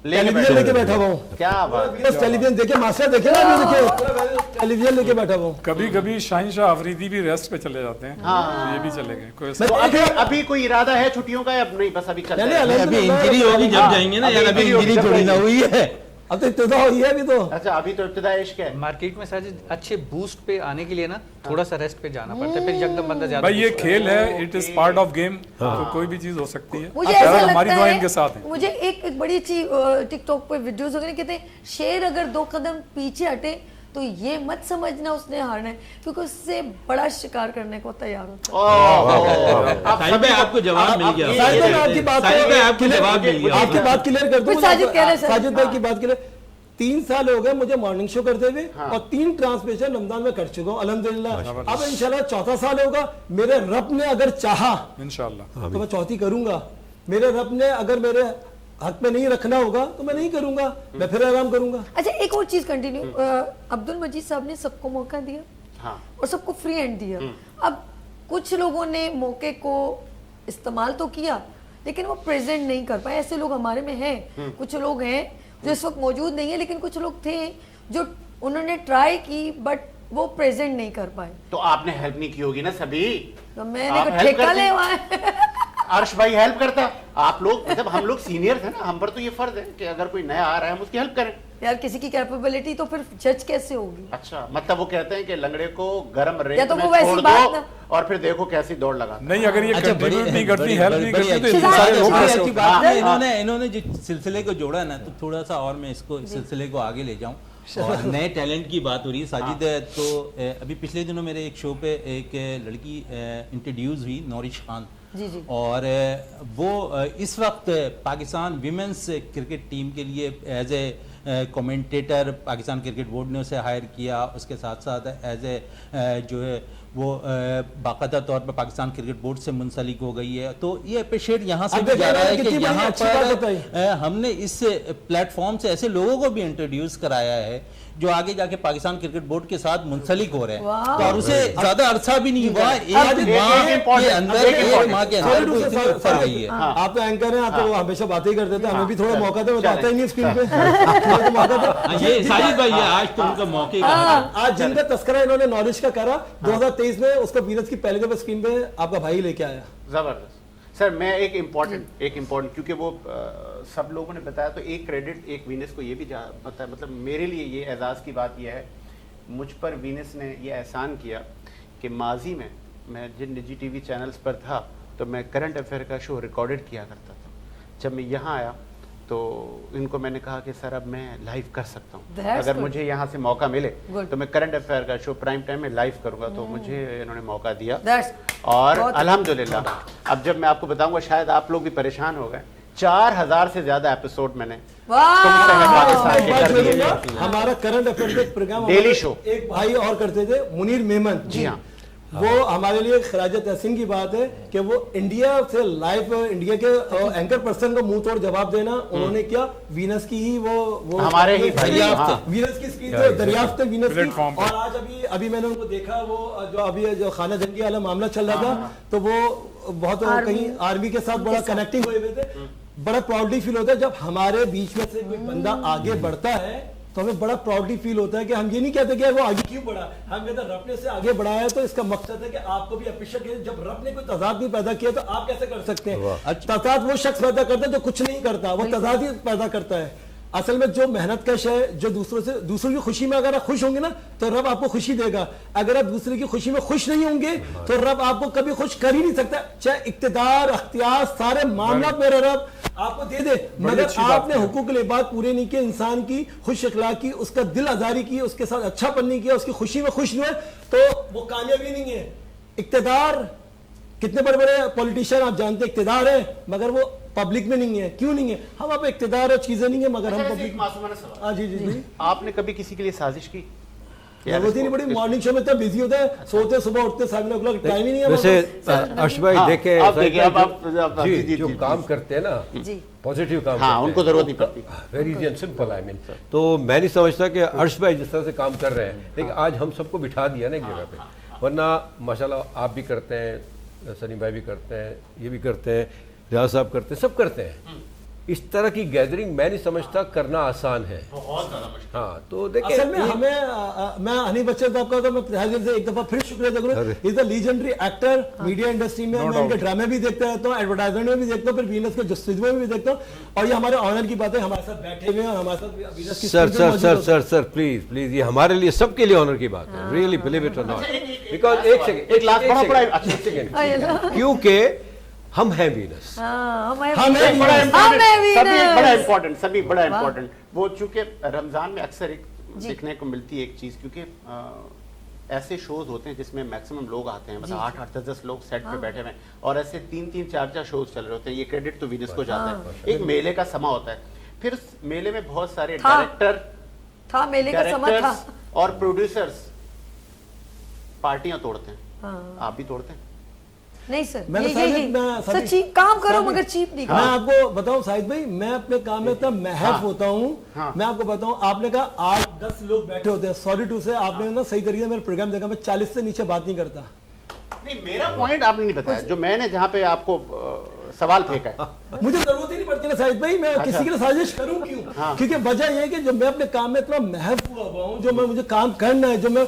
टेलीविजन लेके बैठा हुआ हूँ। क्या बात है। बस टेलीविजन देखे, मास्टर देखे ना, अभी देखे टेलीविजन लेके बैठा हुआ हूँ। कभी कभी शाहीन शाह अफरीदी भी रेस्ट पे चले जाते हैं, तो ये भी चले गए कोई तो अभी कोई इरादा है छुट्टियों का या नहीं, बस अभी चल रहा है? अभी इंजरी होगी जब जाएंगे ना यार, अभी इंजरी थोड़ी ना हुई है, अब तो इब्तिदा हुई है अभी तो। अच्छा, अभी तो इब्तिदा इश्क है। मार्केट में साजिद अच्छे बूस्ट पे आने के लिए ना थोड़ा सा रेस्ट पे जाना पड़ता है, फिर एकदम बंदा ज्यादा भाई ये खेल है, it is part of game, तो कोई भी चीज हो सकती है। मुझे ऐसा हमारी लगता दुआ है, इनके साथ है। मुझे एक बड़ी अच्छी टिकटॉक पे वीडियोस वगैरह कहते हैं, शेर अगर 2 कदम पीछे हटे तो ये मत समझना उसने हारना है, क्योंकि उससे बड़ा शिकार करने को तैयार होता है। साहिब भाई आपको जवाब मिल गया, साहिब भाई आपकी बात साहिब भाई आपको जवाब मिल गया, आपकी बात क्लियर कर दूं। कुछ साजिद कह रहे हैं सर। साजिद भाई की बात क्लियर। 3 साल हो गए मुझे मॉर्निंग शो करते हुए, और 3 ट्रांसमिशन रमजान में कर चुका हूँ अल्हम्दुलिल्लाह। अब इंशाल्लाह चौथा साल होगा, मेरे रब ने अगर चाहा इंशाल्लाह तो मैं चौथी करूंगा। मेरे रब ने अगर मेरे हक में नहीं रखना होगा तो मैं नहीं करूंगा, मैं फिर आराम करूंगा। अच्छा, एक और चीज कंटिन्यू, अब्दुल मजीद साहब ने सबको मौका दिया, हाँ। और सबको फ्री हैंड दिया। अब कुछ लोगों ने मौके को इस्तेमाल तो किया, लेकिन वो प्रेजेंट नहीं कर पाए। ऐसे लोग हमारे में हैं, कुछ लोग हैं जो इस वक्त मौजूद नहीं है, लेकिन कुछ लोग थे जो उन्होंने ट्राई की बट वो प्रेजेंट नहीं कर पाए। तो आपने हेल्प नहीं की होगी ना सभी? तो मैंने आप कहा help ठेका करते? ले वहाँ। अर्श भाई हेल्प करता, आप लोग मतलब हम लोग सीनियर थे ना, हम पर तो ये फर्ज है कि अगर कोई नया आ रहा है हम उसकी हेल्प करें। यार किसी की कैपेबिलिटी तो फिर जज कैसे होगी? अच्छा, मतलब वो कहते हैं कि लंगड़े को गरम या रेत तो में वो वैसी छोड़ बात दो ना- और फिर देखो कैसी दौड़ लगा। नहीं, अगर ये अच्छा, कंट्रीब्यूट नहीं करती, बड़ी- हेल्प बड़ी- नहीं बड़ी करती तो अच्छी इतने बात सारे है, लोग बड़ी कैसे अच्छी होते बात है। हाँ, इन्होंने जो सिलसिले को जोड़ा है ना, तो थोड़ा सा और मैं इसको सिलसिले को आगे ले जाऊं, और नए टैलेंट की बात हो रही है साजिद। तो अभी पिछले दिनों मेरे एक शो पे एक लड़की इंट्रोड्यूस हुई, नौरिश खान, जी जी। और वो इस वक्त पाकिस्तान विमेंस क्रिकेट टीम के लिए as a commentator Pakistan cricket board ने उसे हायर किया। उसके साथ साथ एज ए जो है वो बाकायदा तौर पर पाकिस्तान क्रिकेट बोर्ड से मुंसलिक हो गई है। तो ये अप्रिशिएट यहाँ से भी जा रहा है कि यहाँ पर हमने इस प्लेटफॉर्म से ऐसे लोगों को भी इंट्रोड्यूस कराया है जो आगे जाके पाकिस्तान क्रिकेट बोर्ड के साथ मुंसलिक हो रहे हैं, तो और उसे ज्यादा अरसा भी नहीं हुआ, एक माह के अंदर फर गई है। आप तो एंकर हैं, आप तो हमेशा बातें ही करते थे, हमें भी थोड़ा मौका दे, बताते ही नहीं स्क्रीन पे मौका दे। ये साजिद भाई, आज तो उनका मौके का, आज जिनका तस्करा इन्होंने नॉलेज का करा, 2023 में उसको वीनस की पहले दफा स्क्रीन पे आपका भाई लेके आया। जबरदस्त सर। मैं एक इम्पोर्टेंट क्योंकि वो सब लोगों ने बताया, तो एक क्रेडिट एक वीनस को ये भी पता है, मतलब मेरे लिए ये एजाज़ की बात यह है, मुझ पर वीनस ने ये एहसान किया कि माजी में मैं जिन निजी टीवी चैनल्स पर था तो मैं करंट अफेयर का शो रिकॉर्डेड किया करता था। जब मैं यहाँ आया तो इनको मैंने कहा कि सर अब मैं लाइव कर सकता हूँ, अगर मुझे यहाँ से मौका मिले तो मैं करंट अफेयर का शो प्राइम टाइम में लाइव करूँगा। तो मुझे इन्होंने मौका दिया, और अल्हम्दुलिल्लाह अब जब मैं आपको बताऊंगा शायद आप लोग भी परेशान हो गए, 4000 से ज्यादा एपिसोड मैंने पाकिस्तान के कर दिए। हमारा करंट अफेयर का प्रोग्राम डेली शो एक भाई और करते थे, मुनीर मेमन जी हाँ, वो हमारे लिए खराज तहसीन की बात है कि वो इंडिया से लाइव इंडिया के एंकर पर्सन को मुंह तोड़ जवाब देना उन्होंने किया। वीनस की ही वो हमारे ही भाई, वीनस की स्क्रीन पे दरियाफ्त है वीनस की। और आज अभी मैंने उनको देखा, वो जो खाना जंगी वाला मामला चल रहा था, तो वो बहुत कहीं आर्मी के साथ बड़ा कनेक्टिंग हुए थे। बड़ा प्राउडली फील होता है जब हमारे बीच में से कोई बंदा आगे बढ़ता है, तो हमें बड़ा प्राउडली फील होता है कि हम ये नहीं कहते कि वो आगे क्यों बढ़ा, हम कहते हैं रब ने से आगे बढ़ाया है, तो इसका मकसद है कि आपको भी अप्रिशिएट किया। जब रब ने कोई तजाद नहीं पैदा किया तो आप कैसे कर सकते हैं? तजाद वो शख्स पैदा करता है जो कुछ नहीं करता, वो तजाद ही पैदा करता है। असल में जो मेहनत कश है, जो दूसरों की खुशी में अगर आप खुश होंगे ना तो रब आपको खुशी देगा। अगर आप दूसरे की खुशी में खुश नहीं होंगे तो रब आपको कभी खुश कर ही नहीं सकता। चाहे इक्तिदार, अख्तियार, सारे मामला मेरा रब आपको दे दे, मगर आपने हुकूक इबाद पूरे नहीं किए, इंसान की खुश अखलाकी, उसका दिल आजारी की, उसके साथ अच्छापन नहीं किया, उसकी खुशी में खुश नहीं है, तो वो कामयाबी नहीं है। इक्तिदार, कितने बड़े बड़े पॉलिटिशियन आप जानते इक्तिदार है, मगर वो पब्लिक में नहीं है। क्यों नहीं है? हम आप इक्तिदार और चीजें नहीं है, मगर हम पब्लिक। हाँ जी जी जी। आपने कभी किसी के लिए साजिश की? जरूरत ही नहीं पड़ी, मॉर्निंग शो में इतना बिजी होता है, सोते सुबह उठते 7 o'clock, टाइम ही नहीं है। वैसे अर्श भाई देखे जी, जो काम करते हैं ना, पॉजिटिव काम, हाँ, उनको जरूरत नहीं पड़ती, वेरी सिंपल। आई मीन, तो मैं नहीं समझता कि अर्श भाई जिस तरह से काम कर रहे हैं, लेकिन आज हम सबको बिठा दिया ना एक जगह पे, वरना माशाल्लाह आप भी करते हैं, सनी भाई भी करते हैं, ये भी करते हैं, रियाज साहब करते हैं, सब करते हैं, इस तरह की गैदरिंग मैं नहीं समझता करना आसान है। बहुत ज़्यादा मुश्किल। हाँ तो देखिए असल में हमें मैं हनी बच्चन साहब का तो मैं तहे दिल से एक दफा फिर शुक्रिया अदा करूं। Is the legendary actor media industry में, मैं इनके ड्रामे भी देखता रहता हूँ, एडवर्टाइजमेंट में भी देखता हूँ, फिर वीनस के जस्टिस में भी देखता हूँ। और ये हमारे ऑनर की बात है, हमारे साथ बैठे हुए हैं, हमारे साथ वीनस की sir sir sir sir sir please please, ये हमारे लिए सबके लिए ऑनर की बात है, रियली बिलीव इट और नॉट, बिकॉज एक सेकंड, एक लाख बड़ा बड़ा एक सेकंड, क्योंकि हम हैं वीनस। सभी बड़ा इम्पोर्टेंट वो, चूंकि रमजान में अक्सर एक देखने को मिलती है एक चीज, क्योंकि ऐसे शोज होते हैं जिसमें मैक्सिमम लोग आते हैं, मतलब 8-8 10 लोग सेट पे बैठे हुए हैं, और ऐसे 3-3 4-4 शोज चल रहे होते हैं। ये क्रेडिट तो वीनस को जाता है। एक मेले का समा होता है, फिर मेले में बहुत सारे डायरेक्टर और प्रोड्यूसर्स पार्टियां तोड़ते हैं। आप भी तोड़ते हैं? नहीं सर, मैं चीप काम करो मगर चीप नहीं करो। मैं आपको बताऊं साहिद भाई, मैं अपने काम में इतना महफ होता हूं। मैं आपको बताऊं, आपने कहा 8-10 लोग बैठे होते हैं, सॉरी टू से आपने ना सही तरीके से मेरा प्रोग्राम देखा, मैं 40 से नीचे बात नहीं करता। नहीं, मेरा पॉइंट आपने नहीं बताया, जो मैंने जहाँ पे आपको सवाल फेंका है। मुझे जरूरत ही नहीं पड़ती ना साहिद भाई, मैं किसी के लिए साजिश करूं क्यों? क्योंकि वजह यह है कि जो मैं अपने काम में इतना महफ हुआ हूं, जो मैं मुझे काम करना है, जो मैं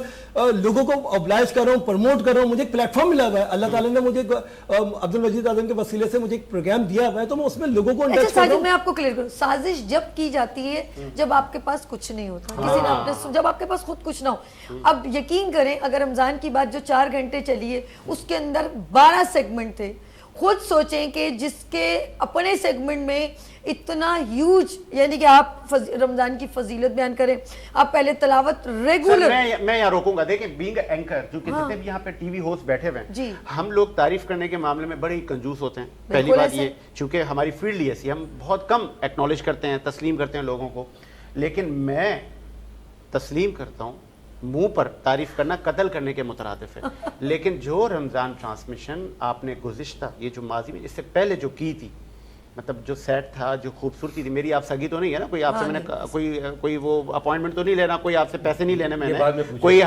लोगों को ऑब्लाइज कर रहा हूं, प्रमोट कर रहा हूं, मुझे एक प्लेटफॉर्म मिला हुआ है। अल्लाह ताला ने मुझे अब्दुल मजीद आजम के वसीले से मुझे एक प्रोग्राम दिया हुआ है, तो मैं उसमें लोगों को अच्छा साजिश, मैं आपको क्लियर करूं, साजिश जब की जाती है जब आपके पास कुछ नहीं होता, किसी ने आपने, जब आपके पास खुद कुछ ना हो। अब यकीन करें, अगर रमजान की बात जो 4 घंटे चली है, उसके अंदर 12 सेगमेंट थे। खुद सोचें कि जिसके अपने सेगमेंट में इतना ह्यूज, यानी कि आप रमजान की फजीलत बयान करें, आप पहले तलावत रेगुलर। मैं यहाँ रोकूंगा। देखिए, बीइंग एंकर, क्योंकि जितने भी यहाँ पे टीवी होस्ट बैठे हुए हैं, हम लोग तारीफ करने के मामले में बड़े ही कंजूस होते हैं। पहली बात ये, चूंकि हमारी फील्ड ही ऐसी, हम बहुत कम एक्नॉलेज करते हैं, तस्लीम करते हैं लोगों को। लेकिन मैं तस्लीम करता हूँ, मुंह पर तारीफ करना कत्ल करने के मुतरादिफ है। लेकिन जो रमज़ान ट्रांसमिशन आपने गुज़िश्ता, ये जो माजी में इससे पहले जो की थी, मतलब जो सेट था, जो खूबसूरती थी, मेरी आप सगी तो नहीं है ना, कोई आपसे मैंने कोई वो अपॉइंटमेंट तो नहीं लेना, कोई आपसे पैसे नहीं लेने मैंने, कोई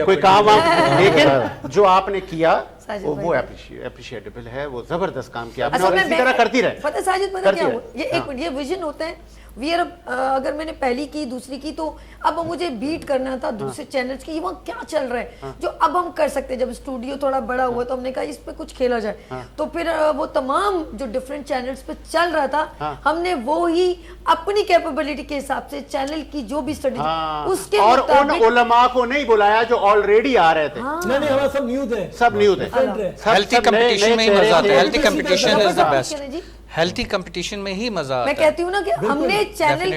कोई काम आप, लेकिन जो आपने किया वो अप्रिशिएटेबल है, वो जबरदस्त काम किया आपने, और इसी तरह करती रहे। पता साजिद पता क्या हुआ, ये एक मिनट, ये विजन होता है। अगर मैंने पहली की, दूसरी की, तो अब मुझे बीट करना था दूसरे चैनल्स की, वहाँ क्या चल रहा है जो अब हम कर सकते हैं। जब स्टूडियो थोड़ा बड़ा हुआ तो हमने कहा इस पे कुछ खेला जाए, तो फिर वो तमाम जो डिफरेंट चैनल्स पे चल रहा था, हमने वो ही अपनी कैपेबिलिटी के हिसाब से चैनल की जो भी स्टडी उसके, और उन उलमा को नहीं बुलाया जो ऑलरेडी आ रहे थे। नहीं, हमारा सब न्यू थे, सब न्यू थे। हेल्थी कंपटीशन में ही मजा आता है, healthy competition is the best, healthy competition में ही मजा आता है। मैं कहती हूँ ना कि हमने चैनल,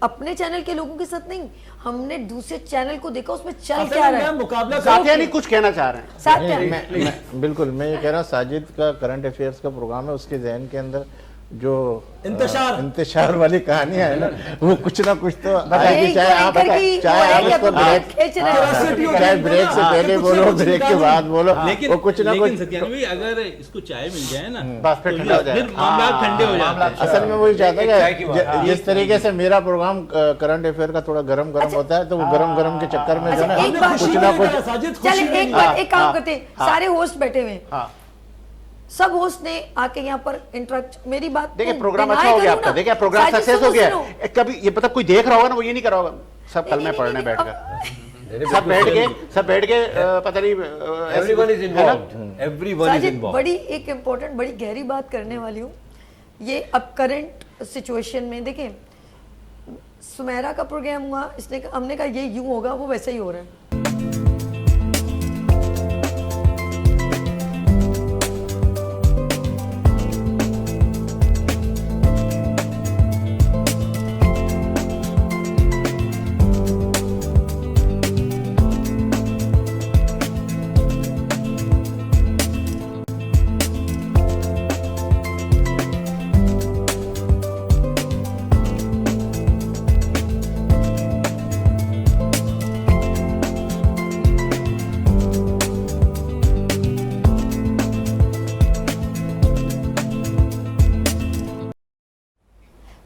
अपने चैनल के लोगों के साथ नहीं, हमने दूसरे चैनल को देखा, उसमें चल क्या रहा है। मुकाबला साथिया नहीं कुछ कहना चाह रहे हैं। बिल्कुल, मैं ये कह रहा हूँ, साजिद का करंट अफेयर्स का प्रोग्राम है, उसके जहन के अंदर जो इंतशार वाली कहानियां है ना, वो कुछ ना कुछ तो आएगी। चाहे आप उसको ब्रेक से पहले बोलो, ब्रेक के बाद बोलो, वो कुछ ना कुछ। अगर इसको चाय मिल जाए ना, बस फिर ठंडा हो जाए, मामला ठंडे हो जाते हैं। असल में वही चाहता है, जिस तरीके से मेरा प्रोग्राम करंट अफेयर का थोड़ा गरम होता है, तो वो गरम के चक्कर में जो ना कुछ ना कुछ। एक काम करते हैं, सारे होस्ट बैठे हुए हैं, सब होस्ट ने आके यहाँ पर इंटरेक्ट, मेरी बात देखिए, प्रोग्राम अच्छा हो गया आपका, देखिए प्रोग्राम सक्सेस हो गया। कभी ये मतलब कोई देख रहा होगा ना, वो ये नहीं कर रहा होगा, सब कल में पढ़ने बैठ गए, सब बैठ के पता नहीं, everyone is involved, everyone is involved. बड़ी एक इम्पोर्टेंट, बड़ी गहरी बात करने वाली हूँ। ये अब करंट सिचुएशन में देखें, सुमेरा का प्रोग्राम हुआ, इसने हमने कहा ये यूं होगा, वो वैसे ही हो रहा है।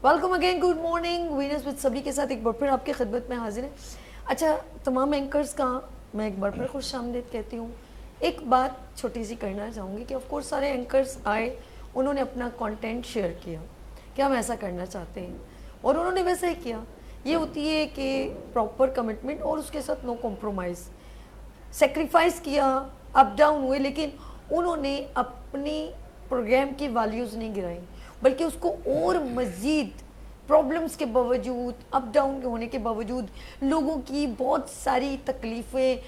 Welcome again, good morning, Venus with सभी के साथ एक बार फिर आपकी खिदमत में हाजिर है। अच्छा, तमाम एंकर्स का मैं एक बार फिर खुश आमदीद कहती हूँ। एक बात छोटी सी करना चाहूँगी कि ऑफ कोर्स सारे एंकर्स आए, उन्होंने अपना कंटेंट शेयर किया कि हम ऐसा करना चाहते हैं, और उन्होंने वैसा ही किया। ये होती है कि प्रॉपर कमिटमेंट और उसके साथ नो कॉम्प्रोमाइज़। सेक्रीफाइस किया, अप डाउन हुए, लेकिन उन्होंने अपनी प्रोग्राम की वैल्यूज़ नहीं गिराई, बल्कि उसको और मज़ीद प्रॉब्लम्स के बावजूद, अप डाउन होने के बावजूद, लोगों की बहुत सारी तकलीफ़ें,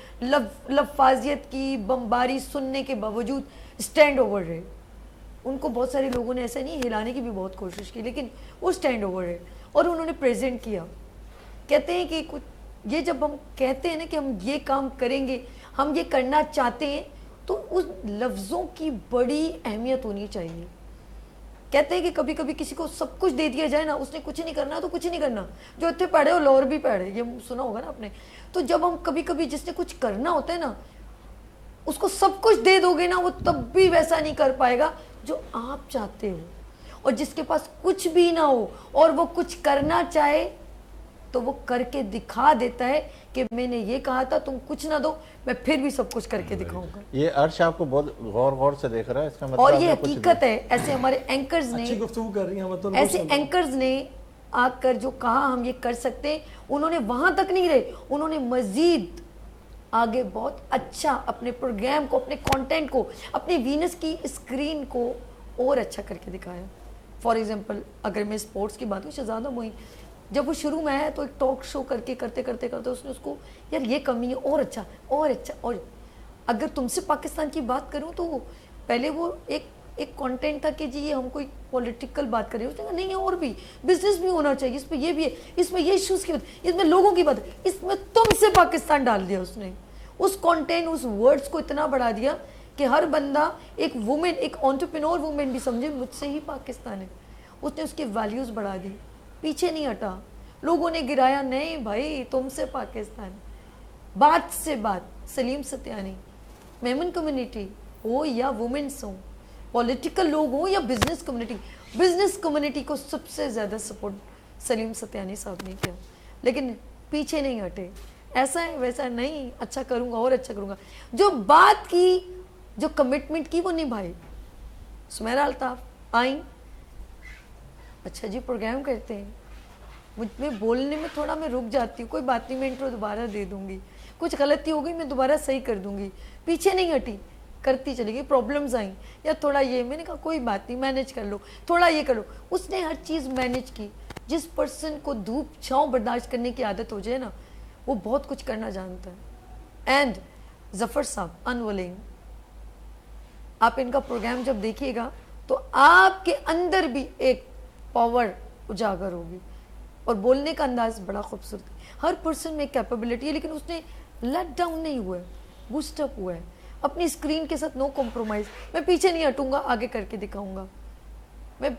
लफाजियत की बमबारी सुनने के बावजूद स्टैंड ओवर रहे। उनको बहुत सारे लोगों ने ऐसा नहीं, हिलाने की भी बहुत कोशिश की, लेकिन वो स्टैंड ओवर रहे और उन्होंने प्रेजेंट किया। कहते हैं कि कुछ ये जब हम कहते हैं ना कि हम ये काम करेंगे, हम ये करना चाहते हैं, तो उस लफ्ज़ों की बड़ी अहमियत होनी चाहिए। कहते हैं कि कभी कभी किसी को सब कुछ दे दिया जाए ना, उसने कुछ नहीं करना तो कुछ नहीं करना, जो इतने पढ़े हो लोअर भी पढ़े, ये सुना होगा ना आपने। तो जब हम कभी कभी जिसने कुछ करना होता है ना, उसको सब कुछ दे दोगे ना, वो तब भी वैसा नहीं कर पाएगा जो आप चाहते हो। और जिसके पास कुछ भी ना हो और वो कुछ करना चाहे, तो वो करके दिखा देता है कि मैंने ये कहा था, तुम कुछ ना दो, मैं फिर भी सब कुछ करके दिखाऊंगा। ये अर्श आपको बहुत गौर से देख रहा है, इसका मतलब और ये हकीकत है। ऐसे हमारे एंकर्स ने, अच्छी गुफ्तगू कर रही हैं, मतलब ऐसे एंकर्स ने आकर जो कहा हम ये कर सकते हैं, उन्होंने वहां तक नहीं रहे, उन्होंने मजीद आगे बहुत अच्छा अपने प्रोग्राम को, अपने कंटेंट को, अपने वीनस की स्क्रीन को और अच्छा करके दिखाया। फॉर एग्जांपल अगर मैं स्पोर्ट्स की बात करूँ, शहजादा मोइन जब वो शुरू में आया तो एक टॉक शो करके करते करते करते उसने उसको, यार ये कमी है, और अच्छा और अच्छा। और अगर तुमसे पाकिस्तान की बात करूँ तो पहले वो एक कंटेंट था कि जी ये हम कोई पॉलिटिकल बात कर रहे हैं, उसने कहा नहीं और भी बिजनेस भी होना चाहिए, इसमें ये भी है, इसमें ये इश्यूज़ की बात, इसमें लोगों की बात, इसमें तुमसे पाकिस्तान डाल दिया उसने। उस कंटेंट, उस वर्ड्स को इतना बढ़ा दिया कि हर बंदा, एक वुमेन, एक एंटरप्रेन्योर वुमेन भी समझे मुझसे ही पाकिस्तान है। उसने उसकी वैल्यूज़ बढ़ा दी, पीछे नहीं हटा। लोगों ने गिराया नहीं भाई तुमसे पाकिस्तान, बात से बात। सलीम सत्यानी, मेमन कम्युनिटी हो या वुमेन्स हो, पॉलिटिकल लोग हो या बिजनेस कम्युनिटी को सबसे ज़्यादा सपोर्ट सलीम सत्यानी साहब ने किया, लेकिन पीछे नहीं हटे। ऐसा है वैसा नहीं, अच्छा करूँगा और अच्छा करूँगा। जो बात की, जो कमिटमेंट की, वो निभाई। सुमेरा अल्ताफ आई, अच्छा जी प्रोग्राम करते हैं, मुझ में बोलने में थोड़ा मैं रुक जाती हूँ, कोई बात नहीं, मैं इंट्रो दोबारा दे दूँगी, कुछ गलती हो गई मैं दोबारा सही कर दूँगी, पीछे नहीं हटी, करती चली गई। प्रॉब्लम्स आई या थोड़ा ये, मैंने कहा कोई बात नहीं, मैनेज कर लो, थोड़ा ये कर लो। उसने हर चीज़ मैनेज की। जिस पर्सन को धूप छाँव बर्दाश्त करने की आदत हो जाए ना, वो बहुत कुछ करना जानता है। एंड जफ़र साहब अनविलिंग, आप इनका प्रोग्राम जब देखिएगा तो आपके अंदर भी एक पावर उजागर होगी, और बोलने का अंदाज बड़ा खूबसूरत है। हर पर्सन में कैपेबिलिटी है, लेकिन उसने लेट डाउन नहीं हुआ है, बूस्ट अप हुआ है अपनी स्क्रीन के साथ। नो कॉम्प्रोमाइज़, मैं पीछे नहीं हटूंगा, आगे करके दिखाऊंगा। मैं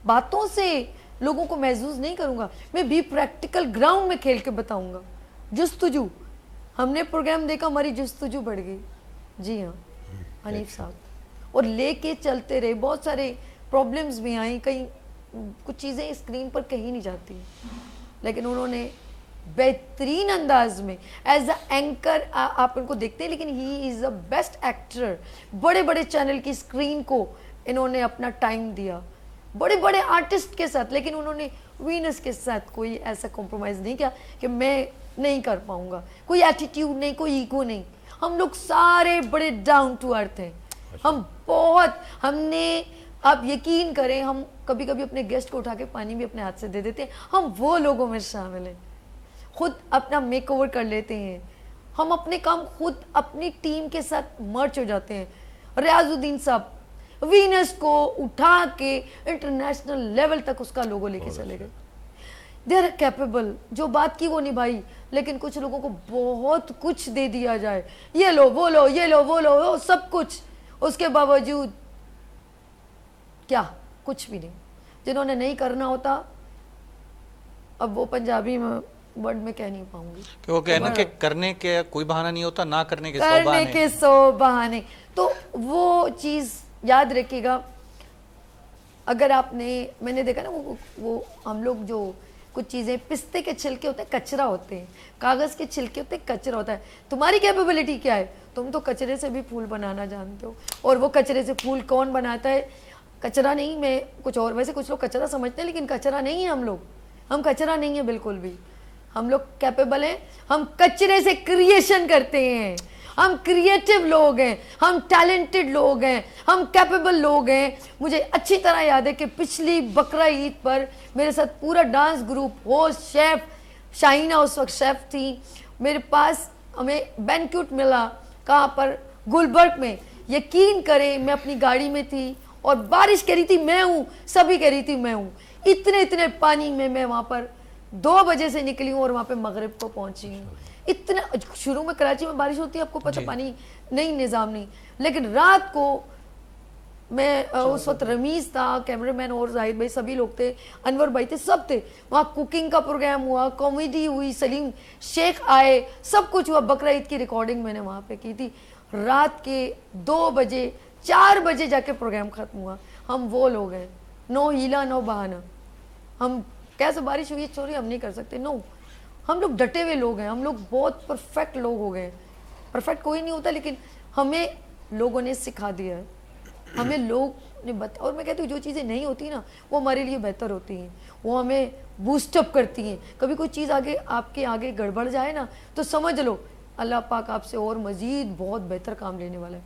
बातों से लोगों को महसूस नहीं करूंगा, मैं भी प्रैक्टिकल ग्राउंड में खेल के बताऊंगा। जुस्तुजू, हमने प्रोग्राम देखा, हमारी जुस्तुजू बढ़ गई। जी हाँ हनीफ साहब, और लेके चलते रहे। बहुत सारे प्रॉब्लम्स भी आई, कहीं कुछ चीज़ें स्क्रीन पर कहीं नहीं जाती, लेकिन उन्होंने बेहतरीन अंदाज में एज अ एंकर, आप इनको देखते हैं, लेकिन he is a best actor. बड़े बड़े चैनल की स्क्रीन को इन्होंने अपना टाइम दिया, बड़े बड़े आर्टिस्ट के साथ, लेकिन उन्होंने वीनस के साथ कोई ऐसा कॉम्प्रोमाइज़ नहीं किया कि मैं नहीं कर पाऊंगा। कोई एटीट्यूड नहीं, कोई ईगो नहीं। हम लोग सारे बड़े डाउन टू अर्थ हैं। हम बहुत, हमने, आप यकीन करें, हम कभी कभी अपने गेस्ट को उठा के पानी भी अपने हाथ से दे देते हैं। हम वो लोगों में शामिल हैं। खुद अपना मेक ओवर कर लेते हैं। हम अपने काम खुद अपनी टीम के साथ मर्ज हो जाते हैं। रियाजुद्दीन साहब वीनस को उठा के इंटरनेशनल लेवल तक उसका लोगो लेके चले गए। They are capable. जो बात की वो निभाई, लेकिन कुछ लोगों को बहुत कुछ दे दिया जाए, ये लो वो लो, ये लो वो लो, वो सब कुछ, उसके बावजूद क्या, कुछ भी नहीं। जिन्होंने नहीं करना होता, अब वो पंजाबी में वर्ड में कह नहीं पाऊंगी कि वो कहना कि करने के कोई बहाना नहीं होता, ना करने के सौ बहाने। तो वो चीज़ याद रखिएगा। अगर आपने, मैंने देखा ना, वो हम लोग जो कुछ चीज़ें, पिस्ते के छिलके होते हैं, कचरा होते हैं, कागज़ के छिलके होते हैं, कचरा होता है। तुम्हारी कैपेबिलिटी क्या है? तुम तो कचरे से भी फूल बनाना जानते हो, और वो कचरे से फूल कौन बनाता है? कचरा नहीं, मैं कुछ और, वैसे कुछ लोग कचरा समझते हैं लेकिन कचरा नहीं है हम कचरा नहीं है बिल्कुल भी। हम लोग कैपेबल हैं, हम कचरे से क्रिएशन करते हैं, हम क्रिएटिव लोग हैं, हम टैलेंटेड लोग हैं, हम कैपेबल लोग हैं। मुझे अच्छी तरह याद है कि पिछली बकरा ईद पर मेरे साथ पूरा dance group, host, chef, Shaheena उस वक्त शेफ थी मेरे पास, हमें बैंक्वेट मिला, कहाँ पर, गुलबर्ग में। यकीन करें मैं अपनी गाड़ी में थी और बारिश कह रही थी मैं हूँ, सभी कह रही थी मैं हूँ, इतने पानी में मैं वहाँ पर 2 बजे से निकली हूँ और वहाँ पे मगरिब को पहुँची हूँ। इतना, शुरू में कराची में बारिश होती है आपको पता, पानी नहीं, निज़ाम नहीं, लेकिन रात को मैं उस वक्त रमीज था, कैमरामैन और जाहिद भाई सभी लोग थे, अनवर भाई थे, सब थे वहाँ। कुकिंग का प्रोग्राम हुआ, कॉमेडी हुई, सलीम शेख आए, सब कुछ हुआ। बकरा ईद की रिकॉर्डिंग मैंने वहाँ पे की थी। रात के 2 बजे 4 बजे जाके प्रोग्राम खत्म हुआ। हम वो लोग हैं, नो हीला नो बहाना। हम कैसे बारिश हुई चोरी हम नहीं कर सकते, नो, हम लोग डटे हुए लोग हैं, हम लोग बहुत परफेक्ट लोग हो गए। परफेक्ट कोई नहीं होता, लेकिन हमें लोगों ने सिखा दिया है, हमें लोग ने बता, और मैं कहती हूँ जो चीज़ें नहीं होती ना वो हमारे लिए बेहतर होती हैं, वो हमें बूस्टअप करती हैं। कभी कोई चीज़ आगे आपके आगे गड़बड़ जाए ना तो समझ लो अल्लाह पाक आपसे और मज़ीद बहुत बेहतर काम लेने वाला है।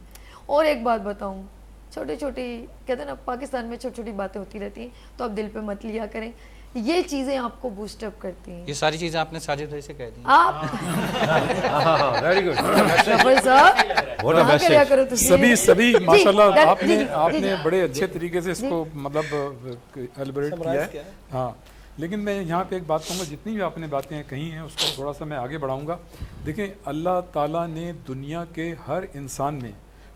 और एक बात बताऊँ, छोटी छोटी कहते हैं ना पाकिस्तान में छोटी छोटी बातें होती रहती हैं, तो आप दिल पे मत लिया करें, ये चीज़ें आपको बूस्टअप करती हैं। ये सारी चीज़ें आपने साजिद भाई से कह दी आप वेरी गुड, सभी माशाल्लाह आपने बड़े अच्छे तरीके से इसको मतलब एलिब्रेट किया है। हाँ, लेकिन मैं यहाँ पे एक बात कहूँगा, जितनी भी आपने बातें कही हैं उसको थोड़ा सा मैं आगे बढ़ाऊँगा। देखें, अल्लाह ताला ने दुनिया के हर इंसान में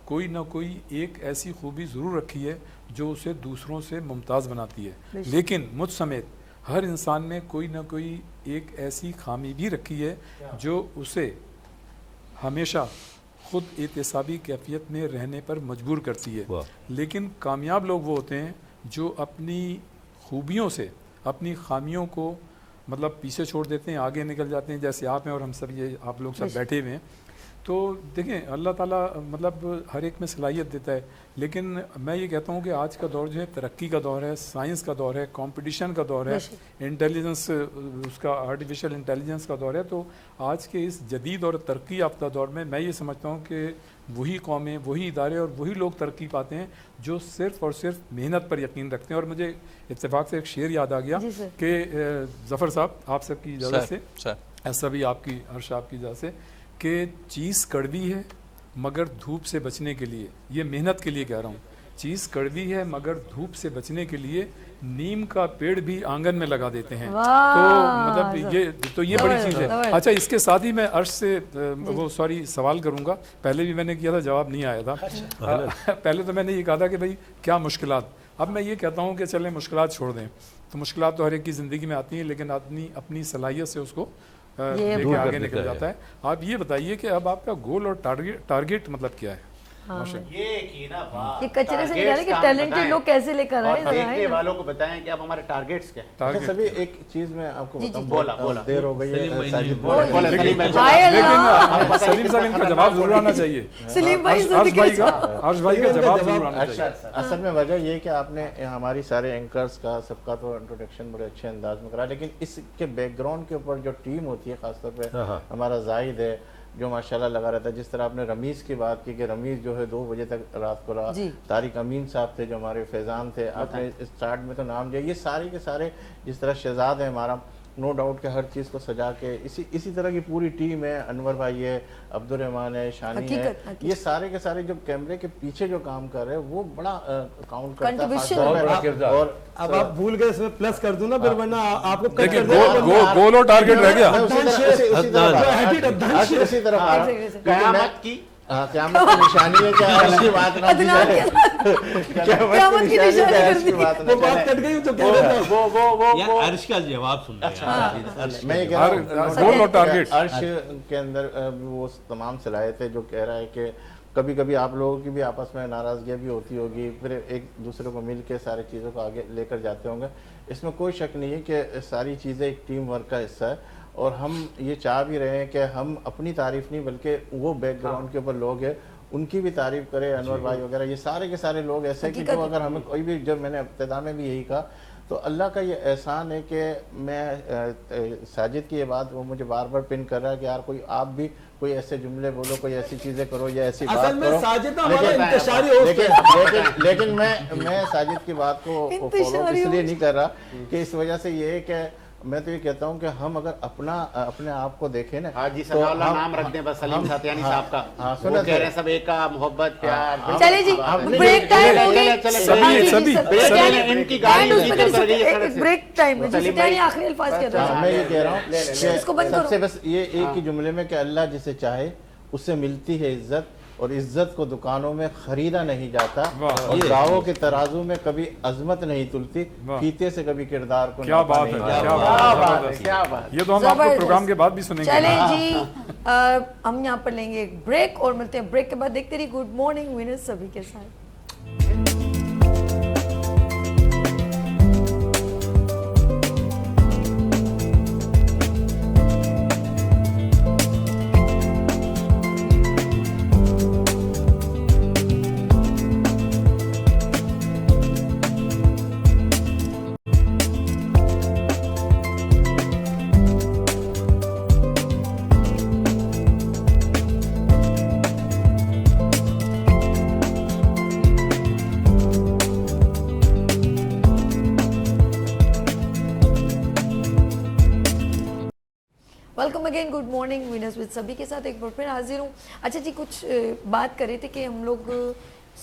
कोई ना कोई एक ऐसी खूबी ज़रूर रखी है जो उसे दूसरों से मुमताज़ बनाती है, लेकिन मुझ समेत हर इंसान में कोई ना कोई एक ऐसी खामी भी रखी है जो उसे हमेशा खुद एहतसाबी कैफियत में रहने पर मजबूर करती है। लेकिन कामयाब लोग वो होते हैं जो अपनी खूबियों से अपनी खामियों को मतलब पीछे छोड़ देते हैं, आगे निकल जाते हैं, जैसे आप हैं और हम सब ये आप लोग सब बैठे हुए हैं। तो देखें, अल्लाह ताला मतलब हर एक में सलाहियत देता है, लेकिन मैं ये कहता हूँ कि आज का दौर जो है तरक्की का दौर है, साइंस का दौर है, कंपटीशन का दौर है, इंटेलिजेंस उसका आर्टिफिशियल इंटेलिजेंस का दौर है। तो आज के इस जदीद और तरक्की याफ्ता दौर में मैं ये समझता हूँ कि वही कौमें, वही इदारे और वही लोग तरक्की पाते हैं जो सिर्फ़ और सिर्फ मेहनत पर यकीन रखते हैं। और मुझे इत्तेफाक से एक शेर याद आ गया कि ज़फ़र साहब आप सबकी इजाज़त से, ऐसा भी आपकी हर्ष आपकी इजाज़त से, कि चीज़ कड़वी है मगर धूप से बचने के लिए, ये मेहनत के लिए कह रहा हूँ, चीज़ कड़वी है मगर धूप से बचने के लिए नीम का पेड़ भी आंगन में लगा देते हैं। तो मतलब ये बड़ी चीज़ है। अच्छा, इसके साथ ही मैं अर्श से वो सवाल करूँगा, पहले भी मैंने किया था, जवाब नहीं आया था। पहले तो मैंने ये कहा था कि भाई क्या मुश्किलात, अब मैं ये कहता हूँ कि चलें मुश्किलात छोड़ दें। तो मुश्किलात तो हर एक की ज़िंदगी में आती हैं, लेकिन आदमी अपनी सलाहियत से उसको लेके आगे निकल जाता है। आप ये बताइए कि अब आपका गोल और टारगेट मतलब क्या है? ये कचरे से निकाले कि टैलेंटेड लोग कैसे लेकर आए, देखने वालों को बताएं कि अब हमारे टारगेट्स क्या हैं। अच्छा, सभी एक चीज़ मैं आपको बताऊं, बोला देर हो गई है, लेकिन सलीम साहब इनका जवाब जरूर आना चाहिए। सलीम भाई अर्श भाई का जवाब जरूर आना चाहिए। असल में वजह ये कि आपने हमारी सारे एंकर्स का सबका तो इंट्रोडक्शन बड़े अच्छे अंदाज में करा, लेकिन इसके बैकग्राउंड के ऊपर जो टीम होती है, खासतौर पे हमारा जाहिद है जो माशाल्लाह लगा रहता है। जिस तरह आपने रमीज़ की बात की कि रमीज़ जो है 2 बजे तक रात को रहा, तारिक अमीन साहब थे जो हमारे फैज़ान थे, आपने स्टार्ट में तो नाम दिया, ये सारे के सारे, जिस तरह शहजाद है हमारा, नो डाउट के हर चीज़ को सजा के इसी तरह की पूरी टीम है, अनवर भाई है, अब्दुल रहमान है, शानी है, ये सारे के सारे जो कैमरे के पीछे जो काम कर रहे हैं वो बड़ा काउंट करता है। और अब आप भूल गए, इसमें प्लस कर दूं ना, फिर वरना आपको कट कर गोल और टारगेट रह गया। उसी तरह क़यामत की निशानी है, क्या ऐसी बात ना की जाए, क़यामत की निशानी है, ऐसी बात ना चले। वो अर्श का जवाब सुन रहे मैं ये कह रहा हूँ अर्श के अंदर वो तमाम सलाहियतें जो कह रहा है कि कभी कभी आप लोगों की भी आपस में नाराज़गियाँ भी होती होगी, फिर एक दूसरे को मिल के सारी चीज़ों को आगे लेकर जाते होंगे। इसमें कोई शक नहीं है कि सारी चीज़ें एक टीम वर्क का हिस्सा है, और हम ये चाह भी रहे हैं कि हम अपनी तारीफ नहीं बल्कि वो बैकग्राउंड के ऊपर लोग हैं उनकी भी तारीफ करे, अनवर भाई वगैरह, ये सारे के सारे लोग ऐसे कि जो अगर हमें कोई भी, जब मैंने इब्तिदा में भी यही कहा, तो अल्लाह का ये एहसान है कि मैं साजिद की ये बात वो मुझे बार बार पिन कर रहा है कि यार कोई आप भी कोई ऐसे जुमले बोलो, कोई ऐसी चीज़ें करो या ऐसी बात करो। साजिद हमारा इंतशारी होस्ट है। लेकिन मैं साजिद की बात को फॉलो इसलिए नहीं कर रहा कि इस वजह से ये है कि मैं तो ये कहता हूँ कि हम अगर अपने आप को देखें ना, हाँ जी, तो नाम रख दें बस सलीम सातियानी साहब का। हाँ, वो कह रहे हैं सब एक का मोहब्बत प्यार। चले जी, ब्रेक टाइम हो गई, इनकी गाड़ी ब्रेक टाइम है, जिसे आखिरी अल्फाज कह रहा हूं। मैं ये कह रहा हूँ सबसे बस ये एक ही जुमले में कि अल्लाह जिसे चाहे उससे मिलती है इज्जत, और इज्जत को दुकानों में खरीदा नहीं जाता, और दावों के तराजू में कभी अजमत नहीं तुलती, फीते से कभी किरदार को क्या बात है, क्या बात। ये तो हम आपको प्रोग्राम के बाद भी सुनेंगे। चलें जी, हम यहाँ पर लेंगे एक ब्रेक और मिलते हैं ब्रेक के बाद। देखते रहिए गुड मॉर्निंग विनर्स सभी के साथ। Welcome again, good morning winners with सभी के साथ एक बार फिर हाजिर हूँ। अच्छा जी, कुछ बात कर रहे थे कि हम लोग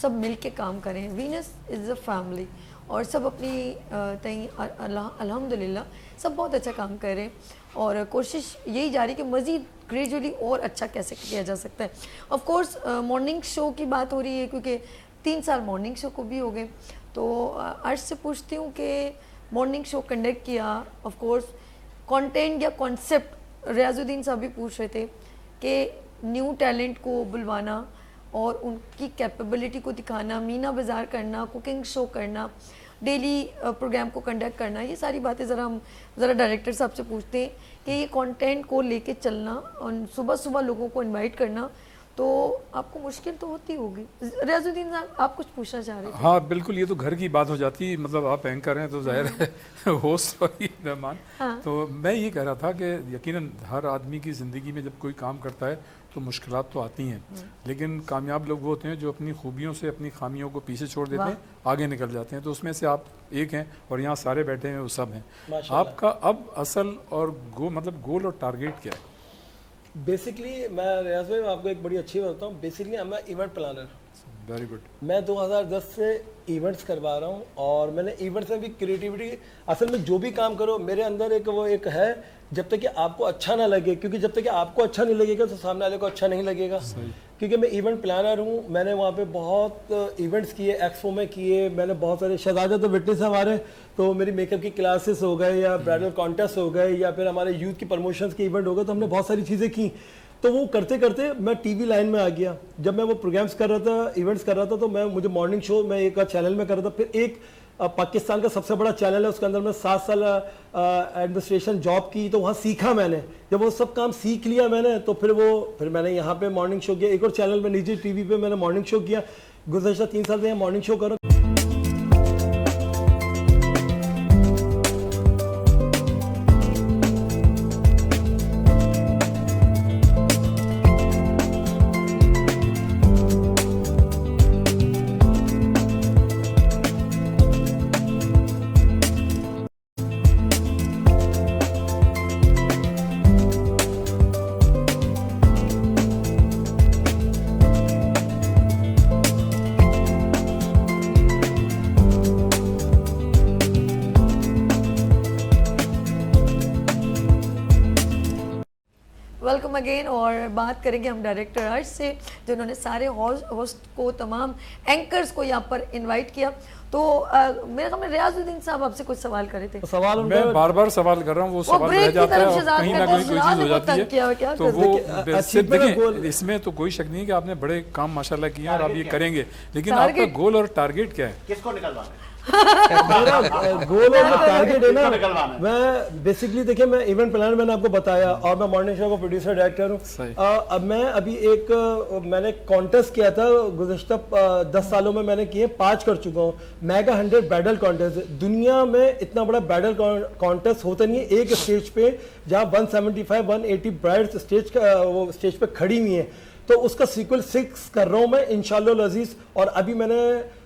सब मिल के काम करें। वीनस इज़ अ फैमिली और सब अपनी तई अल्हम्दुलिल्लाह सब बहुत अच्छा काम कर रहे हैं और कोशिश यही जारी कि मज़ीद ग्रेजुअली और अच्छा कैसे किया जा सकता है। ऑफ कोर्स मॉर्निंग शो की बात हो रही है क्योंकि 3 साल मॉर्निंग शो को भी हो गए, तो अर्श से पूछती हूँ कि मॉर्निंग शो कंडक्ट किया, ऑफ कोर्स कंटेंट या कॉन्सेप्ट रियाजुद्दीन साहब भी पूछ रहे थे कि न्यू टैलेंट को बुलवाना और उनकी कैपेबिलिटी को दिखाना, मीना बाज़ार करना, कुकिंग शो करना, डेली प्रोग्राम को कंडक्ट करना, ये सारी बातें ज़रा डायरेक्टर साहब से पूछते हैं कि ये कंटेंट को लेके चलना और सुबह सुबह लोगों को इनवाइट करना, तो आपको मुश्किल तो होती होगी। रियाजुद्दीन साहब आप कुछ पूछना चाह रहे थे? हाँ बिल्कुल, ये तो घर की बात हो जाती है, मतलब आप एंकर हैं तो जाहिर है होस्ट और मेहमान। हाँ। तो मैं ये कह रहा था कि यकीनन हर आदमी की ज़िंदगी में जब कोई काम करता है तो मुश्किलात तो आती हैं, लेकिन कामयाब लोग वो होते हैं जो अपनी खूबियों से अपनी खामियों को पीछे छोड़ देते हैं, आगे निकल जाते हैं। तो उसमें से आप एक हैं और यहाँ सारे बैठे हैं वो सब हैं। आपका अब असल और गोल और टारगेट क्या है? बेसिकली मैं रियाज भाई आपको एक बड़ी अच्छी बात बताऊँ। बेसिकली मैं इवेंट प्लानर। Very good. मैं 2010 से इवेंट्स करवा रहा हूँ और मैंने इवेंट्स में भी क्रिएटिविटी, असल में जो भी काम करो मेरे अंदर एक है, जब तक कि आपको अच्छा ना लगे, क्योंकि जब तक कि आपको अच्छा नहीं लगेगा तो सामने वाले को अच्छा नहीं लगेगा। क्योंकि मैं इवेंट प्लानर हूँ, मैंने वहाँ पे बहुत इवेंट्स किए, एक्सपो में किए, मैंने बहुत सारे शहजादा तो विटनेस है हमारे, तो मेरी मेकअप की क्लासेस हो गए या ब्राइडल कॉन्टेस्ट हो गए या फिर हमारे यूथ की प्रमोशंस के इवेंट हो गए, तो हमने बहुत सारी चीज़ें की। तो वो करते करते मैं टीवी लाइन में आ गया। जब मैं वो प्रोग्राम्स कर रहा था, इवेंट्स कर रहा था, तो मुझे मॉर्निंग शो मैं एक चैनल में कर रहा था, फिर एक पाकिस्तान का सबसे बड़ा चैनल है, उसके अंदर मैं 7 साल एडमिनिस्ट्रेशन जॉब की, तो वहाँ सीखा मैंने। जब वो सब काम सीख लिया मैंने, तो फिर मैंने यहाँ पे मॉर्निंग शो किया। एक और चैनल में निजी टीवी पे मैंने मॉर्निंग शो किया। गुज़श्ता 3 साल से यहाँ मॉर्निंग शो कर रहा हूँ। वेलकम अगेन, और बात करेंगे हम डायरेक्टर अर्श से, जिन्होंने सारे होस्ट को, तमाम एंकर्स को यहाँ पर इनवाइट किया। तो मेरे ख्याल में रियाजुद्दीन साहब आपसे कुछ सवाल करे थे। सवाल मैं बार बार सवाल कर रहा हूँ, वो सवाल रह जाता है और कहीं ना कहीं कोई चीज़ हो जाती है, तो वो सिर्फ देखिए इसमें तो कोई शक नहीं है कि आपने बड़े काम माशाल्लाह किए हैं और आप ये करेंगे, लेकिन आपका गोल और टारगेट क्या है? किसको निकलवाना है? मेरा गोल और टारगेट है ना, निकलवाना है। मैं बेसिकली देखिए मैं इवेंट प्लानर, मैंने आपको बताया, और मैं मॉर्निंग शो का प्रोड्यूसर डायरेक्टर हूँ। अब मैं अभी मैंने कॉन्टेस्ट किया था गुज़श्ता 10 सालों में, मैंने किए 5 कर चुका हूँ। मेगा 100 बैडल कॉन्टेस्ट, दुनिया में इतना बड़ा बैडल कॉन्टेस्ट होता नहीं है एक स्टेज पे जहाँ 175-180 ब्राइड्स स्टेज पे खड़ी हुई हैं। तो उसका सीक्वल 6 कर रहा हूँ मैं इंशाअल्लाह अजीज। और अभी मैंने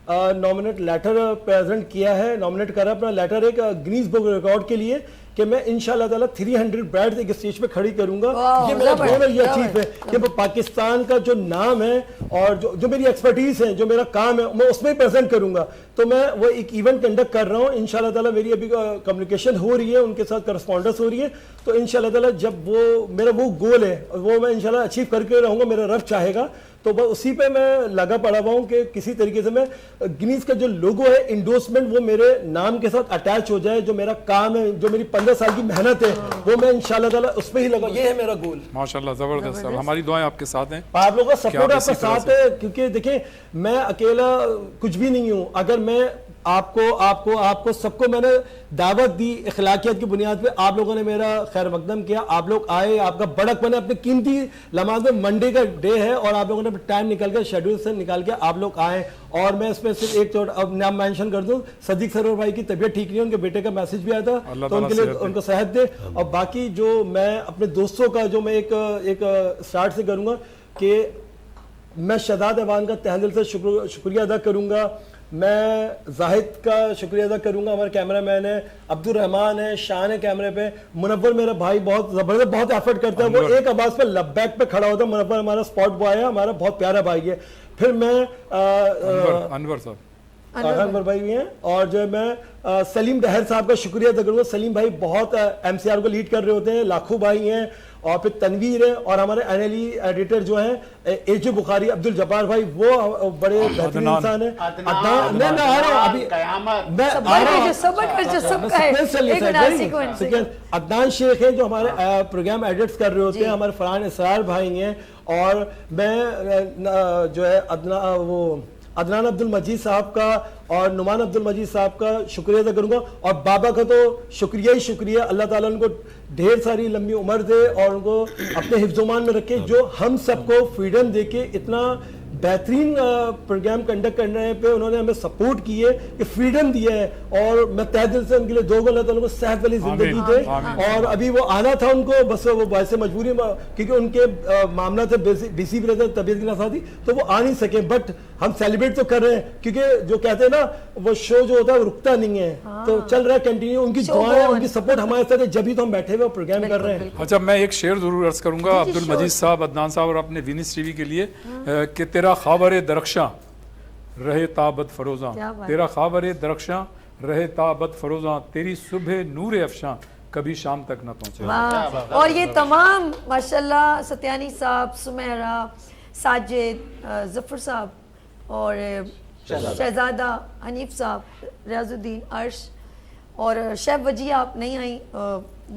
नॉमिनेट लेटर प्रेजेंट किया है, नॉमिनेट करा अपना लेटर एक गिनीज बुक रिकॉर्ड के लिए कि मैं इंशाल्लाह ताला 300 ब्राइड्स एक स्टेज पे खड़ी करूंगा। ये मेरा गोल और ये अचीव है कि मैं पाकिस्तान का जो नाम है और जो मेरी एक्सपर्टीज है, जो मेरा काम है, मैं उसमें प्रेजेंट करूंगा। तो मैं वो एक इवेंट कंडक्ट कर रहा हूँ इंशाल्लाह ताला। मेरी अभी कम्युनिकेशन हो रही है, उनके साथ करस्पॉन्डेंस हो रही है। तो इंशाल्लाह ताला जब वो मेरा वो गोल है वो मैं इंशाल्लाह अचीव करके रहूँगा, मेरा रब चाहेगा। तो बस उसी पे मैं लगा पड़ा हुआ हूँ कि किसी तरीके से मैं गिनीज का जो लोगो है, इंडोर्समेंट, वो मेरे नाम के साथ अटैच हो जाए। जो मेरा काम है, जो मेरी 15 साल की मेहनत है, वो मैं इंशाल्लाह ताला उस पर ही लगा। ये है मेरा गोल। माशाल्लाह ज़बरदस्त, हमारी दुआएं आपके साथ हैं, आप लोगों का सपोर्ट आपके साथ है, क्योंकि देखिए मैं अकेला कुछ भी नहीं हूँ। अगर मैं आपको सबको मैंने दावत दी इखलाकियत की बुनियाद पे, आप लोगों ने मेरा खैर मकदम किया, आप लोग आए, आपका बड़क बने, अपने कीमती लम्हात में, मंडे का डे है और आप लोगों ने टाइम निकाल के, शेड्यूल से निकाल के आप लोग आए। और मैं इसमें सिर्फ एक चोट अब नाम मेंशन कर दूं, सदीक सरवर भाई की तबीयत ठीक नहीं है, उनके बेटे का मैसेज भी आया था, तो उनके लिए उनको सेहत दे। और बाकी जो मैं अपने दोस्तों का जो मैं एक स्टार्ट से करूँगा कि मैं शहजाद अवान का तहे दिल से शुक्रिया अदा करूँगा। मैं जाहिद का शुक्रिया अदा करूंगा, हमारे कैमरामैन है, अब्दुल रहमान है, शान है कैमरे पे, मुनव्वर मेरा भाई बहुत ज़बरदस्त, बहुत एफर्ट करता है, वो एक आवाज़ पे लबैक पे खड़ा होता है। मुनव्वर हमारा स्पॉट बॉय है, हमारा बहुत प्यारा भाई है। फिर मैं अनवर साहब, अनवर भाई भी हैं। और जो है मैं सलीम डहर साहब का शुक्रिया अदा करूँगा। सलीम भाई बहुत MCR को लीड कर रहे होते हैं, लाखों भाई हैं। और फिर तनवीर है, और हमारे NLE एडिटर जो हैं AJ बुखारी, अब्दुल जब्बार भाई, वो बड़े बेहतरीन इंसान है। अदनान शेख है जो हमारे प्रोग्राम एडिट्स कर रहे होते हैं, हमारे फरहान इसरार भाई हैं। और मैं जो है अदनान अब्दुल मजीद साहब का और नुमान अब्दुल मजीद साहब का शुक्रिया अदा करूंगा। और बाबा का तो शुक्रिया ही शुक्रिया, अल्लाह ताला उनको ढेर सारी लंबी उम्र दे और उनको अपने हिफ्ज़-ओ-मान में रखे, जो हम सबको फ्रीडम दे के इतना बेहतरीन प्रोग्राम कंडक्ट करने पे उन्होंने हमें सपोर्ट की है, कि फ्रीडम दिया है। और मैं तहे दिल से उनके लिए दुआ अल्लाह ताला को सेहत वाली जिंदगी दे। और अभी वो आना था उनको, बस वो वैसे मजबूरी क्योंकि उनके मामला से बिजी भी रहते, तबीयत की नसा थी, तो वो आ नहीं सके। बट हम सेलिब्रेट तो कर रहे हैं, क्योंकि जो कहते हैं ना, वो शो जो होता है वो रुकता नहीं है, तो चल रहा है कंटिन्यू। उनकी दुआएं, उनकी सपोर्ट हमारे साथ है, जब ही तो हम बैठे हुए प्रोग्राम कर रहे हैं। अच्छा, मैं एक शेर जरूर अर्ज करूंगा अब्दुल मजीद साहब, अदनान साहब और अपने विनिस टीवी के लिए, कि तेरा ख़ाबर दरख्शां रहे ताबत फरोज़ां, तेरा ख़ाबर दरख्शां रहे ताबत फरोज़ां, तेरी सुबह नूर अफशां कभी शाम तक न पहुंचे। और ये तमाम माशाल्लाह सत्यानी साहब, सुमेरा, साजिद, जफर साहब और शहजादा, हनीफ साहब, रियाजुद्दीन, अर्श और शेफ वजी, आप नहीं आई,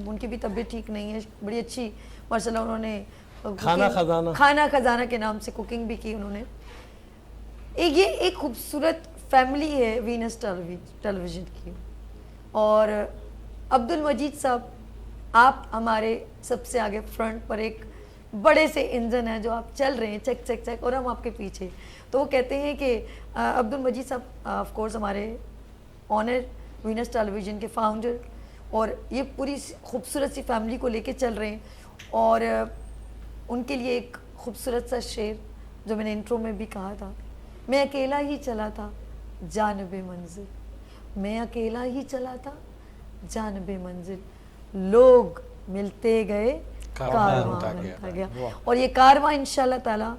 उनकी भी तबीयत ठीक नहीं है, बड़ी अच्छी माशाल्लाह उन्होंने खाना खजाना के नाम से कुकिंग भी की उन्होंने। ये एक खूबसूरत फैमिली है वीनस टेलीविज़न की। और अब्दुल मजीद साहब, आप हमारे सबसे आगे फ्रंट पर एक बड़े से इंजन है, जो आप चल रहे हैं चक चक चक, और हम आपके पीछे। तो वो कहते हैं कि अब्दुल मजीद साहब ऑफ कोर्स हमारे ऑनर वीनस टेलीविज़न के फाउंडर, और ये पूरी खूबसूरत सी फैमिली को लेके चल रहे हैं। और उनके लिए एक खूबसूरत सा शेर जो मैंने इंट्रो में भी कहा था, मैं अकेला ही चला था जानबे मंजिल, मैं अकेला ही चला था जानबे मंजिल, लोग मिलते गए, कारवां बनता गया। और ये कारवां इंशाल्लाह ताला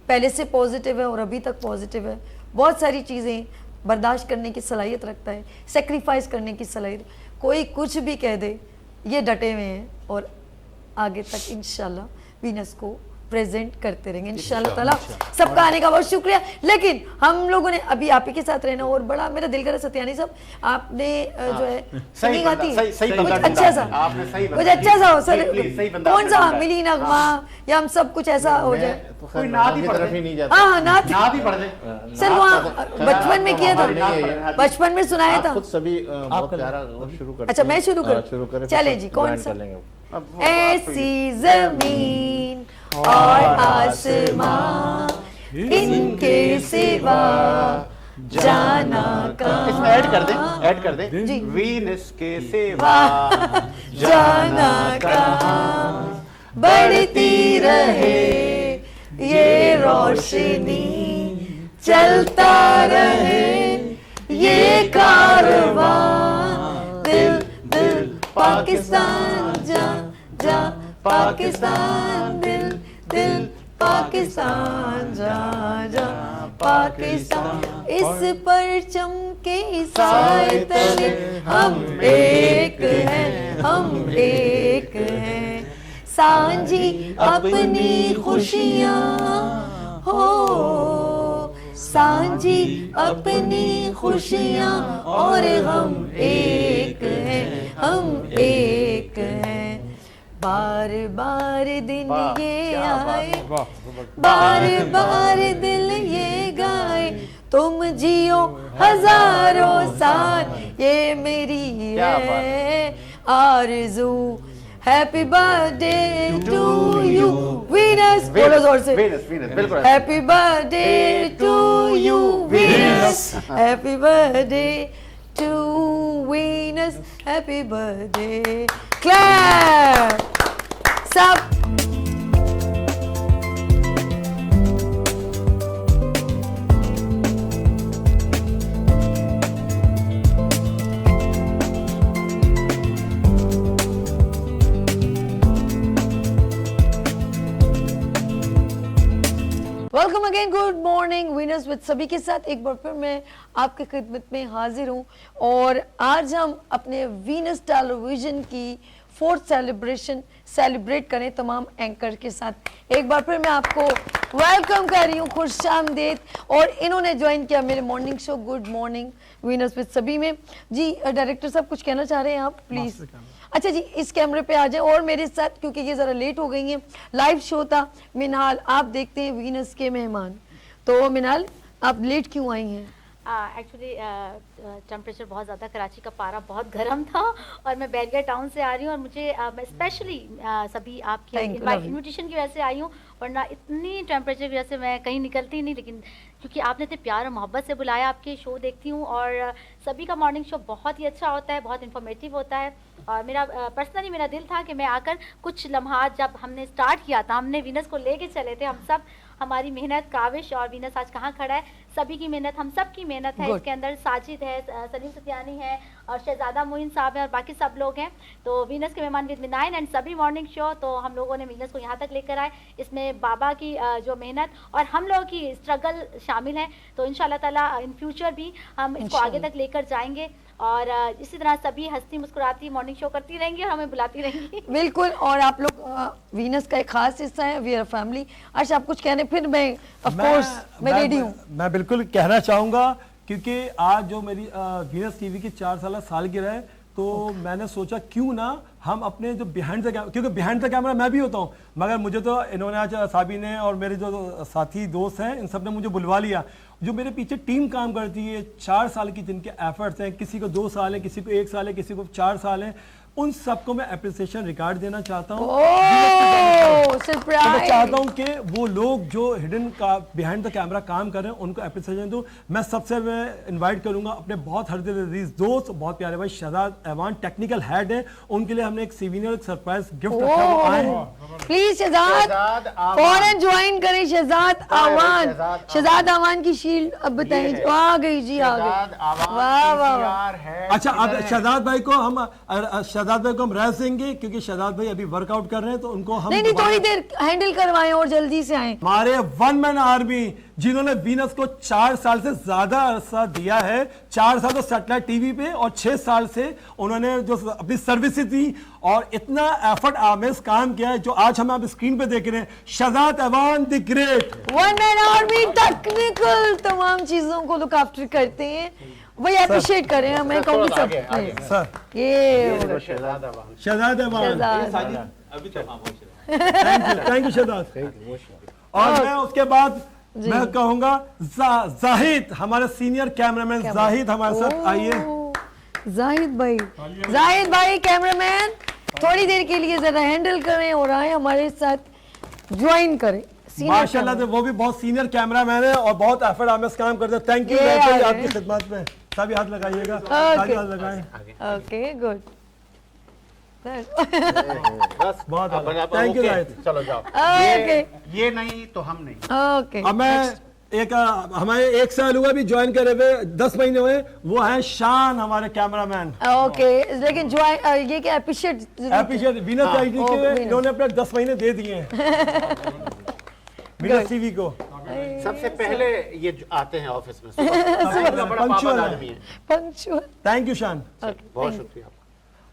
पहले से पॉजिटिव है और अभी तक पॉजिटिव है। बहुत सारी चीज़ें बर्दाश्त करने की सलाहियत रखता है, सेक्रीफाइस करने की सलाहियत। कोई कुछ भी कह दे, ये डटे हुए हैं और आगे तक इंशाल्लाह वीनस को प्रेजेंट करते रहेंगे इंशाल्लाह ताला। सबका आने का बहुत शुक्रिया। लेकिन हम लोगों ने अभी आप ही के साथ रहना और बड़ा मेरा दिल कर रहा सत्यानी साहब आपने जो है सिंगिंग आती है कुछ अच्छा सा, कुछ अच्छा सा हो सर, कौन सा मिली नगमा या हम सब कुछ ऐसा हो जाए। कोई नात ही पढ़ नहीं जाता। हाँ नात ही पढ़ दे सर, वहाँ बचपन में किया था, बचपन में सुनाया था। खुद सभी बहुत प्यारा शुरू करते अच्छा मैं शुरू शुरू करूँ, करें, चले फिर जी कौन ज्वाइन सा। कर लेंगे। ऐसी जमीन और आसमां इनके सिवा जाना इसमें ऐड कर दे जी। वीनस के सेवा जाना कहाँ बढ़ती रहे ये रोशनी, चलता रहे ये कारवां, दिल दिल पाकिस्तान जा जा पाकिस्तान, दिल दिल पाकिस्तान जा जा पाकिस्तान। इस परचम के साए तले हम एक हैं, हम एक हैं। सांझी अपनी खुशियाँ हो, सांझी अपनी खुशियाँ और हम एक हैं, हम एक हैं। बार बार दिन ये आए, बार बार दिल ये गाए, तुम जियो हजारों साल ये मेरी है आरज़ू। Happy birthday to you Venus, बोलो जोर से वीनस बिल्कुल। Happy birthday to you Venus, happy birthday to Venus, happy birthday. Clap सब। Welcome again, good morning winners with सभी के साथ एक बार फिर मैं आपके खिदमत में हाजिर हूँ। और आज हम अपने वीनस टेलीविजन की 4th सेलिब्रेशन सेलिब्रेट करें तमाम एंकर के साथ। एक बार फिर मैं आपको वेलकम कर रही हूँ, खुशामदीद। और इन्होंने ज्वाइन किया मेरे morning show good morning winners with सभी में। जी डायरेक्टर साहब कुछ कहना चाह रहे हैं आप प्लीज। अच्छा जी इस कैमरे पे आ जाए और मेरे साथ, क्योंकि ये ज़रा लेट हो गई हैं, लाइव शो था। मिनाल आप देखते हैं वीनस के मेहमान, तो मिनाल आप लेट क्यों आई हैं? एक्चुअली टेम्परेचर बहुत ज़्यादा, कराची का पारा बहुत गर्म था और मैं बैरिया टाउन से आ रही हूँ और मुझे मैं स्पेशली सभी आपके इन्विटेशन की वजह से आई हूँ, वरना इतनी टेम्परेचर की वजह से मैं कहीं निकलती नहीं। लेकिन क्योंकि आपने इतने प्यार और मोहब्बत से बुलाया, आपके शो देखती हूँ और सभी का मॉर्निंग शो बहुत ही अच्छा होता है, बहुत इन्फॉर्मेटिव होता है। और मेरा पर्सनली मेरा दिल था कि मैं आकर कुछ लम्हात, जब हमने स्टार्ट किया था, हमने वीनस को लेके चले थे हम सब, हमारी मेहनत, काविश और वीनस आज कहाँ खड़ा है, सभी की मेहनत, हम सब की मेहनत है। इसके अंदर साजिद है, सलीम सत्यानी है और शहजादा मोइन साहब है और बाकी सब लोग हैं। तो वीनस के मेहमान विद मिनाइन एंड सभी मॉर्निंग शो, तो हम लोगों ने वीनस को यहाँ तक लेकर आए। इसमें बाबा की जो मेहनत और हम लोगों की स्ट्रगल शामिल है। तो इंशाल्लाह ताला इन फ्यूचर भी हम इसको आगे तक लेकर जाएंगे और इसी तरह सभी हंसती मुस्कुराती मॉर्निंग शो करती रहेंगी और हमें बुलाती रहेंगी। बिल्कुल। और आप लोग वीनस का एक खास हिस्सा है, वी आर फैमिली। अच्छा आप कुछ कहने, फिर मैं ऑफ कोर्स मैं रेडी हूँ। मैं बिल्कुल कहना चाहूँगा, क्योंकि आज जो मेरी वीनस टीवी की 4 साल सालगिरह है, तो मैंने सोचा क्यों ना हम अपने जो बिहाइंड द कैमरा, क्योंकि बिहाइंड द कैमरा मैं भी होता हूँ, मगर मुझे तो इन्होंने आज साबी ने और मेरे जो साथी दोस्त हैं इन सब ने मुझे बुलवा लिया। जो मेरे पीछे टीम काम करती है 4 साल की, जिनके एफर्ट्स हैं, किसी को 2 साल है, किसी को 1 साल है, किसी को 4 साल है, उन सबको मैं अप्रिसिएशन रिकॉर्ड देना चाहता हूँ। मैं चाहता हूँ कि वो लोग जो हिडन का बिहाइंड द कैमरा काम कर रहे हैं उनको अप्रिसिएशन दूँ। मैं सबसे इनवाइट करूँगा अपने बहुत हरदिल दोस्त, बहुत प्यारे भाई शहजाद ऐवान, टेक्निकल हेड हैं, उनके लिए हमने एक सीवीनियर सरप्राइज गिफ्ट रखा है, वो आए। प्लीज शहजाद फौरन ज्वाइन करें। शहजाद आवान, शहजाद आवान की शील्ड अब बताइए। आ गई जी, आ गई, वाह वाह। अच्छा अब शहजाद भाई को हम शहजाद भाई को हम रह देंगे, क्योंकि शहजाद भाई अभी वर्कआउट कर रहे हैं, तो उनको हम नहीं थोड़ी देर हैंडल करवाएं और जल्दी से आए। हमारे 1 मैन आर्मी जिन्होंने वीनस को 4 साल से ज्यादा अरसा दिया है। 4 साल तो सैटेलाइट टीवी पे और 6 साल से उन्होंने जो अपनी सर्विस दी और इतना एफर्ट आमेज काम किया है जो आज हम आप स्क्रीन पे देख रहे हैं। Shahzad Awan the great, one man army, technical तमाम चीजों को लुक आफ्टर करते हैं, वही अप्रिशिएट करें। मैं कहूँगी सब सर ये शहजाद अवान। शहजाद अवान, शहजाद। अभी तो हाँ पहुंच रहे हैं। Thank you Shahzad. और मैं उसके बाद मैं कहूंगा जाहिद, हमारे सीनियर कैमरामैन जाहिद हमारे साथ आइए। जाहिद भाई कैमरामैन थोड़ी देर के लिए जरा हैंडल करें और आए हमारे साथ ज्वाइन करें। माशाल्लाह से वो भी बहुत सीनियर कैमरामैन है और बहुत एफर्ट आमेज काम करते हैं। थैंक यू आपकी खिदमत में। सभी हाथ लगाइएगा, सभी हाथ लगाएं। ओके गुड, बस बहुत अब थैंक यू ओके, जाहिद। चलो जाओ। ओके ये नहीं तो हम नहीं। ओके अब मैं एक हमारे 1 साल हुआ भी ज्वाइन करे हुए, 10 महीने हुए, वो है शान हमारे कैमरामैन। ओके लेकिन ज्वाइन ये क्या अप्रिशिएट वीनस आईटी के इन्होंने अपने 10 महीने दे दिए हैं वीनस टीवी को। सबसे पहले ये आते हैं ऑफिस में, बड़ा पाबंद आदमी है। पंक्चुअल। थैंक यू शान, बहुत शुक्रिया।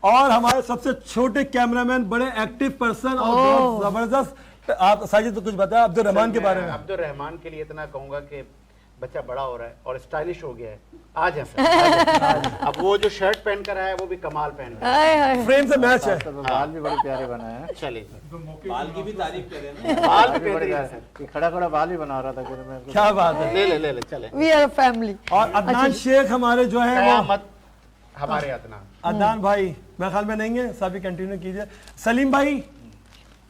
और हमारे सबसे छोटे कैमरामैन, बड़े एक्टिव पर्सन और बहुत जबरदस्त। आप साजिद तो कुछ बताया अब्दुल रहमान के बारे में। अब्दुल रहमान के लिए इतना कहूंगा कि बच्चा बड़ा हो रहा है और स्टाइलिश हो गया है। आज है सर, अब वो जो शर्ट पहन कर आया है वो भी कमाल पहन है, फ्रेम से मैच है। बाल भी बड़े प्यारे बनाए हैं। चलिए बाल की भी तारीफ करें। बाल भी बड़े बेहतरीन प्यारे है। हैं। खड़ा खड़ा बाल ही बना रहा था कि मैं क्या बात है। ले चले। We are a family. और अदनान शेख हमारे जो है वो कयामत हमारे अदनान। अदनान भाई मेरे ख्याल में नहीं है, सभी कंटिन्यू कीजिए। सलीम भाई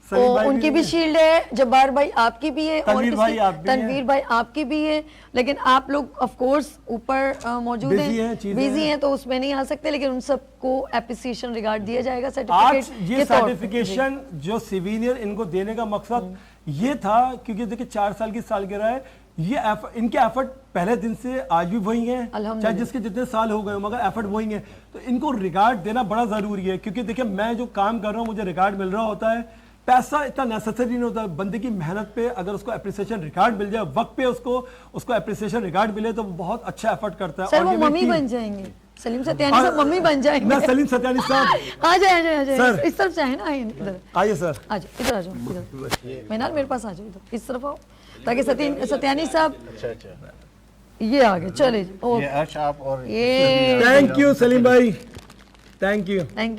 उनकी भी शील्ड है, जब्बार भाई आपकी भी है, तनवीर और भाई आप भी हैं। तनवीर भाई आपकी भी है, लेकिन आप लोग ऑफ कोर्स ऊपर मौजूद Busy हैं, हैं, चीजें बिजी हैं। हैं, तो उसमें नहीं आ सकते, लेकिन उन सबको एप्रिसिएशन रिगार्ड दिया जाएगा आज सर्टिफिकेट ये सर्टिफिकेशन जो सिविलियर इनको देने का मकसद ये था, क्योंकि देखिए 4 साल की सालगिरह है, ये इनके एफर्ट पहले दिन से आज भी वही हैं, चाहे जिसके जितने साल हो गए हो, मगर एफर्ट वही है। तो इनको रिगार्ड देना बड़ा जरूरी है, क्योंकि देखिए मैं जो काम कर रहा हूँ मुझे रिगार्ड मिल रहा होता है। पैसा इतना नेसेसरी नहीं होता, बंदे की मेहनत पे अगर उसको एप्रिसिएशन रिगार्ड मिल जाए, वक्त पे उसको एप्रिसिएशन रिगार्ड मिले, तो वो बहुत अच्छा एफर्ट करता है। सर और वो ये मेरी मम्मी टीम- बन जाएंगे, सलीम सत्यानी साहब मम्मी बन जाएंगे। मैं सलीम सत्यानी साहब आ जाए सर। इस तरफ से है ना, आइए इधर आइए सर। आ जाओ, इधर आ जाओ, इधर मैनाल मेरे पास आ जाओ, इधर इस तरफ आओ, ताकि सत्यानी साहब ये आगे चले। ये अर्श आप और ये थैंक यू सलीम भाई, thank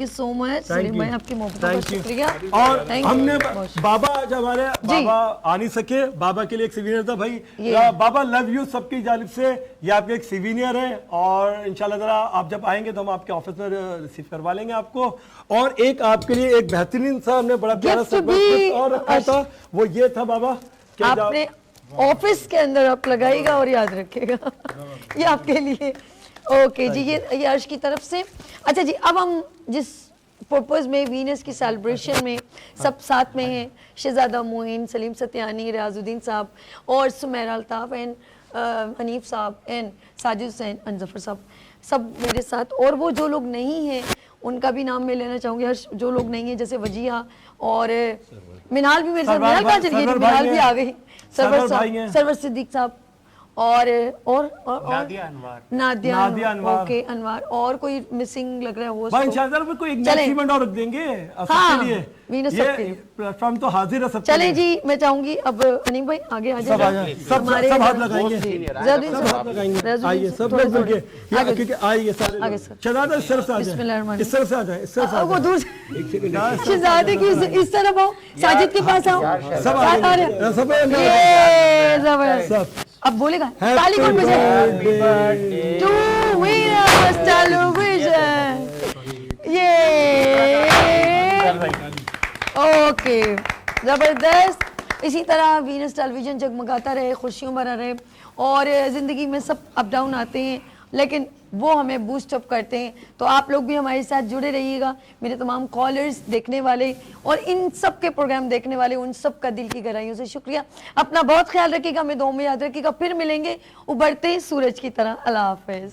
you so much Salim भाई, आपकी मोहब्बत का थैंक यू। शुक्रिया। और Thank you हमने बहुत शुक्रिया। बाबा आज हमारे बाबा आ नहीं सके, बाबा के लिए एक सिविनियर था भाई। बाबा लव यू सबकी जानिब से, ये आपके एक सिविनियर है, और इंशाल्लाह जरा आप जब आएंगे तो हम आपके ऑफिस में रिसीव करवा लेंगे आपको। और एक आपके लिए एक बेहतरीन सा हमने बड़ा प्यारा सा गिफ्ट और रखा था, वो ये था बाबा कि आपने ऑफिस के अंदर आप लगाइएगा और याद रखिएगा ये आपके लिए। ओके जी, ये अर्श की तरफ से। अच्छा जी, अब हम जिस पर्पज़ में वीनस की सेलिब्रेशन में सब साथ में हैं, शहजादा मोइन, सलीम सत्यानी, रियाजुद्दीन साहब और सुमेरा अल्ताफ़ एंड हनीफ साहब एंड साजिद हुसैन अनजफर साहब, सब मेरे साथ। और वो जो लोग नहीं हैं उनका भी नाम मैं लेना चाहूँगी, हर जो लोग नहीं हैं, जैसे वजिया और मिनाल भी मेरे साथ। मिनाल कहाँ चली गई? मिनाल भी आ गई। सरवर सिद्दीक साहब और नादिया अनवार। ओके अनवार, और कोई मिसिंग लग रहा है वो भाई इंशाल्लाह पे कोई एक नेक्स्ट इवेंट और रख देंगे सबके लिए। वीनस ये सबके लिए प्लेटफॉर्म तो हाजिर है सबके चलें लिए। जी, मैं चाहूंगी अब अनीम भाई आगे आ सब आ जाएं, सब हाथ लगाएंगे, सब हाथ लगाएंगे। आइए सब लोग मिलके, क्योंकि आइए सारे आगे लोग। सर। शहजादा इस तरफ से आ जाए, बिस्मिल्लाहिर्रहमानिर्रहीम। इस तरफ से आ जाए, इस तरफ से आ वो जाए। दूर से शहजादे की इस तरफ आओ, साजिद के पास आओ, सब आ आ रहे जाए, सब ये जबरदस्त। सब। अब बोलेगा ताली कौन बजाए? टू वीनस टेलीविजन, ये ओके जबरदस्त। इसी तरह वीनस टेलीविजन जगमगाता रहे, खुशियों भरा रहे, और ज़िंदगी में सब अप डाउन आते हैं, लेकिन वो हमें बूस्ट अप करते हैं। तो आप लोग भी हमारे साथ जुड़े रहिएगा, मेरे तमाम कॉलर्स, देखने वाले और इन सब के प्रोग्राम देखने वाले, उन सब का दिल की गहराइयों से शुक्रिया। अपना बहुत ख्याल रखिएगा, हमें दुआ में याद रखिएगा। फिर मिलेंगे उभरते सूरज की तरह। अल्लाह हाफ़िज़।